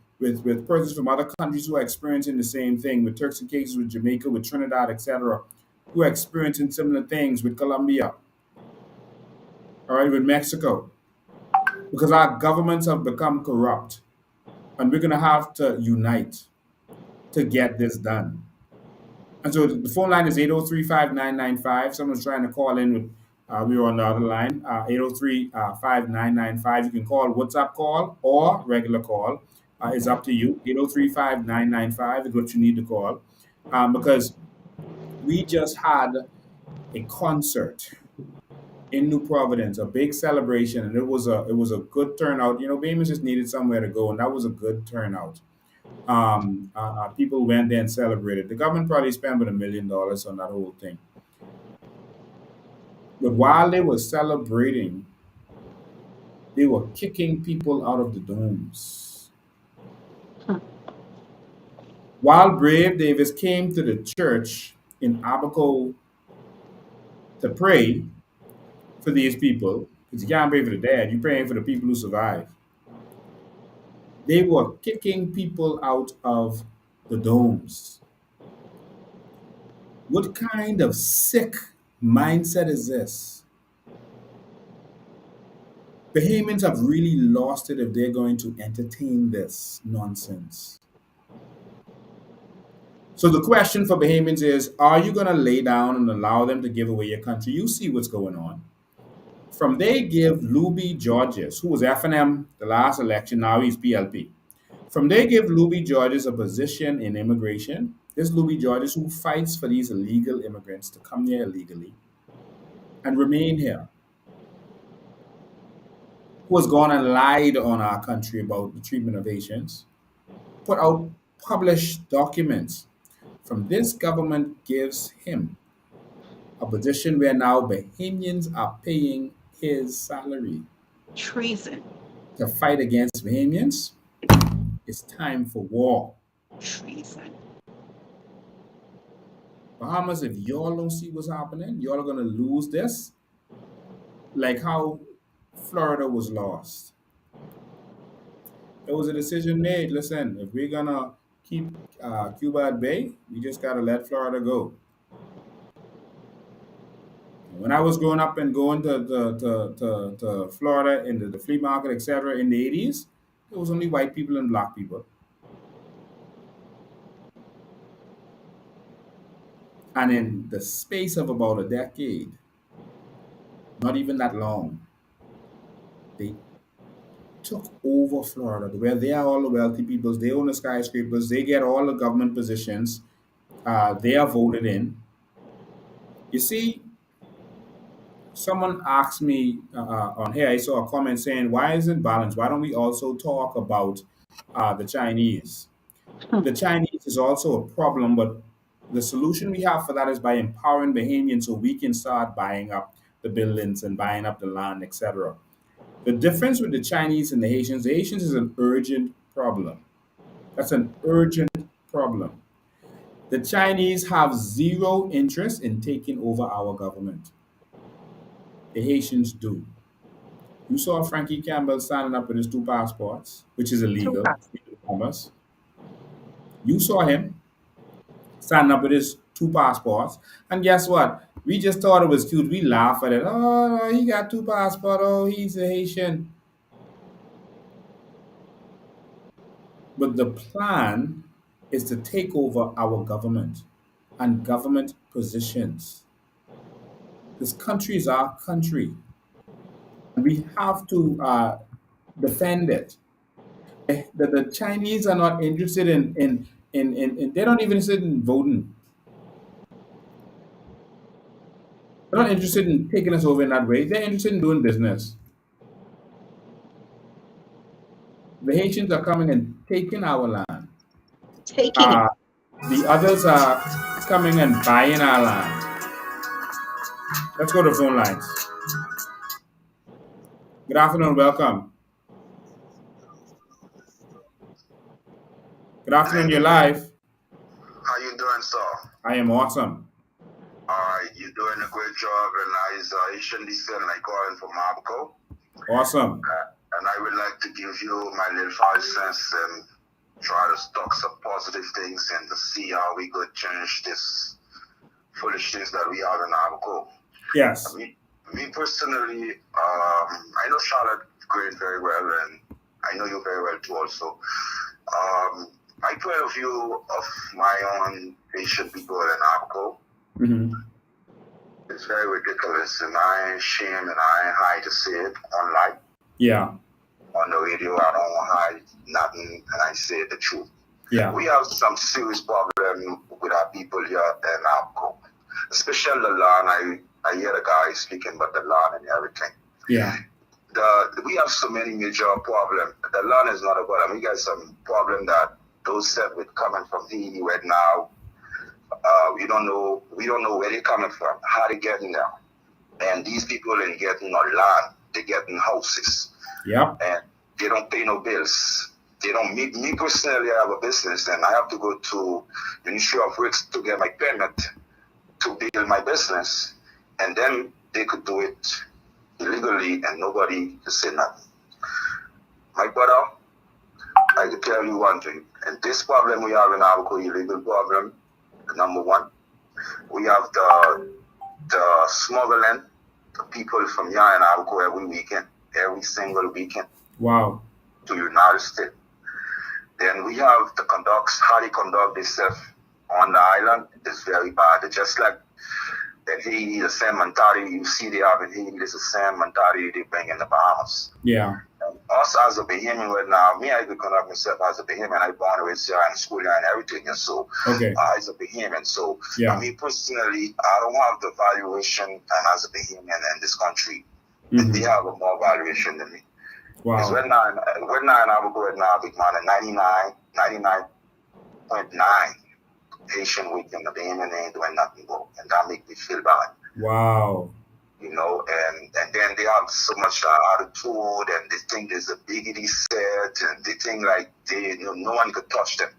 persons from other countries who are experiencing the same thing, with Turks and Caicos, with Jamaica, with Trinidad, etc., who are experiencing similar things, with Colombia, all right, with Mexico, because our governments have become corrupt, and we're going to have to unite to get this done. And so the phone line is 803-5995. Someone's trying to call in with, we were on the other line, 803-5995. You can call WhatsApp call or regular call. It's up to you. 803-5995 is what you need to call. Because we just had a concert in New Providence, a big celebration, and it was a good turnout. You know, Bahamians just needed somewhere to go, and that was a good turnout. People went there and celebrated. The government probably spent about $1 million on that whole thing. But while they were celebrating, they were kicking people out of the domes. While Brave Davis came to the church in Abaco to pray for these people, because you can't pray for the dead, you're praying for the people who survived. They were kicking people out of the domes. What kind of sick mindset is this? Bahamians have really lost it if they're going to entertain this nonsense. So the question for Bahamians is, are you going to lay down and allow them to give away your country? You see what's going on. From they give Luby Georges, who was F&M the last election, now he's PLP. From they give Luby Georges a position in immigration. This Luby Georges who fights for these illegal immigrants to come here illegally and remain here. Who has gone and lied on our country about the treatment of Haitians, put out published documents. From this government gives him a position where now Bahamians are paying his salary. Treason. To fight against Bahamians, it's time for war. Treason. Bahamas, if y'all don't see what's happening, y'all are going to lose this. Like how Florida was lost. There was a decision made. Listen, if we're going to keep Cuba at bay, we just got to let Florida go. When I was growing up and going to Florida in the flea market, etc., in the 80s, there was only white people and black people. And in the space of about a decade, not even that long, they took over Florida, where they are all the wealthy peoples. They own the skyscrapers. They get all the government positions. They are voted in. You see, Someone asked me on here, I saw a comment saying, why isn't balanced? Why don't we also talk about the Chinese? The Chinese is also a problem, but the solution we have for that is by empowering Bahamians so we can start buying up the buildings and buying up the land, etc. The difference with the Chinese and the Haitians is an urgent problem. That's an urgent problem. The Chinese have zero interest in taking over our government. The Haitians do. You saw Frankie Campbell standing up with his two passports, which is illegal. You saw him standing up with his two passports. And guess what? We just thought it was cute. We laugh at it. Oh, no, he got two passports. Oh, he's a Haitian. But the plan is to take over our government and government positions. This country is our country. And we have to defend it. The Chinese are not interested in they're not even interested in voting. They're not interested in taking us over in that way. They're interested in doing business. The Haitians are coming and taking our land. Taking it. The others are coming and buying our land. Let's go to phone lines. Good afternoon, welcome. Good afternoon, you're live. How you doing, sir? I am awesome. Alright, you're doing a great job, and I is Haitian descent, and I calling from Abaco. Awesome. And I would like to give you my little 5 cents and try to stock some positive things and to see how we could change this foolish things that we have in Abaco. Yes. Me personally, I know Charlotte Green very well, and I know you very well too also. My point of view of my own Haitian people in Abaco, it's very ridiculous, and I ain't shame and I ain't hide to say it online. Yeah. On the radio, I don't hide nothing, and I say the truth. Yeah. We have some serious problem with our people here in Abaco, especially the land. I hear the guy speaking about the land and everything. Yeah. We have so many major problems. The land is not a problem. We got some problem that those set with coming from Haiti right now. We don't know where they're coming from, how they getting there. And these people ain't getting no land, they getting houses. Yep. And they don't pay no bills. They don't me personally, I have a business and I have to go to the Ministry of Works to get my permit to build my business. And then they could do it illegally and nobody could say nothing. My brother, I can tell you one thing, and this problem we have in Abaco, illegal problem, number one, we have the smuggling the people from here in Abaco every single weekend. Wow. To United States. Then we have the how they conduct themselves on the island is very bad. It's just like in Haiti, the same mentality you see they have in Haiti, it's the same mentality they bring in the Bahamas. Yeah. Us as a Bahamian right now, me, I could conduct myself as a Bahamian. I born and raised here in school here and everything. And so, as a Bahamian. So, me personally, I don't have the valuation and as a Bahamian in this country. And they have a more valuation than me. Wow. Because we're not in Abaco right now, big man, and 99.9 Haitian weekend, the Bahamian ain't doing nothing wrong. And that makes me feel bad. Wow. You know, and then they have so much attitude, and they think there's a biggity set, and they think like no one could touch them.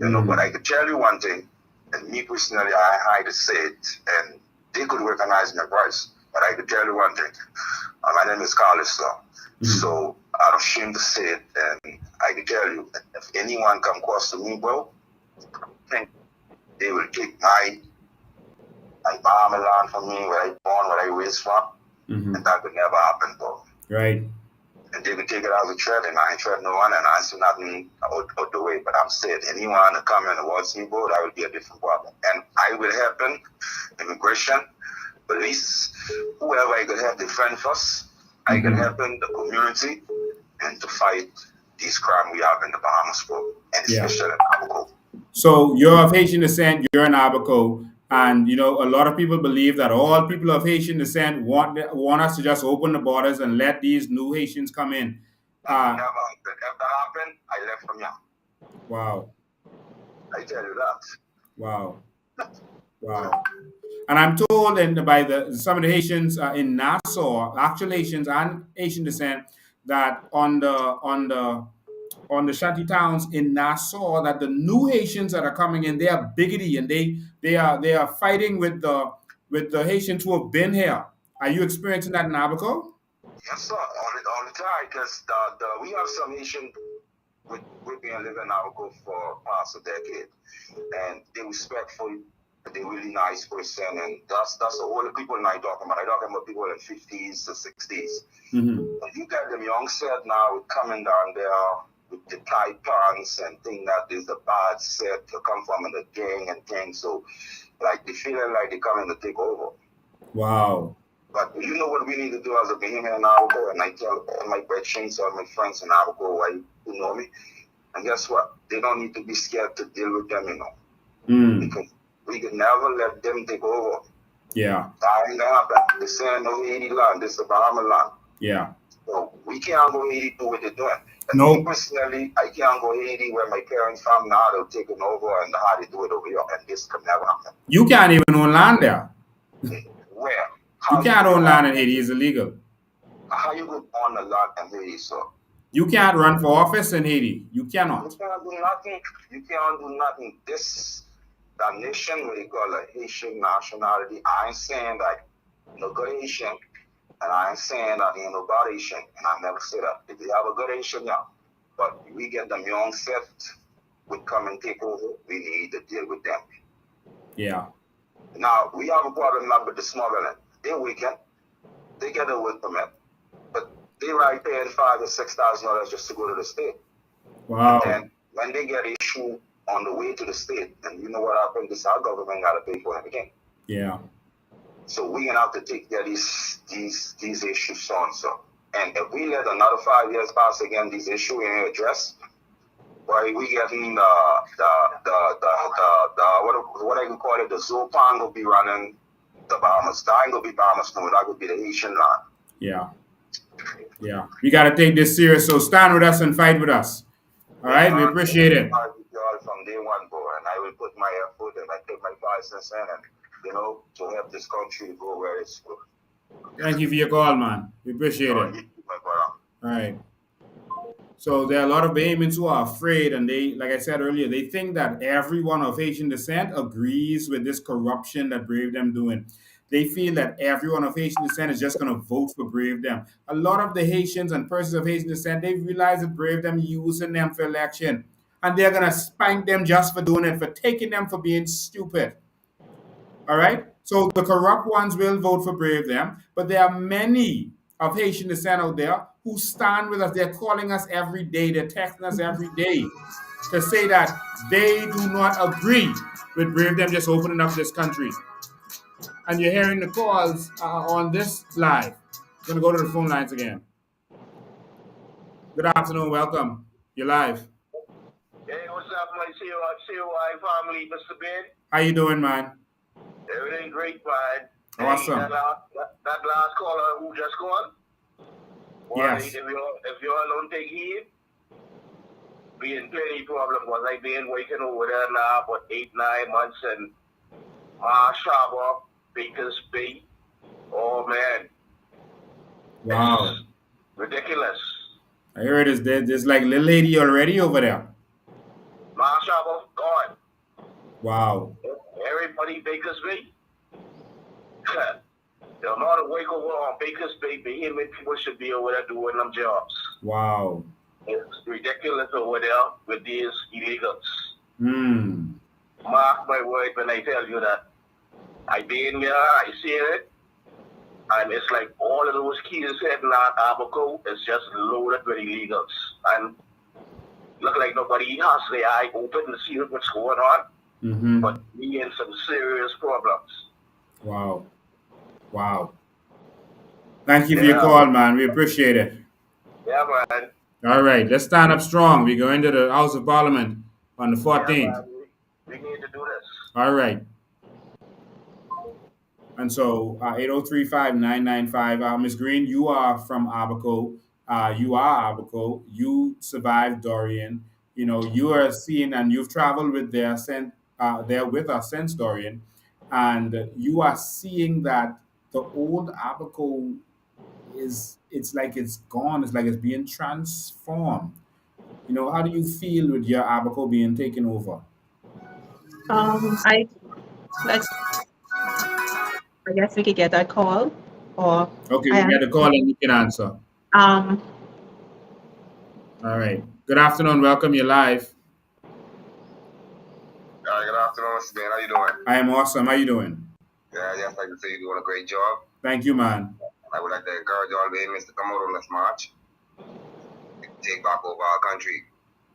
You know, but I could tell you one thing, and me personally, I hide to say it, and they could recognize my price. But I could tell you one thing, my name is Carlos, so I'm ashamed to say it, and I can tell you, if anyone come close to me, bro, I think they will take my Bahama land from me, where I born, where I raised from, and that could never happen, bro. Right. And they could take it as a threat, and I ain't threat no one, and I see nothing out the way. But I'm saying, anyone to come in towards me, bro, that would be a different problem. And I will help them, immigration, police, whoever I could help defend us, I can help in the community, and to fight these crimes we have in the Bahamas, bro, and especially in Abaco. So you're of Haitian descent, you're in Abaco. And a lot of people believe that all people of Haitian descent want us to just open the borders and let these new Haitians come in. Never happened. If that happened, I left from here. Wow. I tell you that. Wow. Wow. And I'm told by some of the Haitians in Nassau, actual Haitians and Haitian descent, that on the shanty towns in Nassau, that the new Haitians that are coming in, they are biggity and they are fighting with the Haitians who have been here. Are you experiencing that in Abaco? Yes, sir. All the time, because we have some Haitian with me and living in Abaco for past a decade, and they respectful. They're really nice person, and that's all the people I talking about. I talking about people in 50s to 60s. Mm-hmm. And you got them young set now coming down there with the tight pants and think that is the bad set to come from in the gang and things. So, like, they feeling like they coming to take over. Wow. But you know what we need to do as a Bahamian in Abaco, and I tell all my brethren, all my friends in Abaco who know me, and guess what? They don't need to be scared to deal with them, Because we can never let them take over. Yeah. That ain't gonna happen. This ain't no Haiti land. This is the Bahama land. Yeah. So we can't go Haiti do what they're doing. And No. me personally, I can't go Haiti where my parents from now they're taking over and how they do it over here. And this can never happen. You can't even own land there. Where? You can't own land in Haiti. It's illegal. How you go on the land in Haiti, sir? You can't run for office in Haiti. You cannot. You can't do nothing. You can't do nothing. That nation, what they call a Haitian nationality, I ain't saying that no good Haitian, and I ain't saying that ain't no bad Haitian, and I never say that. If they have a good Haitian, yeah. But we get them young set, we come and take over, we need to deal with them. Yeah. Now, we have a problem now with the smuggling. They weekend, they get a work permit, but they right paying $5,000 to $6,000 just to go to the state. Wow. And then when they get issue on the way to the state, and you know what happened? This our government got to pay for everything. Yeah. So we're gonna have to take care of these issues on. So, and if we let another 5 years pass again, these issues ain't addressed, why we getting the what I can call it, the Zopan will be running the Bahamas. That ain't gonna be Bahamas no, that would be the Haitian land. Yeah. Yeah. We gotta take this serious. So stand with us and fight with us. All right, we appreciate it. I'll be all from day one, boy, and I will put my effort and I take my license in and to help this country go where it's good. Thank you for your call, man. We appreciate it. All right. So there are a lot of Bahamians who are afraid, and they, like I said earlier, they think that everyone of Haitian descent agrees with this corruption that Brave Them doing. They feel that everyone of Haitian descent is just going to vote for Brave Them. A lot of the Haitians and persons of Haitian descent, they realize that Brave Them using them for election, and they're going to spank them just for doing it, for taking them for being stupid. All right? So the corrupt ones will vote for Brave Them, but there are many of Haitian descent out there who stand with us. They're calling us every day. They're texting us every day to say that they do not agree with Brave Them just opening up this country. And you're hearing the calls on this live. I'm going to go to the phone lines again. Good afternoon. Welcome. You're live. Hey, what's up, my COI family, Mr. Ben? How you doing, man? Everything great, man. Awesome. Hey, that last caller who just called? Yes. If you all don't take heed, we in plenty problem because I've been waiting over there now for 8-9 months and Shaba, Baker's Bay. Oh man. Wow. It's ridiculous. I heard there's like a little lady already over there. Shaba gone. Wow. Everybody Baker's Bay. The amount of work over on Baker's Bay, Bahamian people should be over there doing them jobs. Wow. It's ridiculous over there with these illegals. Mark my word when I tell you that I've been here, I see it, and it's like all of those kids heading out Abaco is just loaded with illegals. And look like nobody has their eye open to see what's going on. Mm-hmm. But we in some serious problems. Wow. Wow. Thank you for your call, man. We appreciate it. Yeah, man. All right. Let's stand up strong. We go into the House of Parliament on the 14th. Yeah, we need to do this. All right. And so 8035995, Ms. Green, you are from Abaco. You are Abaco. You survived Dorian. You know, you are seeing and you've traveled with there with us since Dorian. And you are seeing that the old Abaco it's like it's gone. It's like it's being transformed. You know, how do you feel with your Abaco being taken over? I like. I guess we could get that call, or Okay, I we get a call and you can answer. um. All right. Good afternoon. Welcome. You're live. Good afternoon, Mr. Dan. How you doing? I am awesome. How you doing? Yeah, yes, I can say you're doing a great job. Thank you, man. I would like to encourage all Bahamians to come out on this march, take back over our country.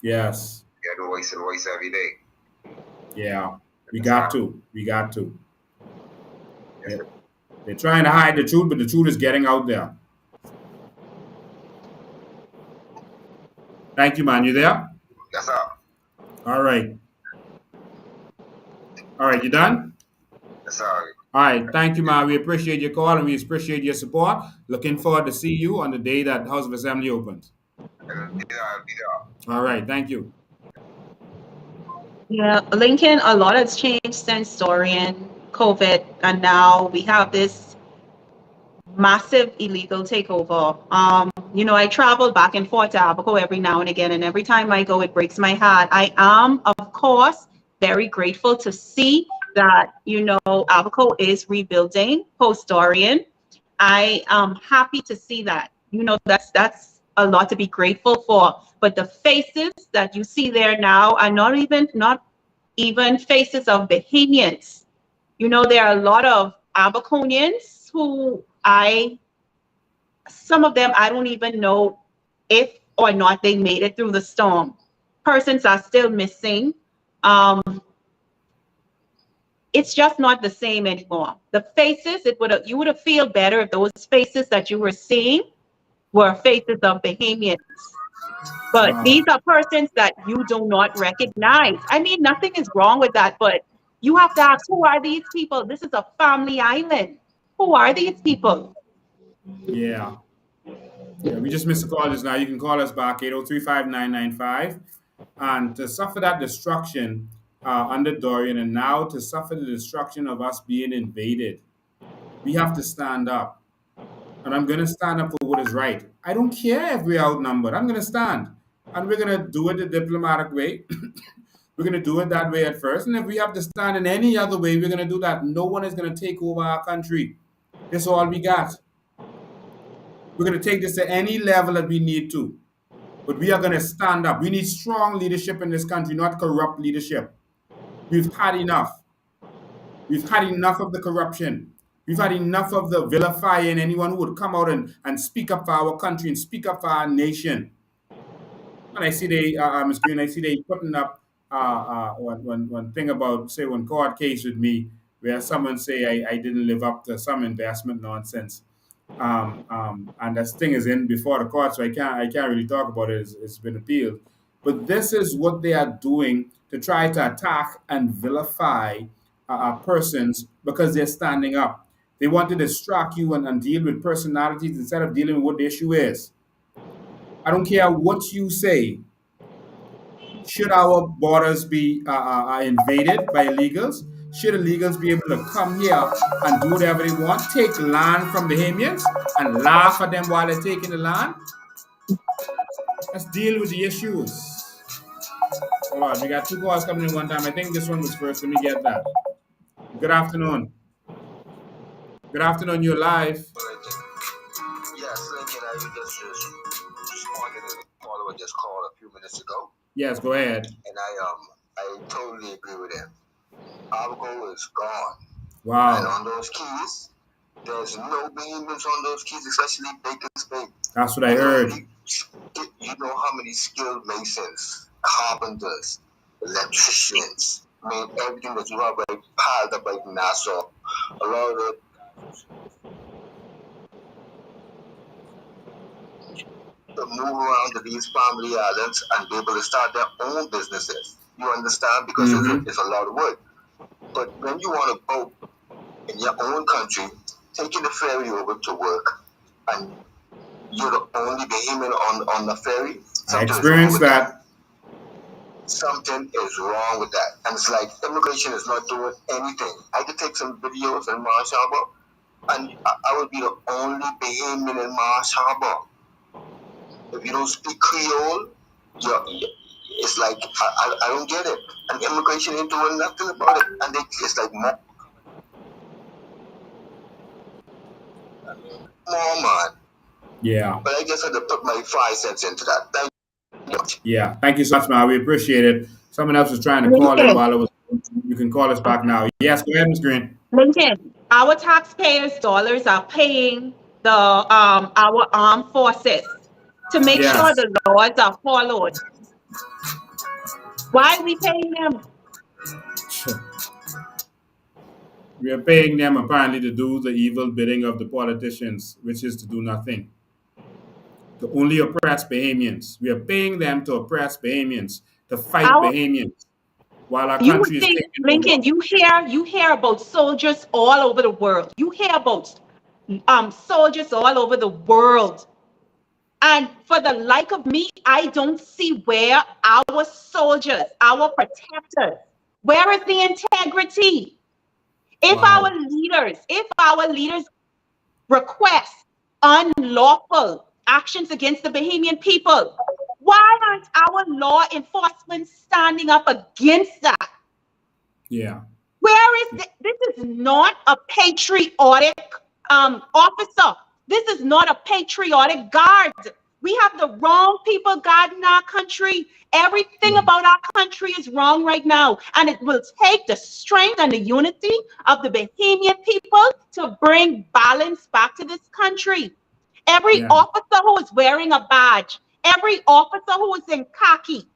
Yes. Get a voice and voice every day. Yeah. We got to. We got to. Yeah. They're trying to hide the truth, but the truth is getting out there. Thank you, man. You there? Yes, sir. All right. All right. You done? Yes, sir. All right. Thank you, man. We appreciate your call and we appreciate your support. Looking forward to see you on the day that House of Assembly opens. I'll be there. All right. Thank you. Yeah, Lincoln, a lot has changed since Dorian, COVID, and now we have this massive illegal takeover. You know, I travel back and forth to Abaco every now and again, and every time I go, it breaks my heart. I am, of course, very grateful to see that, you know, Abaco is rebuilding post-Dorian. I am happy to see that. You know, that's a lot to be grateful for. But the faces that you see there now are not even faces of Bahamians. You know, there are a lot of Abaconians who some of them I don't even know if or not they made it through the storm. Persons are still missing. It's just not the same anymore. The faces, you would have feel better if those faces that you were seeing were faces of Bahamians. But these are persons that you do not recognize. I mean, nothing is wrong with that, but you have to ask, who are these people? This is a family island. Who are these people? Yeah. Yeah, we just missed a call just now. You can call us back, 8035995. And to suffer that destruction under Dorian, and now to suffer the destruction of us being invaded, we have to stand up. And I'm going to stand up for what is right. I don't care if we're outnumbered. I'm going to stand. And we're going to do it the diplomatic way. We're going to do it that way at first. And if we have to stand in any other way, we're going to do that. No one is going to take over our country. That's all we got. We're going to take this to any level that we need to. But we are going to stand up. We need strong leadership in this country, not corrupt leadership. We've had enough. We've had enough of the corruption. We've had enough of the vilifying anyone who would come out and speak up for our country and speak up for our nation. And I see Ms. Green, I see they putting up one thing about, say, one court case with me where someone say I didn't live up to some investment nonsense. And this thing is in before the court, so I can't really talk about it. It's been appealed. But this is what they are doing to try to attack and vilify persons because they're standing up. They want to distract you and deal with personalities instead of dealing with what the issue is. I don't care what you say. Should our borders be invaded by illegals? Should illegals be able to come here and do whatever they want, take land from Bahamians and laugh at them while they're taking the land? Let's deal with the issues. Hold on, we got two calls coming in one time. I think this one was first. Let me get that. Good afternoon. Good afternoon, you're live. Yes, Lincoln, I just responded to the caller who just called a few minutes ago. Yes, go ahead. And I totally agree with him. Abaco is gone. Wow. And on those keys, there's no Bahamians on those keys, especially Baker's Bay. That's what I heard. You know how many skilled masons, carpenters, electricians, I mean, everything that you have right piled up right in Nassau. A lot of it. To move around to these family islands and be able to start their own businesses. You understand? Because it's a lot of work. But when you want to vote in your own country, taking the ferry over to work, and you're the only Bahamian on the ferry. I experienced that. Something is wrong with that. And it's like immigration is not doing anything. I could take some videos in Marsh Harbor, and I would be the only Bahamian in Marsh Harbor. If you don't speak Creole, it's like, I don't get it. And immigration ain't doing nothing about it. And it's like, more, man. Yeah. But I just had to put my 5 cents into that. Thank you. Yeah. Thank you so much, man. We appreciate it. Someone else was trying to call in while it was. You can call us back now. Yes, go ahead, Ms. Green. Lincoln, our taxpayers' dollars are paying the our armed forces to make sure the laws are followed. Why are we paying them? We are paying them apparently to do the evil bidding of the politicians, which is to do nothing. To only oppress Bahamians. We are paying them to oppress Bahamians, to fight Bahamians, while our country is taking Lincoln, over. you hear about soldiers all over the world. You hear about soldiers all over the world. And for the like of me, I don't see where our soldiers, our protectors, where is the integrity? If our leaders request unlawful actions against the Bahamian people, why aren't our law enforcement standing up against that? Yeah. Where is this is not a patriotic officer. This is not a patriotic guard. We have the wrong people guarding our country. Everything about our country is wrong right now. And it will take the strength and the unity of the Bahamian people to bring balance back to this country. Every officer who is wearing a badge, every officer who is in khaki,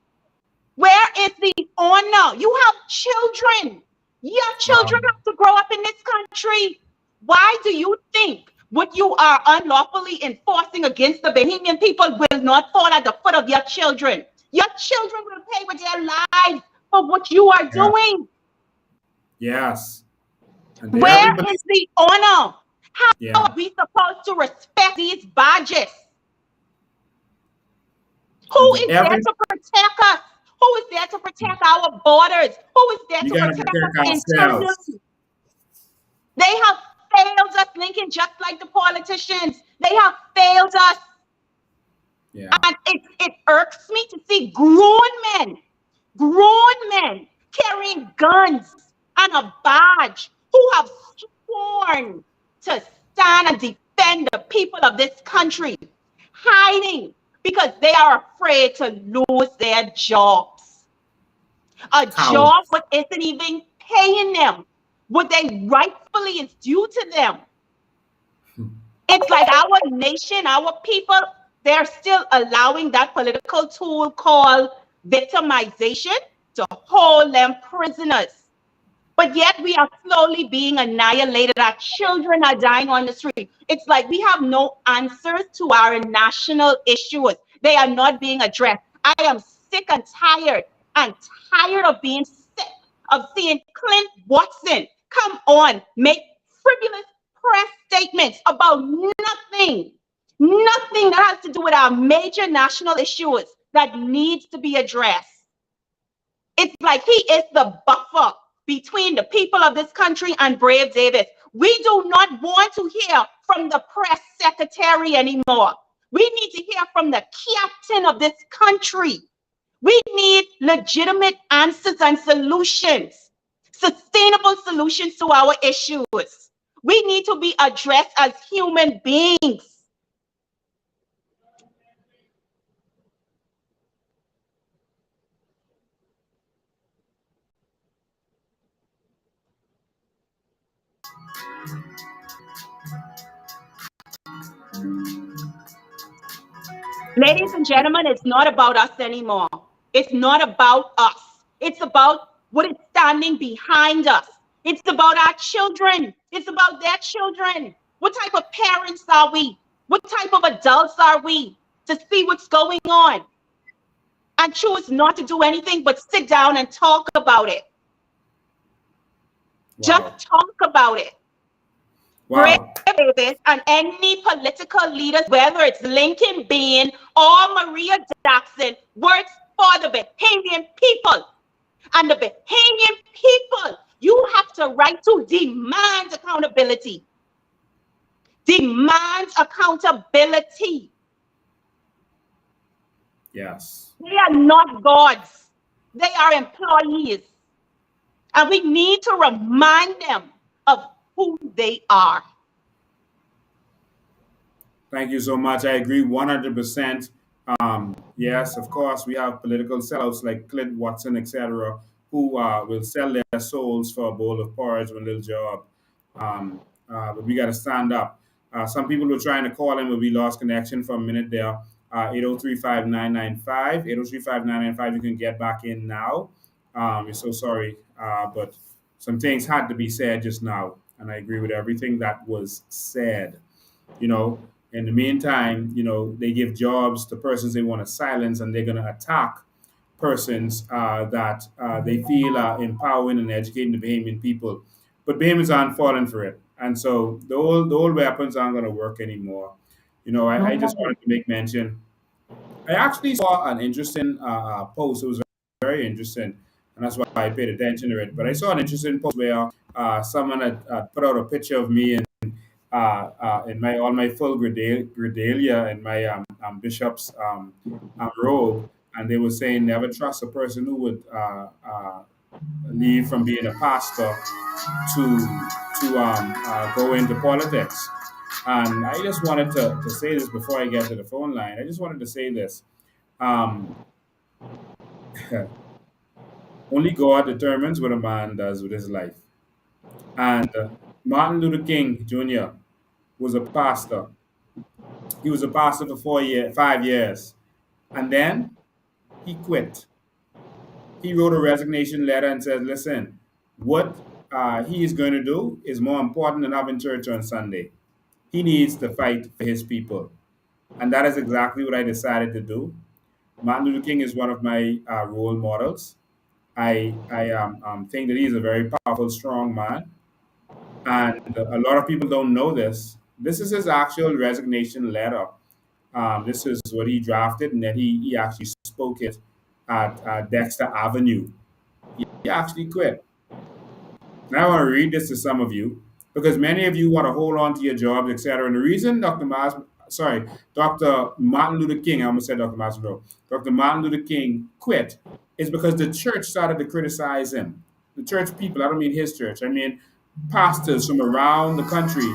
where is the honor? You have children. Your children have to grow up in this country. Why do you think what you are unlawfully enforcing against the Bahamian people will not fall at the foot of your children? Your children will pay with their lives for what you are doing. Yes. Where is the honor? How are we supposed to respect these badges? Who is there to protect us? Who is there to protect our borders? Who is there to protect us internally? They have failed us, Lincoln, just like the politicians. They have failed us. Yeah. And it irks me to see grown men carrying guns and a badge who have sworn to stand and defend the people of this country, hiding because they are afraid to lose their jobs. A job that isn't even paying them what they rightfully is due to them. It's like our nation, our people, they're still allowing that political tool called victimization to hold them prisoners. But yet we are slowly being annihilated. Our children are dying on the street. It's like we have no answers to our national issues. They are not being addressed. I am sick and tired of being sick of seeing Clint Watson come on, make frivolous press statements about nothing that has to do with our major national issues that needs to be addressed. It's like he is the buffer between the people of this country and Brave Davis. We do not want to hear from the press secretary anymore. We need to hear from the captain of this country. We need legitimate answers and solutions, sustainable solutions to our issues. We need to be addressed as human beings. Ladies and gentlemen, it's not about us anymore. It's not about us. It's about what is standing behind us. It's about our children. It's about their children. What type of parents are we? What type of adults are we to see what's going on and choose not to do anything but sit down and talk about it? Wow. Just talk about it. Wow. Davis and any political leaders, whether it's Lincoln Bean or Maria Jackson, works for the Bahamian people. And the Bahamian people, you have the right to demand accountability. Demand accountability. Yes. They are not gods. They are employees. And we need to remind them of who they are. Thank you so much. I agree 100%. Yes, of course, we have political sellouts like Clint Watson, etc., who will sell their souls for a bowl of porridge or a little job. But we got to stand up. Some people were trying to call in, but we lost connection for a minute there. 8035995, 8035995. You can get back in now. We're so sorry, but some things had to be said just now, and I agree with everything that was said. You know, in the meantime, they give jobs to persons they want to silence, and they're going to attack persons that they feel are empowering and educating the Bahamian people. But Bahamians aren't falling for it. And so the old weapons aren't going to work anymore. I just wanted to make mention. I actually saw an interesting post. It was very interesting, and that's why I paid attention to it. But I saw an interesting post where someone had put out a picture of me in my all my full regalia and my bishop's robe, and they were saying never trust a person who would leave from being a pastor to go into politics. And I just wanted to say this before I get to the phone line. I just wanted to say this. Um, Only God determines what a man does with his life. And Martin Luther King Jr. was a pastor. He was a pastor for 5 years. And then he quit. He wrote a resignation letter and said, listen, what he is going to do is more important than having church on Sunday. He needs to fight for his people. And that is exactly what I decided to do. Martin Luther King is one of my role models. I think that he's a very powerful, strong man. And a lot of people don't know this. This is his actual resignation letter. This is what he drafted, and then he actually spoke it at Dexter Avenue. He actually quit. Now I want to read this to some of you because many of you want to hold on to your jobs, etc. And the reason Dr. Martin Luther King, I almost said Dr. Martin Luther, Dr. Martin Luther King quit is because the church started to criticize him. The church people, I don't mean his church, I mean pastors from around the country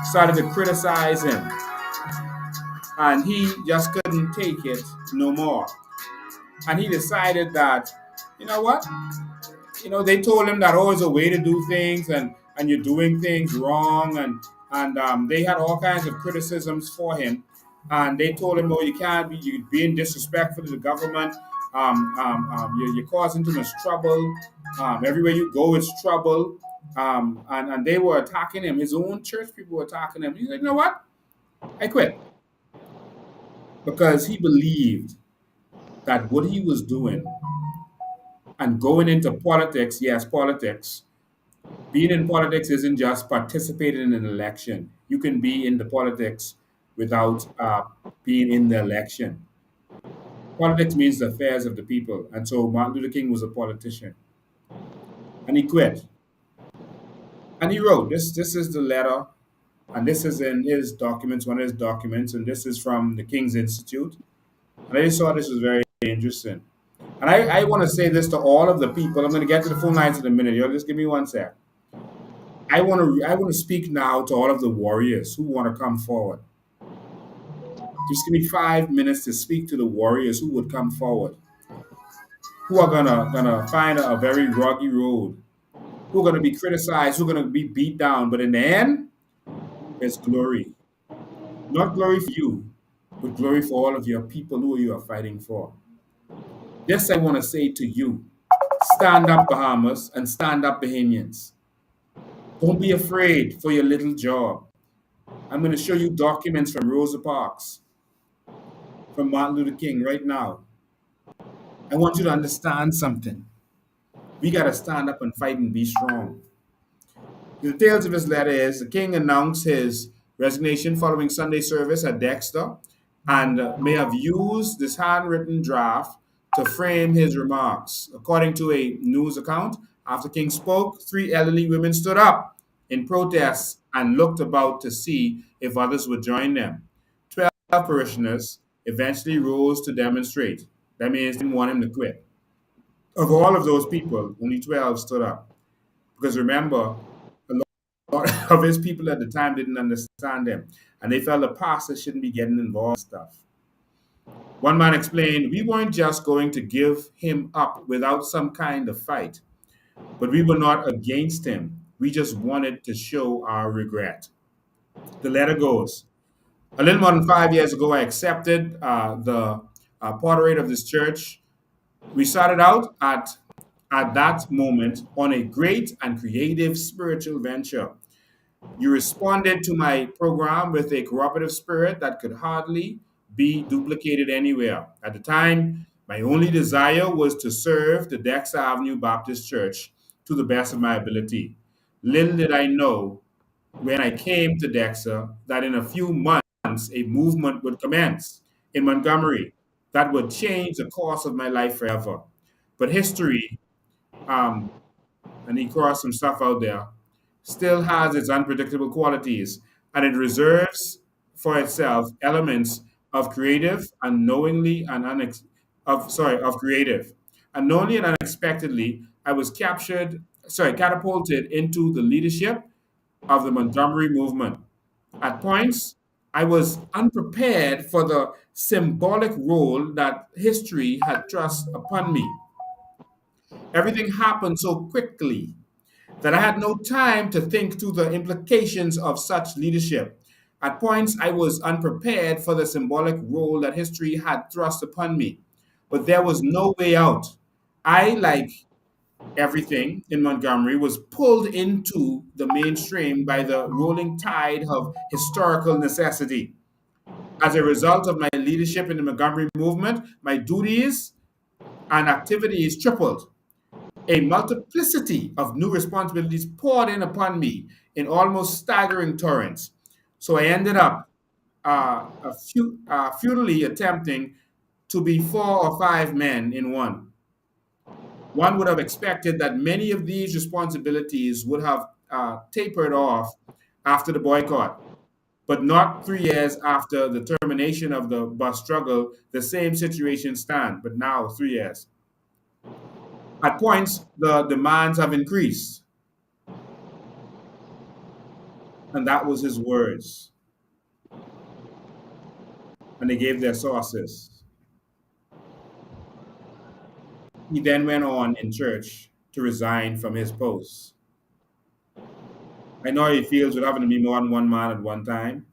started to criticize him. And he just couldn't take it no more. And he decided that, you know what? They told him that always a way to do things, and you're doing things wrong, and they had all kinds of criticisms for him, and they told him, oh, you're being disrespectful to the government, you're causing too much trouble, everywhere you go it's trouble, and they were attacking him. His own church people were attacking him. He said, you know what? I quit because he believed that what he was doing and going into politics, yes, politics. Being in politics isn't just participating in an election. You can be in the politics without being in the election. Politics means the affairs of the people. And so Martin Luther King was a politician. And he quit. And he wrote, this is the letter, and this is in his documents, one of his documents, and this is from the King's Institute. And I just thought this was very interesting. And I want to say this to all of the people. I'm going to get to the phone lines in a minute. Y'all just give me one sec. I want to speak now to all of the warriors who want to come forward. Just give me 5 minutes to speak to the warriors who would come forward, who are gonna find a very rocky road, who are gonna be criticized, who are gonna be beat down. But in the end, there's glory. Not glory for you, but glory for all of your people who you are fighting for. This I want to say to you. Stand up, Bahamas, and stand up, Bahamians. Don't be afraid for your little job. I'm going to show you documents from Rosa Parks, from Martin Luther King right now. I want you to understand something. We got to stand up and fight and be strong. The details of his letter is the king announced his resignation following Sunday service at Dexter and may have used this handwritten draft to frame his remarks. According to a news account, after King spoke, three elderly women stood up in protest and looked about to see if others would join them. 12 parishioners eventually rose to demonstrate. That means they didn't want him to quit. Of all of those people, only 12 stood up. Because remember, a lot of his people at the time didn't understand him, and they felt the pastor shouldn't be getting involved in stuff. One man explained, "We weren't just going to give him up without some kind of fight, but we were not against him. We just wanted to show our regret." The letter goes, a little more than 5 years ago, I accepted the portrait of this church. We started out at that moment on a great and creative spiritual venture. You responded to my program with a cooperative spirit that could hardly be duplicated anywhere. At the time, my only desire was to serve the Dexter Avenue Baptist Church to the best of my ability. Little did I know when I came to Dexter that in a few months a movement would commence in Montgomery that would change the course of my life forever. But history, um, and he crossed some stuff out there, still has its unpredictable qualities, and it reserves for itself elements of creative, unknowingly and of creative. Unknowingly and unexpectedly, I was catapulted into the leadership of the Montgomery movement. At points, I was unprepared for the symbolic role that history had thrust upon me. Everything happened so quickly that I had no time to think through the implications of such leadership. At points, I was unprepared for the symbolic role that history had thrust upon me. But there was no way out. I, like everything in Montgomery, was pulled into the mainstream by the rolling tide of historical necessity. As a result of my leadership in the Montgomery movement, my duties and activities tripled. A multiplicity of new responsibilities poured in upon me in almost staggering torrents. So I ended up futilely attempting to be 4 or 5 men in one. One would have expected that many of these responsibilities would have tapered off after the boycott, but not 3 years after the termination of the bus struggle, the same situation stands, but now 3 years. At points, the demands have increased. And that was his words. And they gave their sources. He then went on in church to resign from his post. I know how he feels with having to be more than one man at one time.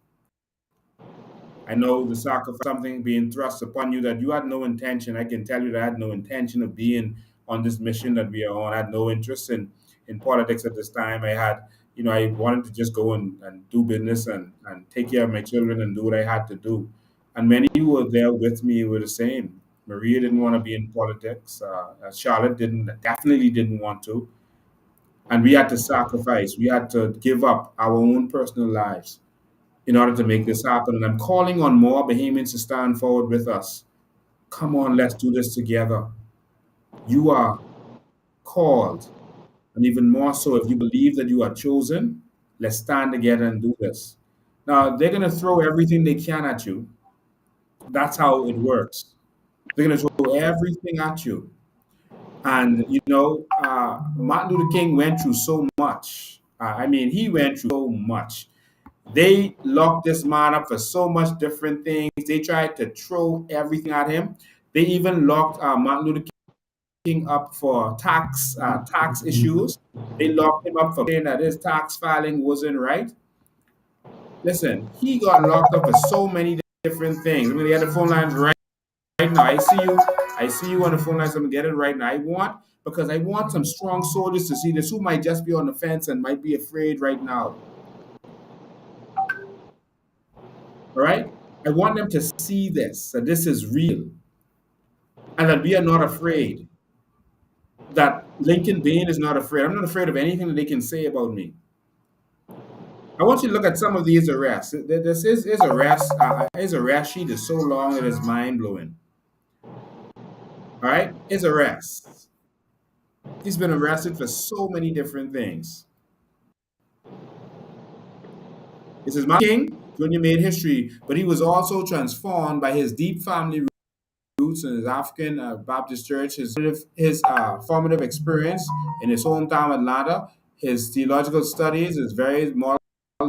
I know the sacrifice, something being thrust upon you that you had no intention. I can tell you that I had no intention of being on this mission that we are on. I had no interest in politics at this time. I had, I wanted to just go and do business and take care of my children and do what I had to do. And many who were there with me were the same. Maria didn't want to be in politics. Charlotte definitely didn't want to. And we had to sacrifice. We had to give up our own personal lives in order to make this happen. And I'm calling on more Bahamians to stand forward with us. Come on, let's do this together. You are called, and even more so if you believe that you are chosen, let's stand together and do this. Now, they're going to throw everything they can at you. That's how it works. They're going to throw everything at you. And, Martin Luther King went through so much. He went through so much. They locked this man up for so much different things. They tried to throw everything at him. They even locked Martin Luther King up for tax issues. They locked him up for saying that his tax filing wasn't right. Listen, he got locked up for so many different things. They had the phone lines right now. I see you on the phone lines. I'm gonna get it right now. Because I want some strong soldiers to see this who might just be on the fence and might be afraid right now. All right? I want them to see this, that this is real, and that we are not afraid. That Lincoln Bain is not afraid. I'm not afraid of anything that they can say about me. I want you to look at some of these arrests. This is his arrest. His arrest sheet is so long it is mind blowing. All right, his arrests. He's been arrested for so many different things. This is my king. Junior made history, but he was also transformed by his deep family roots in his African Baptist church, his formative experience in his hometown Atlanta, his theological studies, his various models,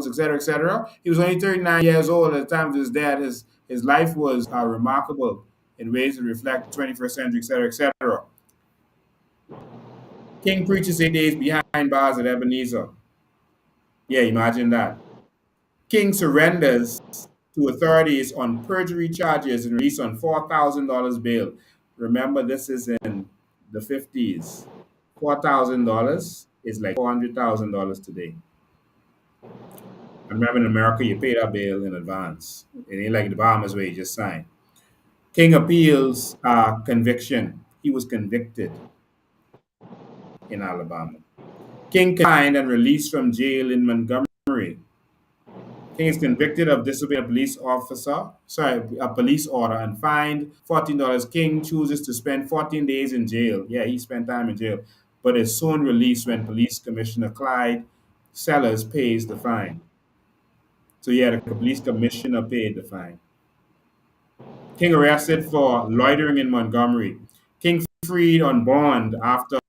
etc., etc. He was only 39 years old at the time of his death. His life was remarkable in ways that reflect the 21st century, etc., etc. King preaches 8 days behind bars at Ebenezer. Yeah, imagine that. King surrenders to authorities on perjury charges and released on $4,000 bail. Remember, this is in the 50s. $4,000 is like $400,000 today. And remember, in America, you pay that bail in advance. It ain't like the Bahamas where you just sign. King appeals conviction. He was convicted in Alabama. King confined and released from jail in Montgomery. King is convicted of disobeying a police officer, sorry, a police order, and fined $14. King chooses to spend 14 days in jail. Yeah, he spent time in jail, but is soon released when Police Commissioner Clyde Sellers pays the fine. So yeah, the police commissioner paid the fine. King arrested for loitering in Montgomery. King freed on bond after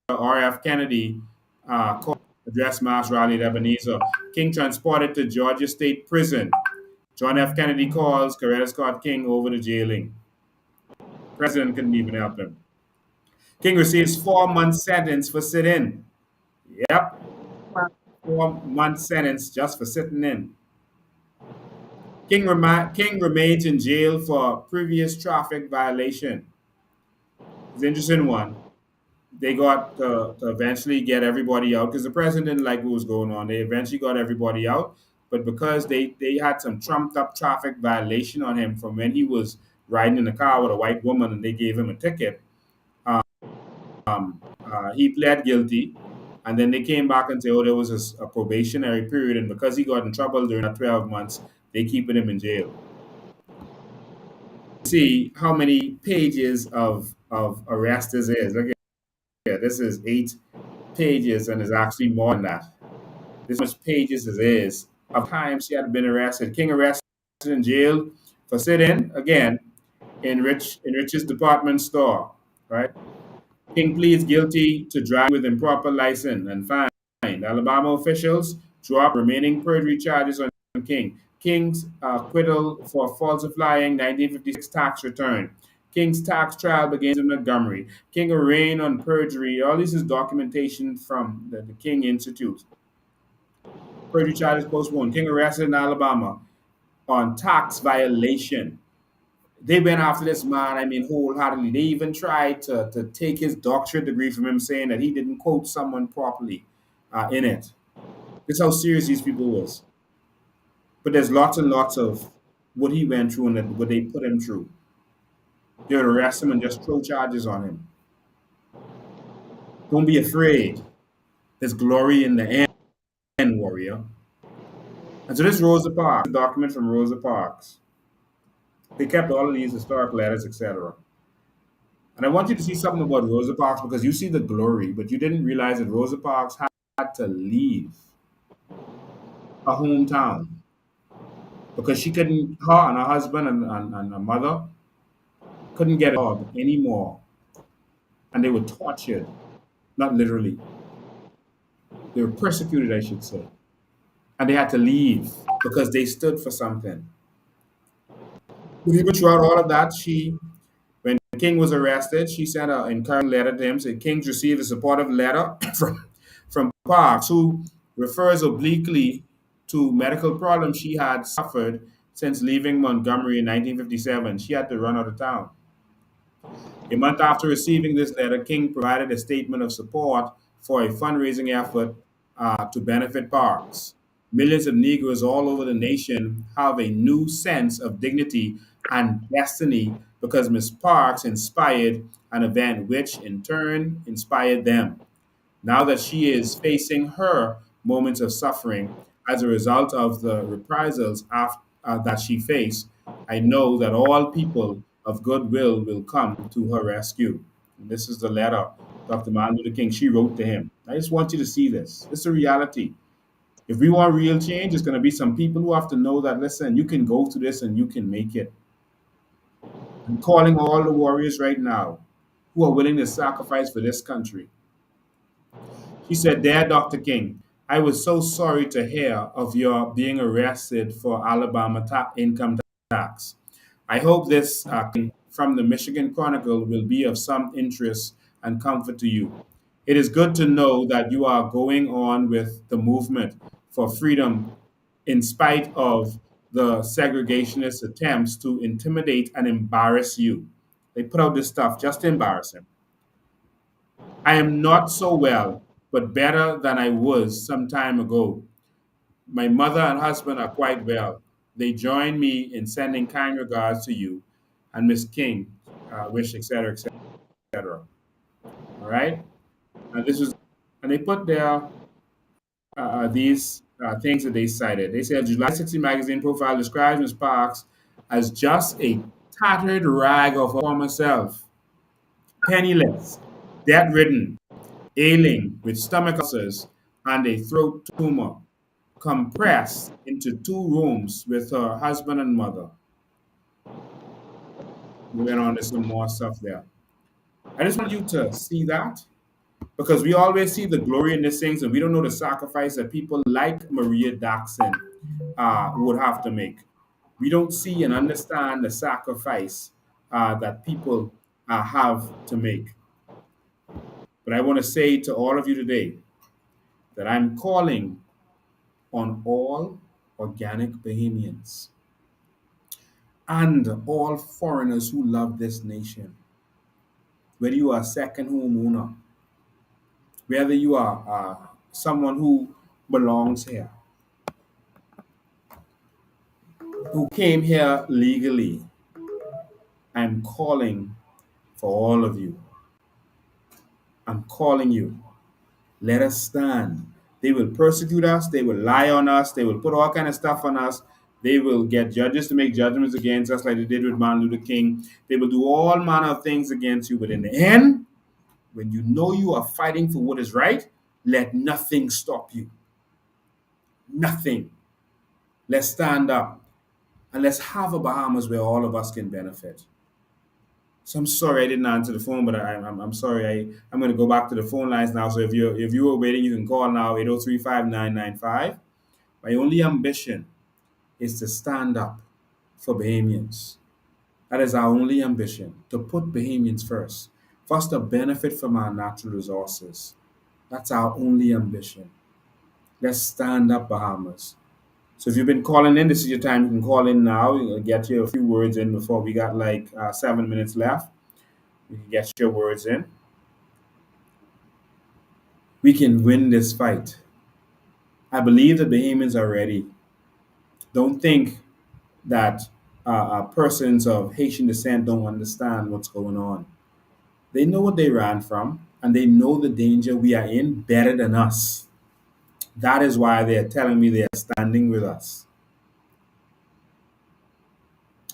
R.F. Kennedy called address mass rally at Ebenezer. King transported to Georgia State Prison. John F. Kennedy calls Coretta Scott King over the jailing. President couldn't even help him. King receives 4 month sentence for sit-in. Yep, 4 month sentence just for sitting in. King remains in jail for previous traffic violation. It's an interesting one. They got to eventually get everybody out because the president didn't like what was going on. They eventually got everybody out, but because they had some trumped up traffic violation on him from when he was riding in the car with a white woman and they gave him a ticket, he pled guilty. And then they came back and said, oh, there was a probationary period. And because he got in trouble during that 12 months, they keeping him in jail. See how many pages of arrest this is. Look at this is 8 pages, and it's actually more than that. This much pages it is of times he had been arrested. King arrested in jail for sit-in again in Rich's department store. Right. King pleads guilty to driving with improper license and fined. Alabama officials drop remaining perjury charges on King. King's acquittal for falsifying 1956 tax return. King's tax trial begins in Montgomery. King arraigned on perjury. All this is documentation from the King Institute. Perjury charges postponed. King arrested in Alabama on tax violation. They went after this man, I mean, wholeheartedly. They even tried to take his doctorate degree from him, saying that he didn't quote someone properly in it. This is how serious these people was. But there's lots and lots of what he went through and what they put him through. They would arrest him and just throw charges on him. Don't be afraid. There's glory in the end, warrior. And so this Rosa Parks, a document from Rosa Parks. They kept all of these historic letters, etc. And I want you to see something about Rosa Parks because you see the glory, but you didn't realize that Rosa Parks had to leave her hometown because she couldn't, her and her husband and her mother couldn't get a job anymore. And they were tortured, not literally. They were persecuted, I should say. And they had to leave because they stood for something. But even throughout all of that, when King was arrested, she sent an encouraging letter to him, said King received a supportive letter from Parks, who refers obliquely to medical problems she had suffered since leaving Montgomery in 1957. She had to run out of town. A month after receiving this letter, King provided a statement of support for a fundraising effort to benefit Parks. Millions of Negroes all over the nation have a new sense of dignity and destiny because Miss Parks inspired an event which in turn inspired them. Now that she is facing her moments of suffering, as a result of the reprisals that she faced, I know that all people of goodwill will come to her rescue. And this is the letter Dr. Martin Luther King, she wrote to him. I just want you to see this. It's a reality. If we want real change, it's going to be some people who have to know that, listen, you can go through this and you can make it. I'm calling all the warriors right now who are willing to sacrifice for this country. She said, "Dear Dr. King, I was so sorry to hear of your being arrested for Alabama income tax. I hope this from the Michigan Chronicle will be of some interest and comfort to you. It is good to know that you are going on with the movement for freedom in spite of the segregationist attempts to intimidate and embarrass you. They put out this stuff just to embarrass him. I am not so well, but better than I was some time ago. My mother and husband are quite well. They join me in sending kind regards to you and Miss King, wish, etc., etc." All right? And this was, and they put there these things that they cited. They said July 60 magazine profile describes Ms. Parks as just a tattered rag of her former self, penniless, debt ridden, ailing with stomach ulcers and a throat tumor, compressed into 2 rooms with her husband and mother. We went on to some more stuff there. I just want you to see that because we always see the glory in these things and we don't know the sacrifice that people like Maria Daxon would have to make. We don't see and understand the sacrifice that people have to make. But I want to say to all of you today that I'm calling on all organic Bahamians and all foreigners who love this nation. Whether you are a second homeowner, whether you are someone who belongs here, who came here legally, I'm calling for all of you. I'm calling you. Let us stand. They will persecute us. They will lie on us. They will put all kind of stuff on us. They will get judges to make judgments against us like they did with Martin Luther King. They will do all manner of things against you. But in the end, when you know you are fighting for what is right, let nothing stop you. Nothing. Let's stand up and let's have a Bahamas where all of us can benefit. So I'm sorry I didn't answer the phone, but I'm sorry. I'm going to go back to the phone lines now. So if you were waiting, you can call now 803-5995. My only ambition is to stand up for Bahamians. That is our only ambition, to put Bahamians first, for us to benefit from our natural resources. That's our only ambition. Let's stand up, Bahamas. So if you've been calling in, this is your time. You can call in now. You'll get your few words in before we got like 7 minutes left. You can get your words in. We can win this fight. I believe the Bahamians are ready. Don't think that persons of Haitian descent don't understand what's going on. They know what they ran from, and they know the danger we are in better than us. That is why they're telling me they are standing with us.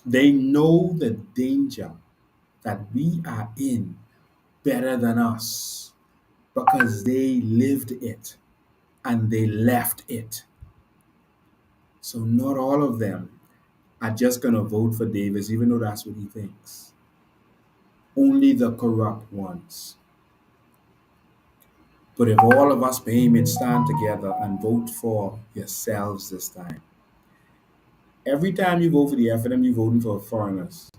They know the danger that we are in better than us because they lived it and they left it. So not all of them are just going to vote for Davis, even though that's what he thinks. Only the corrupt ones. But if all of us Bahamians stand together and vote for yourselves this time, every time you vote for the FNM, you're voting for foreigners.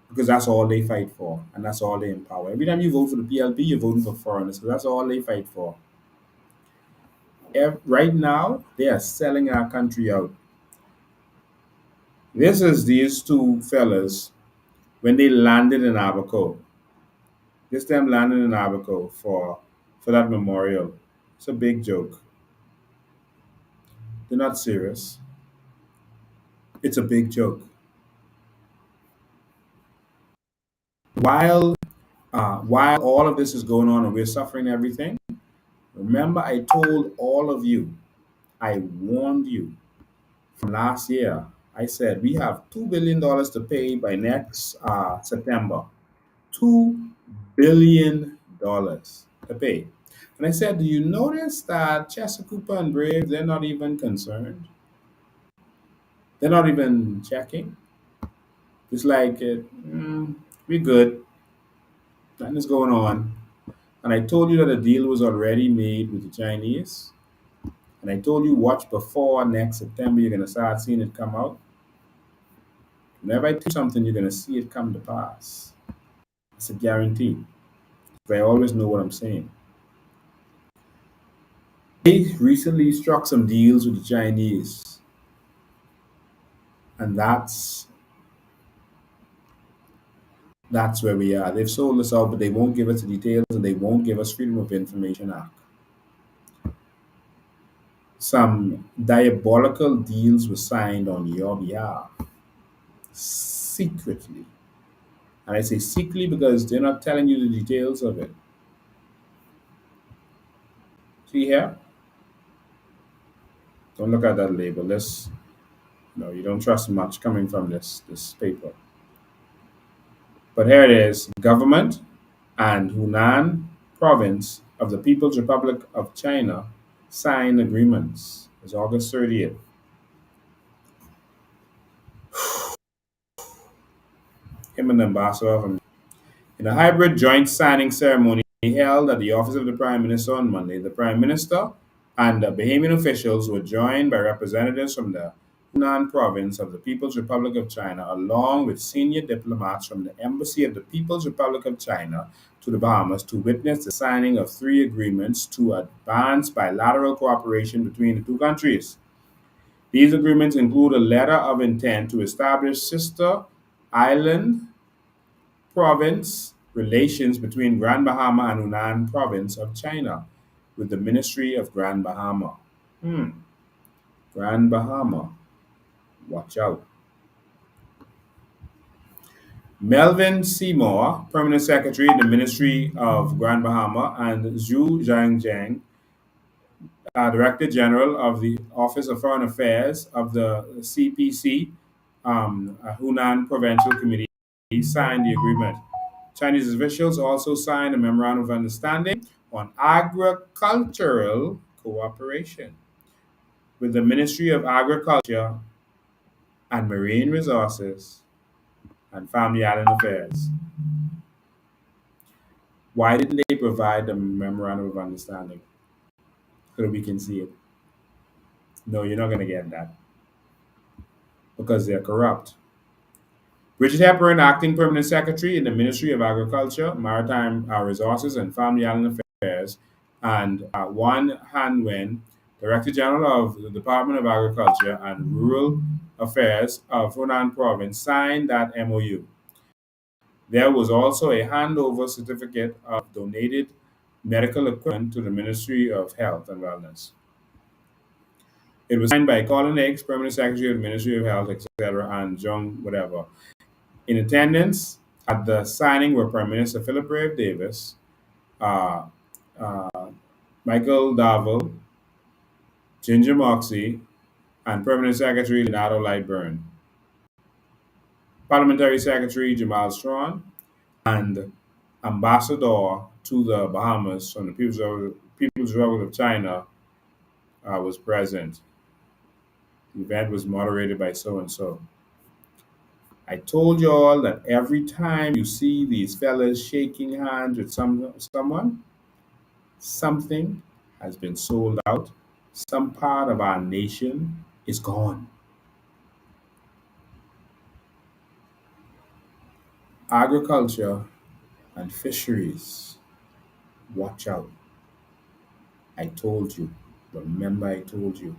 Because that's all they fight for, and that's all they empower. Every time you vote for the PLP, you're voting for foreigners, because that's all they fight for. Right now, they are selling our country out. This is these two fellas when they landed in Abaco. This time landed in Abaco for that memorial. It's a big joke. They're not serious. It's a big joke. While all of this is going on and we're suffering everything, remember I told all of you I warned you from last year. I said we have $2 billion to pay by next September. $2 billion to pay. And I said, do you notice that Chester Cooper and Brave, they're not even concerned? They're not even checking. It's like, we're good. Nothing is going on. And I told you that a deal was already made with the Chinese. And I told you, watch before next September, you're going to start seeing it come out. Whenever I tell you something, you're going to see it come to pass. It's a guarantee. But I always know what I'm saying. They recently struck some deals with the Chinese. And that's where we are. They've sold us out, but they won't give us the details and they won't give us Freedom of Information Act. Some diabolical deals were signed on your behalf secretly. And I say secretly because they're not telling you the details of it. See here? Don't look at that label. This, no, you don't trust much coming from this paper. But here it is. Government and Hunan Province of the People's Republic of China signed agreements. It's August 30th. Him and the ambassador from in a hybrid joint signing ceremony held at the office of the Prime Minister on Monday, the Prime Minister and the Bahamian officials were joined by representatives from the Hunan Province of the People's Republic of China, along with senior diplomats from the Embassy of the People's Republic of China to the Bahamas to witness the signing of 3 agreements to advance bilateral cooperation between the two countries. These agreements include a letter of intent to establish sister island province relations between Grand Bahama and Hunan Province of China with the Ministry of Grand Bahama. Grand Bahama. Watch out. Melvin Seymour, Permanent Secretary in the Ministry of Grand Bahama, and Zhu Zhangjiang, Director General of the Office of Foreign Affairs of the CPC, Hunan Provincial Committee, signed the agreement. Chinese officials also signed a memorandum of understanding on agricultural cooperation with the Ministry of Agriculture and Marine Resources and Family Island Affairs. Why didn't they provide the memorandum of understanding so that we can see it? No, you're not going to get that because they're corrupt. Bridget Hepburn, Acting Permanent Secretary in the Ministry of Agriculture, Maritime Resources and Family Island Affairs, and Juan Hanwen, Director General of the Department of Agriculture and Rural Affairs of Hunan Province, signed that MOU. There was also a handover certificate of donated medical equipment to the Ministry of Health and Wellness. It was signed by Colin Hicks, Permanent Secretary of the Ministry of Health, etc., and Jung whatever. In attendance at the signing were Prime Minister Philip Brave Davis, uh, uh, Michael Darville, Ginger Moxie, and Permanent Secretary Leonardo Lightburn, Parliamentary Secretary Jamal Strawn, and Ambassador to the Bahamas from the People's Republic of China was present. The event was moderated by so-and-so. I told you all that every time you see these fellas shaking hands with someone, something has been sold out. Some part of our nation is gone. Agriculture and fisheries. Watch out. I told you. Remember, I told you.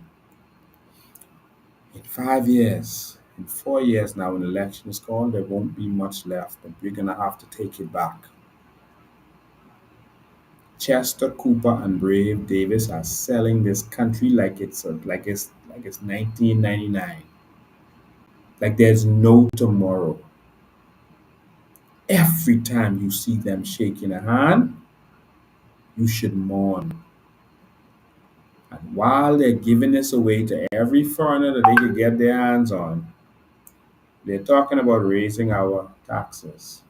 In 5 years, in 4 years now, when the election is called, there won't be much left, but we're going to have to take it back. Chester Cooper and Brave Davis are selling this country like it's 1999. Like there's no tomorrow. Every time you see them shaking a hand, you should mourn And while they're giving this away to every foreigner that they could get their hands on, they're talking about raising our taxes.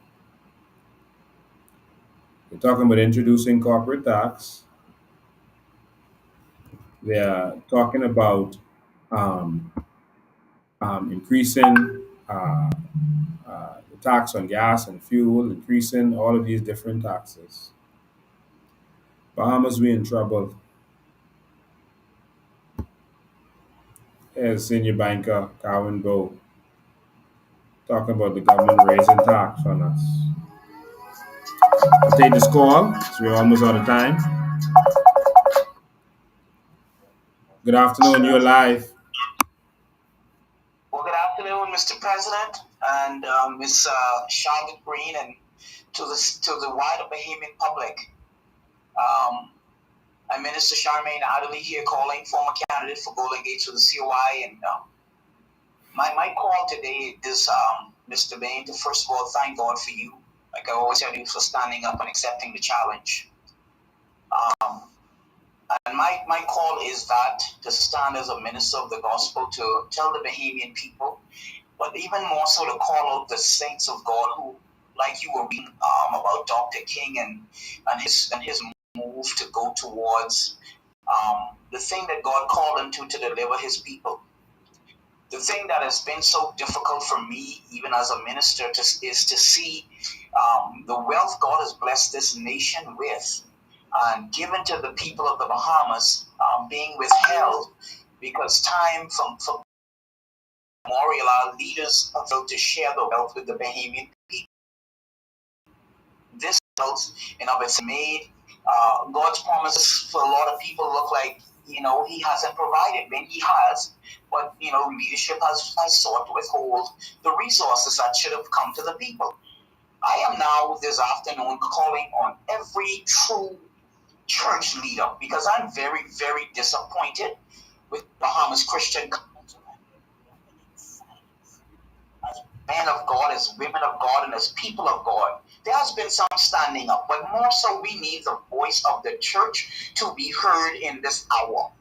They're talking about introducing corporate tax. They're talking about um, increasing the tax on gas and fuel, increasing all of these different taxes. Bahamas, we in trouble. Here's senior banker Calvin Bow talking about the government raising tax on us. I'll take this call, so we're almost out of time. Good afternoon, you're live. Well, good afternoon, Mr. President, and Miss Charlotte Green, and to the wider Bahamian public. I'm Minister Charmaine Adderley here, calling former candidate for Golden Gates for the COI, and my call today is, Mr. Bain, to first of all thank God for you, like I always tell you, for standing up and accepting the challenge. And my call is that to stand as a minister of the gospel to tell the Bahamian people, but even more so to call out the saints of God who, like you were reading about Dr. King and his move to go towards the thing that God called him to deliver his people. The thing that has been so difficult for me, even as a minister, is to see the wealth God has blessed this nation with and given to the people of the Bahamas being withheld because time for memorial, our leaders are able to share the wealth with the Bahamian people. This results in of it's made God's promises for a lot of people look like, he hasn't provided. When he has, but, leadership has sought to withhold the resources that should have come to the people. I am now this afternoon calling on every true church leader because I'm very, very disappointed with Bahamas Christian as men of God, as women of God, and as people of God. There has been some standing up, but more so we need the voice of the church to be heard in this hour.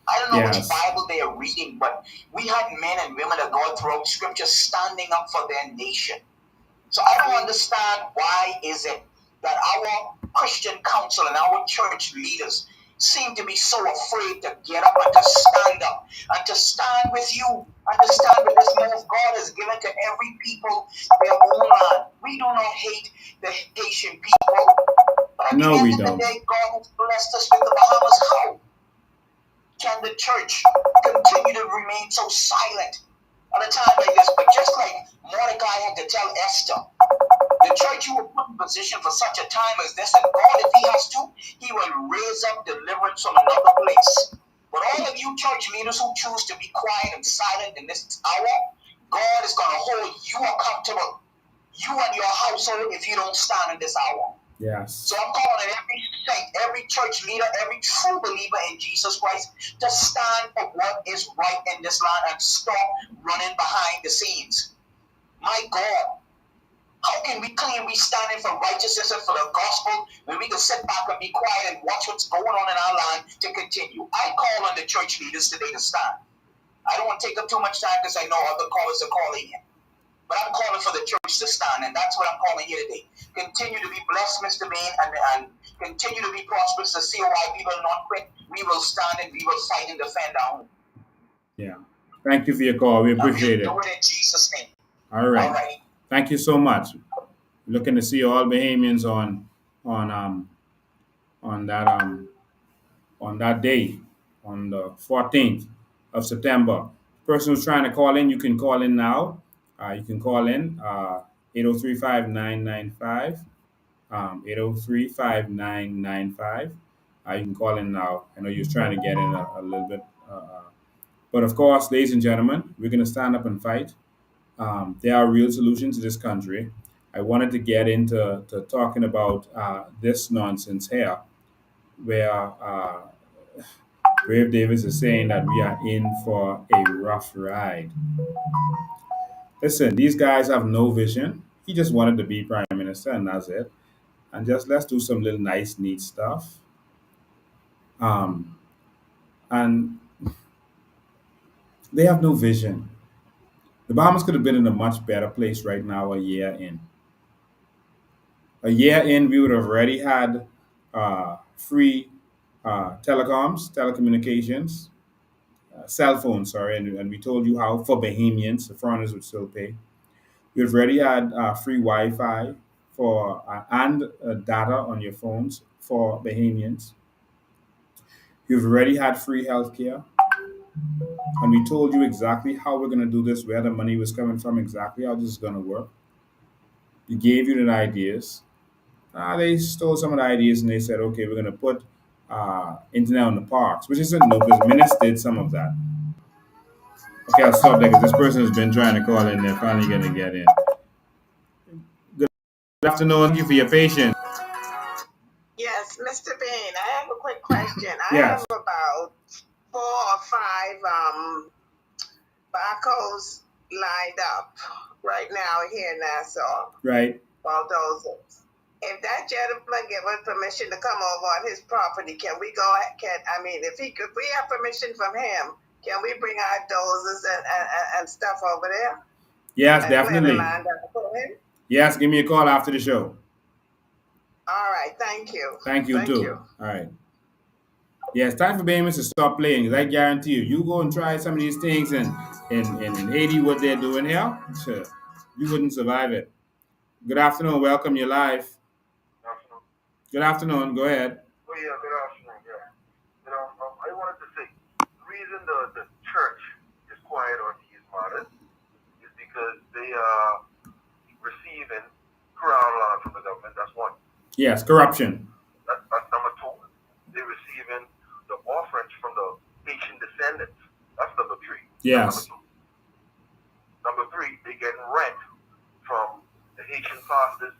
I don't know which Bible they are reading, but we have men and women of God throughout Scripture standing up for their nation. So I don't understand why is it that our Christian council and our church leaders seem to be so afraid to get up and to stand up and to stand with you and to stand with this move God has given to every people their own land. We do not hate the Haitian people, but at the end of the day, God has blessed us with the Bahamas. How can the church continue to remain so silent at a time like this? But just like Mordecai had to tell Esther, the church, you were put in position for such a time as this, and God, if he has to, he will raise up deliverance from another place. But all of you church leaders who choose to be quiet and silent in this hour, God is going to hold you accountable, you and your household, if you don't stand in this hour. Yes. So I'm calling every saint, every church leader, every true believer in Jesus Christ to stand for what is right in this land and stop running behind the scenes. My God, how can we claim we standing for righteousness and for the gospel when we can sit back and be quiet and watch what's going on in our land to continue? I call on the church leaders today to stand. I don't want to take up too much time because I know other callers are calling in. But I'm calling for the church to stand, and that's what I'm calling here today. Continue to be blessed, Mr. Bain, and continue to be prosperous. The COI, we will not quit. We will stand and we will fight and defend our home. Yeah. Thank you for your call. We appreciate it. Do it in Jesus' name. All right. All right. Thank you so much. Looking to see all Bahamians on that day, on the 14th of September. Person who's trying to call in, you can call in now. You can call in 803-5995, 803-5995. You can call in now. I know you're trying to get in a little bit. But of course, ladies and gentlemen, we're going to stand up and fight. There are real solutions to this country. I wanted to get into talking about this nonsense here, where Brave Davis is saying that we are in for a rough ride. Listen, these guys have no vision. He just wanted to be prime minister, and that's it. And just let's do some little nice, neat stuff. And they have no vision. The Bahamas could have been in a much better place right now a year in. A year in, we would have already had free telecommunications, cell phones, sorry, and we told you how for Bahamians, the foreigners would still pay. We've already had free Wi-Fi for and data on your phones for Bahamians. You've already had free healthcare, and we told you exactly how we're going to do this, where the money was coming from, exactly how this is going to work. We gave you the ideas. They stole some of the ideas and they said, okay, we're going to put internet on the parks, which isn't no, because Minutes did some of that. Okay, I'll stop there because this person has been trying to call in. They're finally going to get in. Good afternoon. Thank you for your patience. Yes, Mr. Bain, I have a quick question. I Yes. have about 4 or 5 barcodes lined up right now here in Nassau, Right. bulldozers. If that gentleman give us permission to come over on his property, can we go? If we have permission from him, can we bring our dozers and stuff over there? Yes, And clear the definitely. land up for him? Yes, give me a call after the show. All right, thank you. Thank you, too. All right. Yeah, it's time for Bahamians to stop playing. 'Cause I guarantee you, you go and try some of these things in Haiti, what they're doing here, sure, you wouldn't survive it. Good afternoon. Welcome. You're live. Good afternoon. Go ahead. Oh, yeah, good afternoon. Yeah. I wanted to say the reason the church is quiet on these matters is because they are receiving crown land from the government. That's one. Yes, corruption. That's number two. They're receiving the offerings from the Haitian descendants. That's number three. Yes. Number three, they getting rent from the Haitian pastors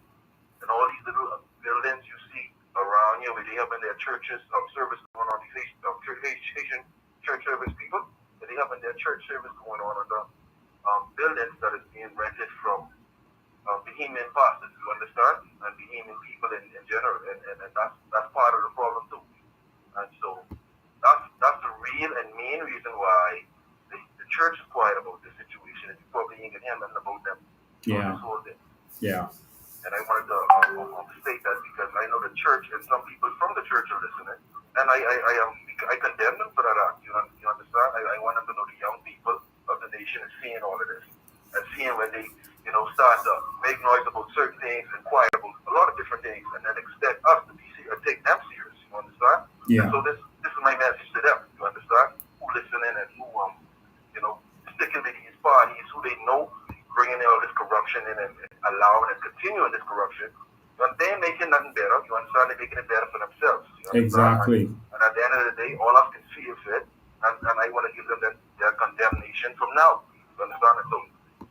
and all these little buildings you see around here where they have in their churches, service going on, these Haitian church service people, and they have in their church service going on the buildings that is being rented from Bahamian pastors, you understand? And Bahamian people in general, and that's part of the problem too. And so that's the real and main reason why the church is quiet about this situation, and you probably ain't gonna hear nothing about them. Yeah. This whole thing. Yeah. And I wanted to state that because I know the church and some people from the church are listening, and I condemn them for that act. You understand? I want them to know the young people of the nation is seeing all of this and seeing when they start to make noise about certain things and quiet about a lot of different things, and then expect us to take them serious. You understand? Yeah. And so this is my message to them. You understand? Who listening and who sticking with these parties who they know bringing in all this corruption in and allowing and continuing this corruption, and they're making nothing better. You understand? They're making it better for themselves. Exactly. And at the end of the day, all of us can see it, and I want to give them their condemnation from now. You understand? And so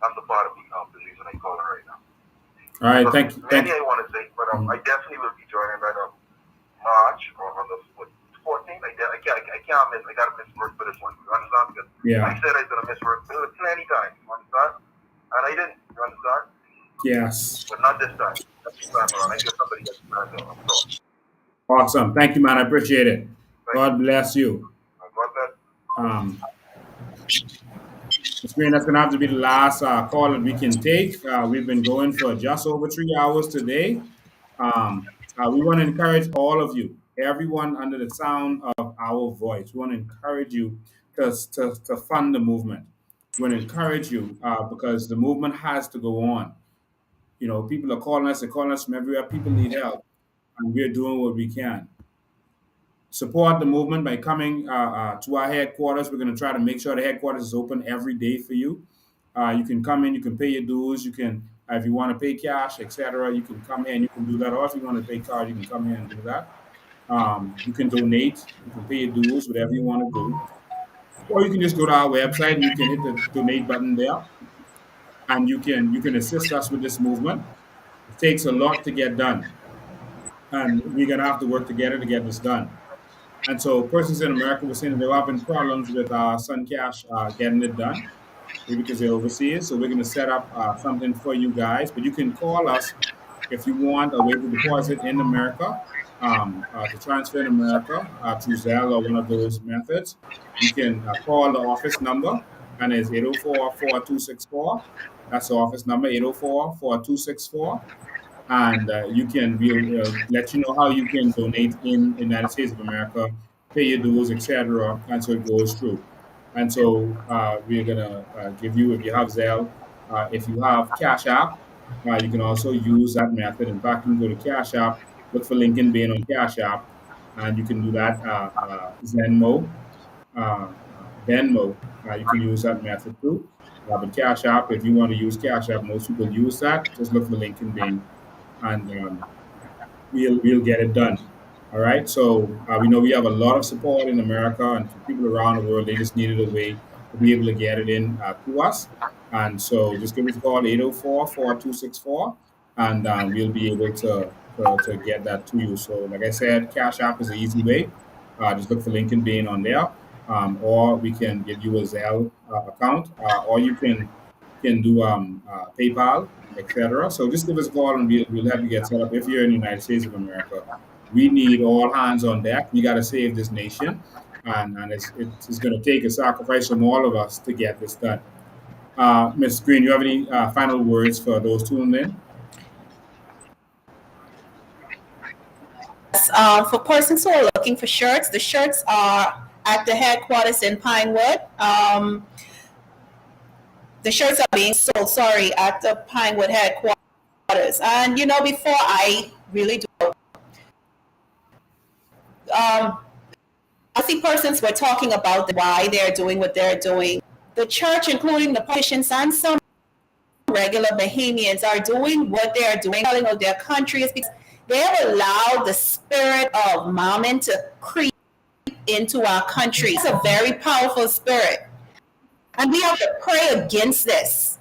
that's a part of the reason I call it right now. All right. Thank you. Many I want to say, but I definitely will be joining right on March or on the 14th. I can't miss. I got to miss work for this one. You understand? Because Yeah. I said I was going to miss work plenty times. You understand? And I didn't. You understand? Yes. But not this time. That's the time around. I guess somebody else is going to. Awesome. Thank you, man. I appreciate it. God bless you. Ms. Green, that's going to have to be the last call that we can take. We've been going for just over 3 hours today. We want to encourage all of you, everyone under the sound of our voice. We want to encourage you to fund the movement. We want to encourage you because the movement has to go on. People are calling us. They're calling us from everywhere. People need help, and we're doing what we can. Support the movement by coming to our headquarters. We're going to try to make sure the headquarters is open every day for you. You can come in, you can pay your dues, you can, if you want to pay cash, etc., you can come here and you can do that. Or if you want to pay card, you can come here and do that. You can donate, you can pay your dues, whatever you want to do. Or you can just go to our website and you can hit the donate button there. And you can assist us with this movement. It takes a lot to get done. And we're going to have to work together to get this done. And so persons in America were saying that there have been problems with Sun Cash getting it done, maybe because they're overseas. So we're going to set up something for you guys. But you can call us if you want a way to deposit in America, to transfer in America through Zelle or one of those methods, you can call the office number, and it's 804-4264. That's the office number, 804-4264. And we'll let you know how you can donate in the United States of America, pay your dues, etc. And so it goes through. And so we're gonna give you, if you have Zelle, if you have Cash App, you can also use that method. In fact, you can go to Cash App, look for Lincoln Bain on Cash App, and you can do that. Zenmo, Venmo, you can use that method too. But Cash App, if you want to use Cash App, most people use that. Just look for Lincoln Bain, and we'll get it done. All right. So we know we have a lot of support in America, and for people around the world, they just needed a way to be able to get it in to us. And so just give us a call, 804-4264, and we'll be able to get that to you. So like I said, Cash App is an easy way. Just look for Lincoln Bain on there, or we can give you a Zelle account, or you can do PayPal, etc. So just give us a call, and we'll help you get set up. If you're in the United States of America, we need all hands on deck. We got to save this nation, and it's going to take a sacrifice from all of us to get this done. Ms. Green, you have any final words for those tuned in? For persons who are looking for shirts, the shirts are at the headquarters in Pinewood. The shirts are being sold, at the Pinewood headquarters. And before I really do, I see persons were talking about why they're doing what they're doing. The church, including the politicians and some regular Bahamians, are doing what they're doing, telling of their country, is because they have allowed the spirit of mammon to creep into our country. It's a very powerful spirit. And we have to pray against this.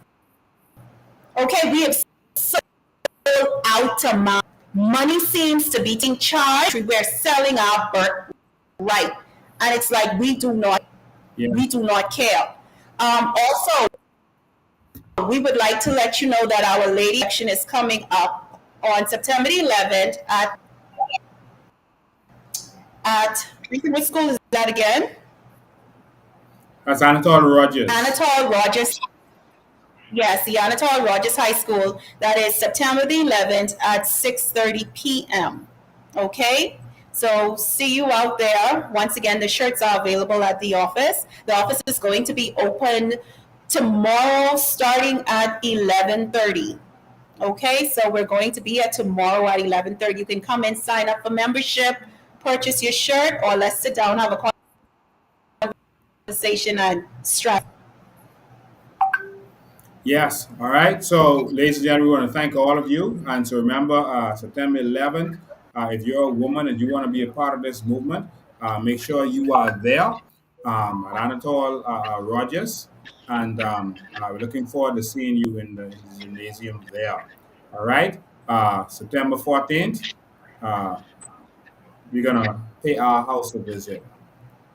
Okay, we have sold out to mammon. Money seems to be being charged. We're selling our birthright. And it's like we do not care. Also, we would like to let you know that Our Lady election is coming up on September 11th at what school is that again? That's Anatole Rogers. Anatole Rogers. Yes, the Anatole Rogers High School. That is September the 11th at 6:30 p.m. Okay? So see you out there. Once again, the shirts are available at the office. The office is going to be open tomorrow starting at 11:30. Okay, so we're going to be here tomorrow at 11:30. You can come and sign up for membership, purchase your shirt, or let's sit down, have a conversation, and strap. Yes. All right. So, ladies and gentlemen, we want to thank all of you. And so remember, September 11th, if you're a woman and you want to be a part of this movement, make sure you are there at Anatole Rogers. And we're looking forward to seeing you in the gymnasium there. All right. September 14th, we're going to pay our house a visit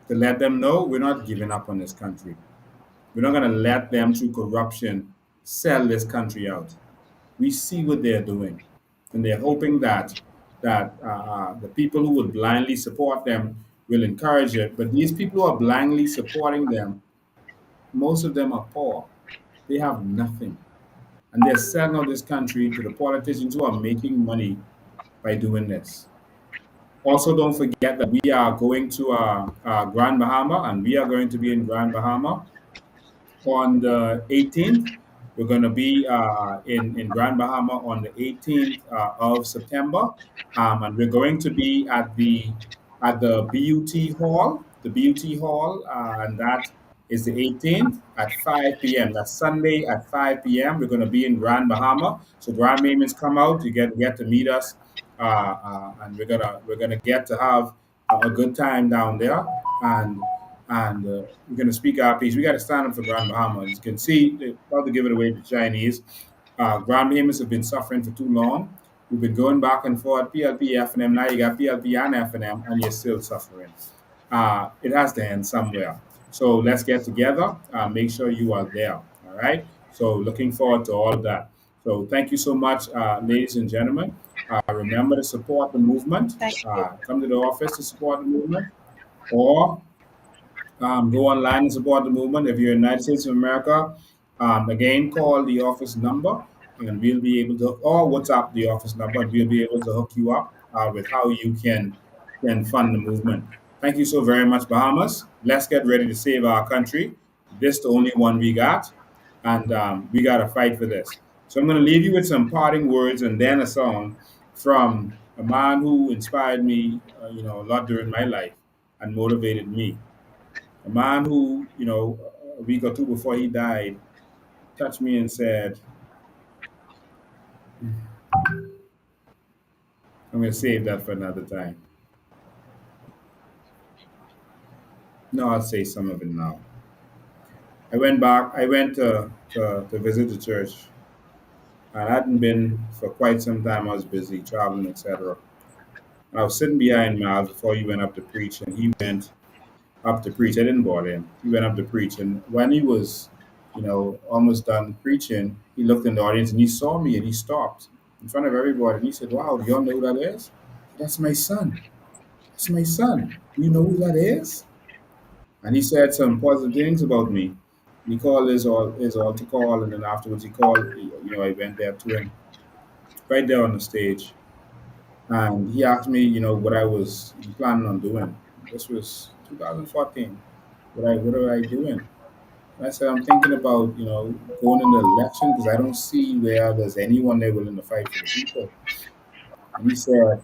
to let them know we're not giving up on this country. We're not going to let them, through corruption, sell this country out. We see what they're doing, and they're hoping that the people who would blindly support them will encourage it. But these people who are blindly supporting them, most of them are poor. They have nothing, and they're selling out this country to the politicians who are making money by doing this. Also, don't forget that we are going to Grand Bahama, and we are going to be in Grand Bahama on the 18th. We're going to be in Grand Bahama on the 18th of September, and we're going to be at the BUT Hall, and that is the 18th at 5 p.m. That's Sunday at 5 p.m. We're going to be in Grand Bahama, so Grand Bahamians come out. You get to meet us, and we're gonna get to have a good time down there, and we're going to speak our piece. We got to stand up for Grand Bahama. As you can see, they're about to give it away to Chinese. Grand Bahamians have been suffering for too long. We've been going back and forth, PLP, FNM. Now you got PLP and FNM, and you're still suffering. It has to end somewhere. So let's get together. Make sure you are there. All right. So looking forward to all of that. So thank you so much, ladies and gentlemen. Remember to support the movement. Come to the office to support the movement, or go online and support the movement. If you're in the United States of America, again, call the office number and we'll be able to, or WhatsApp the office number, and we'll be able to hook you up with how you can fund the movement. Thank you so very much, Bahamas. Let's get ready to save our country. This is the only one we got, and we got to fight for this. So I'm going to leave you with some parting words and then a song from a man who inspired me, a lot during my life and motivated me. A man who, a week or two before he died, touched me and said, I'm going to save that for another time. No, I'll say some of it now. I went to visit the church. I hadn't been for quite some time. I was busy traveling, etc. I was sitting behind Miles before he went up to preach, and he went up to preach. I didn't bother him. He went up to preach, and when he was, almost done preaching, he looked in the audience and he saw me and he stopped in front of everybody and he said, "Wow, do y'all know who that is? That's my son. That's my son. Do you know who that is?" And he said some positive things about me. He called his altar call, and then afterwards he called. I went there to him right there on the stage, and he asked me, what I was planning on doing. This was 2014. What are I doing? And I said, I'm thinking about, going in the election because I don't see where there's anyone there willing to fight for the people. And he said,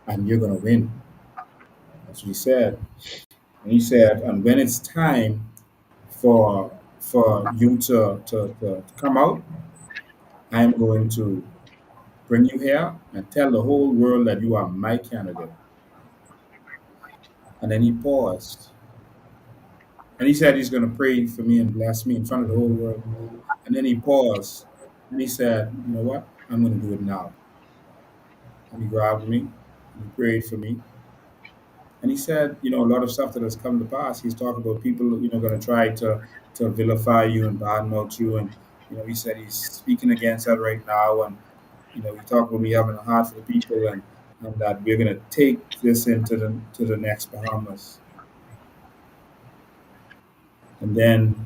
and you're going to win. That's what he said. And he said, and when it's time for you to come out, I'm going to bring you here and tell the whole world that you are my candidate. And then he paused. And he said he's going to pray for me and bless me in front of the whole world. And then he paused and he said, you know what? I'm going to do it now. And he grabbed me and he prayed for me. And he said, a lot of stuff that has come to pass. He's talking about people, going to try to vilify you and badmouth you. And, he said he's speaking against that right now. And, he talked about me having a heart for the people and that we're going to take this into the next Bahamas. And then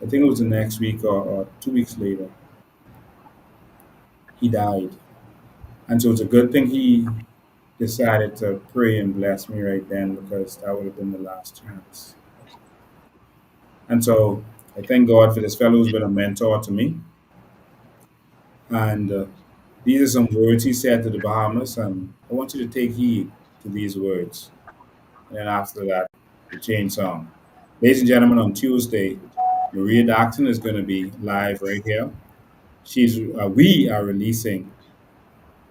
I think it was the next week or 2 weeks later, he died. And so it's a good thing he decided to pray and bless me right then because that would have been the last chance. And so I thank God for this fellow who's been a mentor to me. And these are some words he said to the Bahamas, and I want you to take heed to these words. And then after that, the change song. Ladies and gentlemen, on Tuesday, Maria Docton is going to be live right here. We are releasing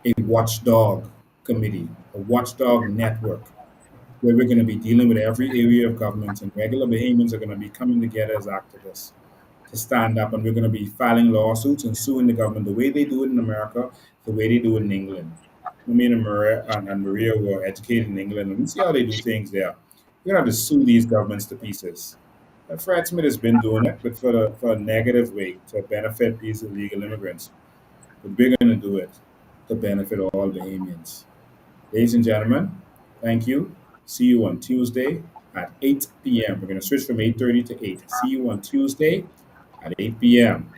a watchdog committee, a watchdog network, where we're going to be dealing with every area of government, and regular Bahamians are going to be coming together as activists to stand up, and we're going to be filing lawsuits and suing the government the way they do it in America, the way they do it in England. Me and Maria were educated in England, and we see how they do things there. We're going to have to sue these governments to pieces. Fred Smith has been doing it, but for a negative way to benefit these illegal immigrants. But we're going to do it to benefit all Bahamians. Ladies and gentlemen, thank you. See you on Tuesday at 8 p.m. We're going to switch from 8:30 to 8. See you on Tuesday at 8 p.m.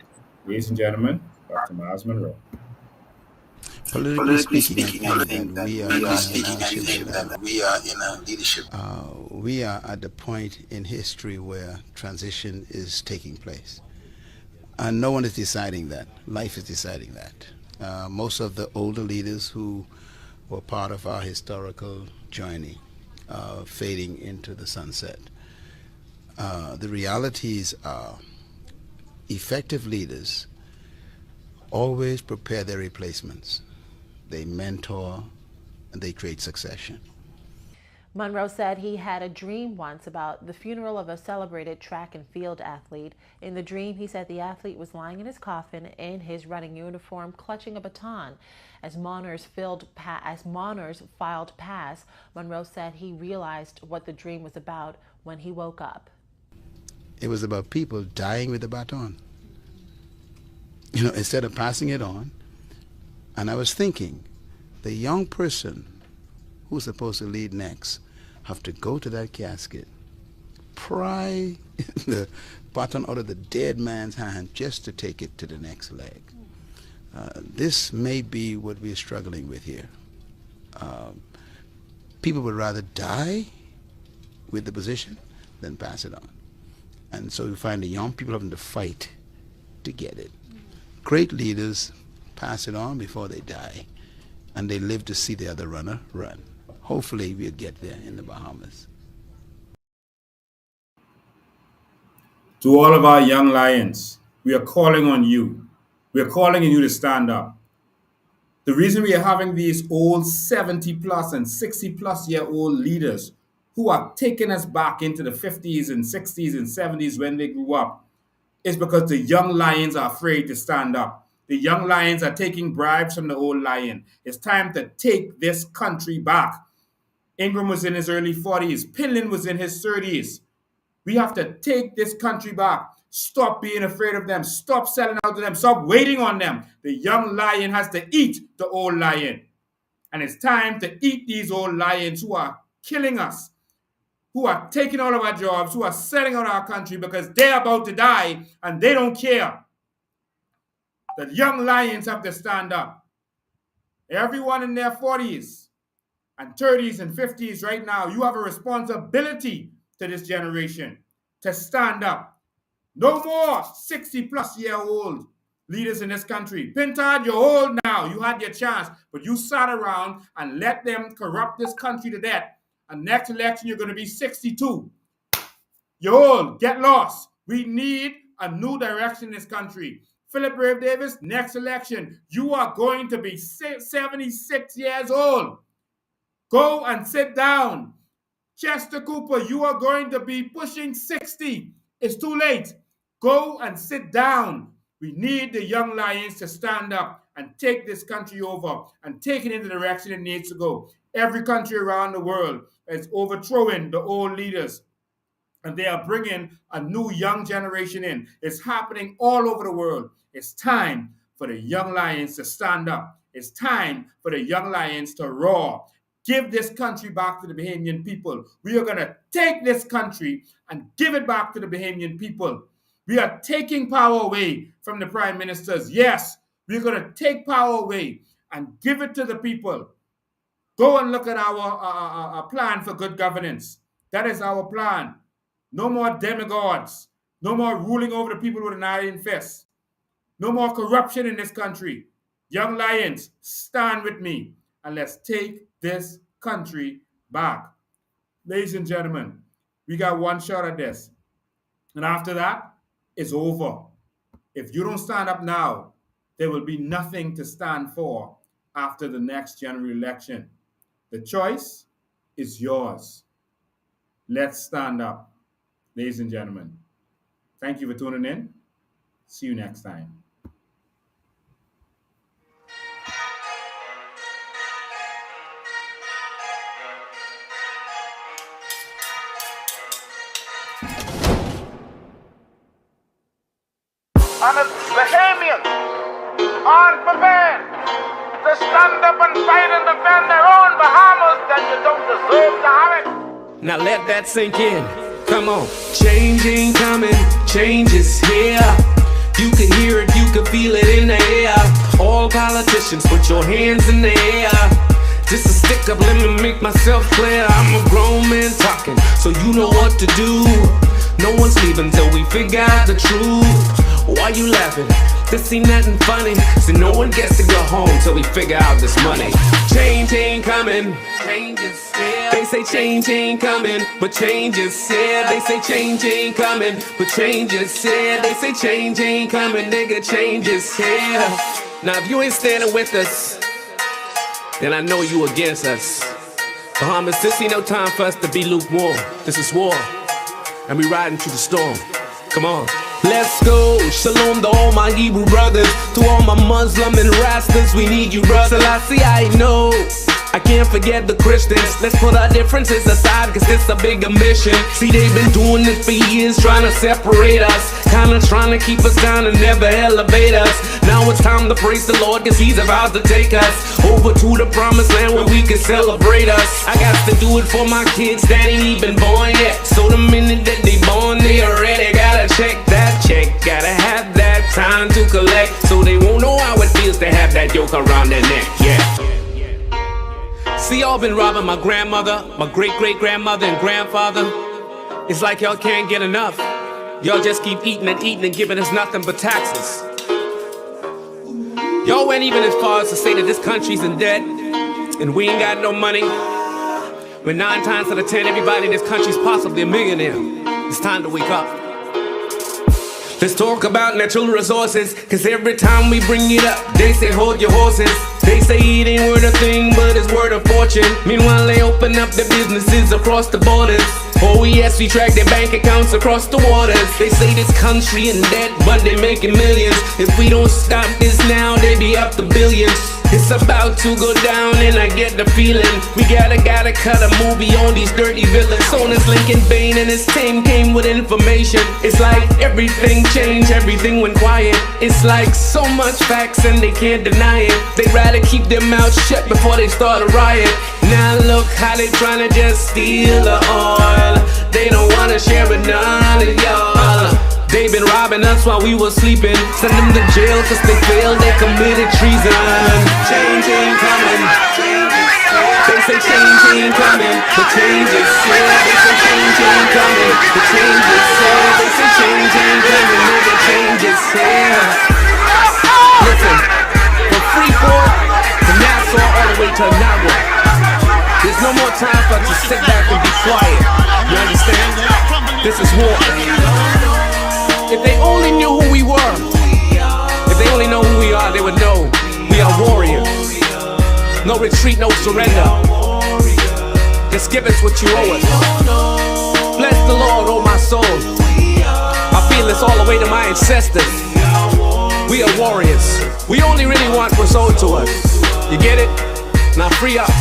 Ladies and gentlemen, Dr. Miles Monroe. Politically speaking, I think that we are in a leadership. We are at the point in history where transition is taking place. And no one is deciding that. Life is deciding that. Most of the older leaders who were part of our historical journey are fading into the sunset. The realities are effective leaders always prepare their replacements. They mentor and they create succession. Monroe said he had a dream once about the funeral of a celebrated track and field athlete. In the dream, he said the athlete was lying in his coffin in his running uniform, clutching a baton. As mourners filed past, Monroe said he realized what the dream was about when he woke up. It was about people dying with a baton. instead of passing it on. And I was thinking, the young person who's supposed to lead next have to go to that casket, pry the baton out of the dead man's hand just to take it to the next leg. This may be what we're struggling with here. People would rather die with the position than pass it on. And so you find the young people having to fight to get it. Great leaders pass it on before they die, and they live to see the other runner run. Hopefully we'll get there in the Bahamas. To all of our young lions, we are calling on you. We are calling on you to stand up. The reason we are having these old 70 plus and 60 plus year old leaders who are taking us back into the 50s and 60s and 70s when they grew up is because the young lions are afraid to stand up. The young lions are taking bribes from the old lion. It's time to take this country back. Ingram was in his early 40s. Pinlin was in his 30s. We have to take this country back. Stop being afraid of them. Stop selling out to them. Stop waiting on them. The young lion has to eat the old lion. And it's time to eat these old lions who are killing us, who are taking all of our jobs, who are selling out our country because they're about to die and they don't care. The young lions have to stand up. Everyone in their 40s and 30s and 50s right now, you have a responsibility to this generation to stand up. No more 60 plus year old leaders in this country. Pintard, you're old now. You had your chance, but you sat around and let them corrupt this country to death. And next election, you're going to be 62. You're old. Get lost. We need a new direction in this country. Philip Brave Davis, next election, you are going to be 76 years old. Go and sit down. Chester Cooper, you are going to be pushing 60. It's too late. Go and sit down. We need the young lions to stand up and take this country over and take it in the direction it needs to go. Every country around the world is overthrowing the old leaders, and they are bringing a new young generation in. It's happening all over the world. It's time for the young lions to stand up. It's time for the young lions to roar. Give this country back to the Bahamian people. We are going to take this country and give it back to the Bahamian people. We are taking power away from the prime ministers. Yes, we're going to take power away and give it to the people. Go and look at our plan for good governance. That is our plan. No more demigods. No more ruling over the people with an iron fist. No more corruption in this country. Young lions, stand with me and let's take this country back. Ladies and gentlemen, we got one shot at this. And after that, it's over. If you don't stand up now, there will be nothing to stand for after the next general election. The choice is yours. Let's stand up. Ladies and gentlemen, thank you for tuning in. See you next time. And it's Bahamians unprepared to stand up and fight and defend their own Bahamas, then you don't deserve to have it. Now let that sink in. Come on. Change ain't coming, change is here. You can hear it, you can feel it in the air. All politicians, put your hands in the air. Just a stick up, let me make myself clear. I'm a grown man talking, so you know what to do. No one's leaving till we figure out the truth. Why you laughing? This ain't nothing funny. So no one gets to go home till we figure out this money. Change ain't coming. Change is here. They say change ain't coming, but change is here. They say change ain't coming, but change is here. They say change ain't coming, nigga, change is here. Now if you ain't standing with us, then I know you against us. Bahamas, this ain't no time for us to be lukewarm. This is war, and we riding through the storm. Come on. Let's go, shalom to all my Hebrew brothers, to all my Muslim and Rastas, we need you, brother. I know I can't forget the Christians. Let's put our differences aside, cause it's a bigger mission. See, they've been doing this for years, trying to separate us, kinda trying to keep us down and never elevate us. Now it's time to praise the Lord, cause he's about to take us over to the promised land where we can celebrate us. I got to do it for my kids that ain't even born yet, so the minute that they born, they already gotta check that check. Gotta have that time to collect, so they won't know how it feels to have that yoke around their neck. Yeah. See, y'all been robbing my grandmother, my great-great-grandmother and grandfather. It's like y'all can't get enough. Y'all just keep eating and eating and giving us nothing but taxes. Y'all went even as far as to say that this country's in debt and we ain't got no money. When 9 times out of 10, everybody in this country's possibly a millionaire. It's time to wake up. Let's talk about natural resources, cause every time we bring it up, they say hold your horses. They say it ain't worth a thing, but it's worth a fortune. Meanwhile, they open up their businesses across the borders. Oh yes, we track their bank accounts across the waters. They say this country in debt, but they making millions. If we don't stop this now, they be up to billions. It's about to go down and I get the feeling we gotta cut a movie on these dirty villains. On this Lincoln Bain and his team came with information. It's like everything changed, everything went quiet. It's like so much facts and they can't deny it. They'd rather keep their mouths shut before they start a riot. Now look how they tryna just steal the oil. They don't wanna share with none of y'all. They've been robbing us while we were sleeping. Send them to jail cause they failed, they committed treason. Change ain't coming. They say change ain't coming. The change is here. They say change ain't coming. The change is here. They say change ain't coming. No, the change is here. Listen, from Freeport to Nassau all the way to Nagua, there's no more time for us to sit back and be quiet. You understand? This is war. If they only knew who we were, if they only know who we are, they would know we are warriors. No retreat, no surrender. Just give us what you owe us. Bless the Lord, oh my soul. I feel this all the way to my ancestors. We are warriors. We only really want what's owed to us. You get it? Now free up.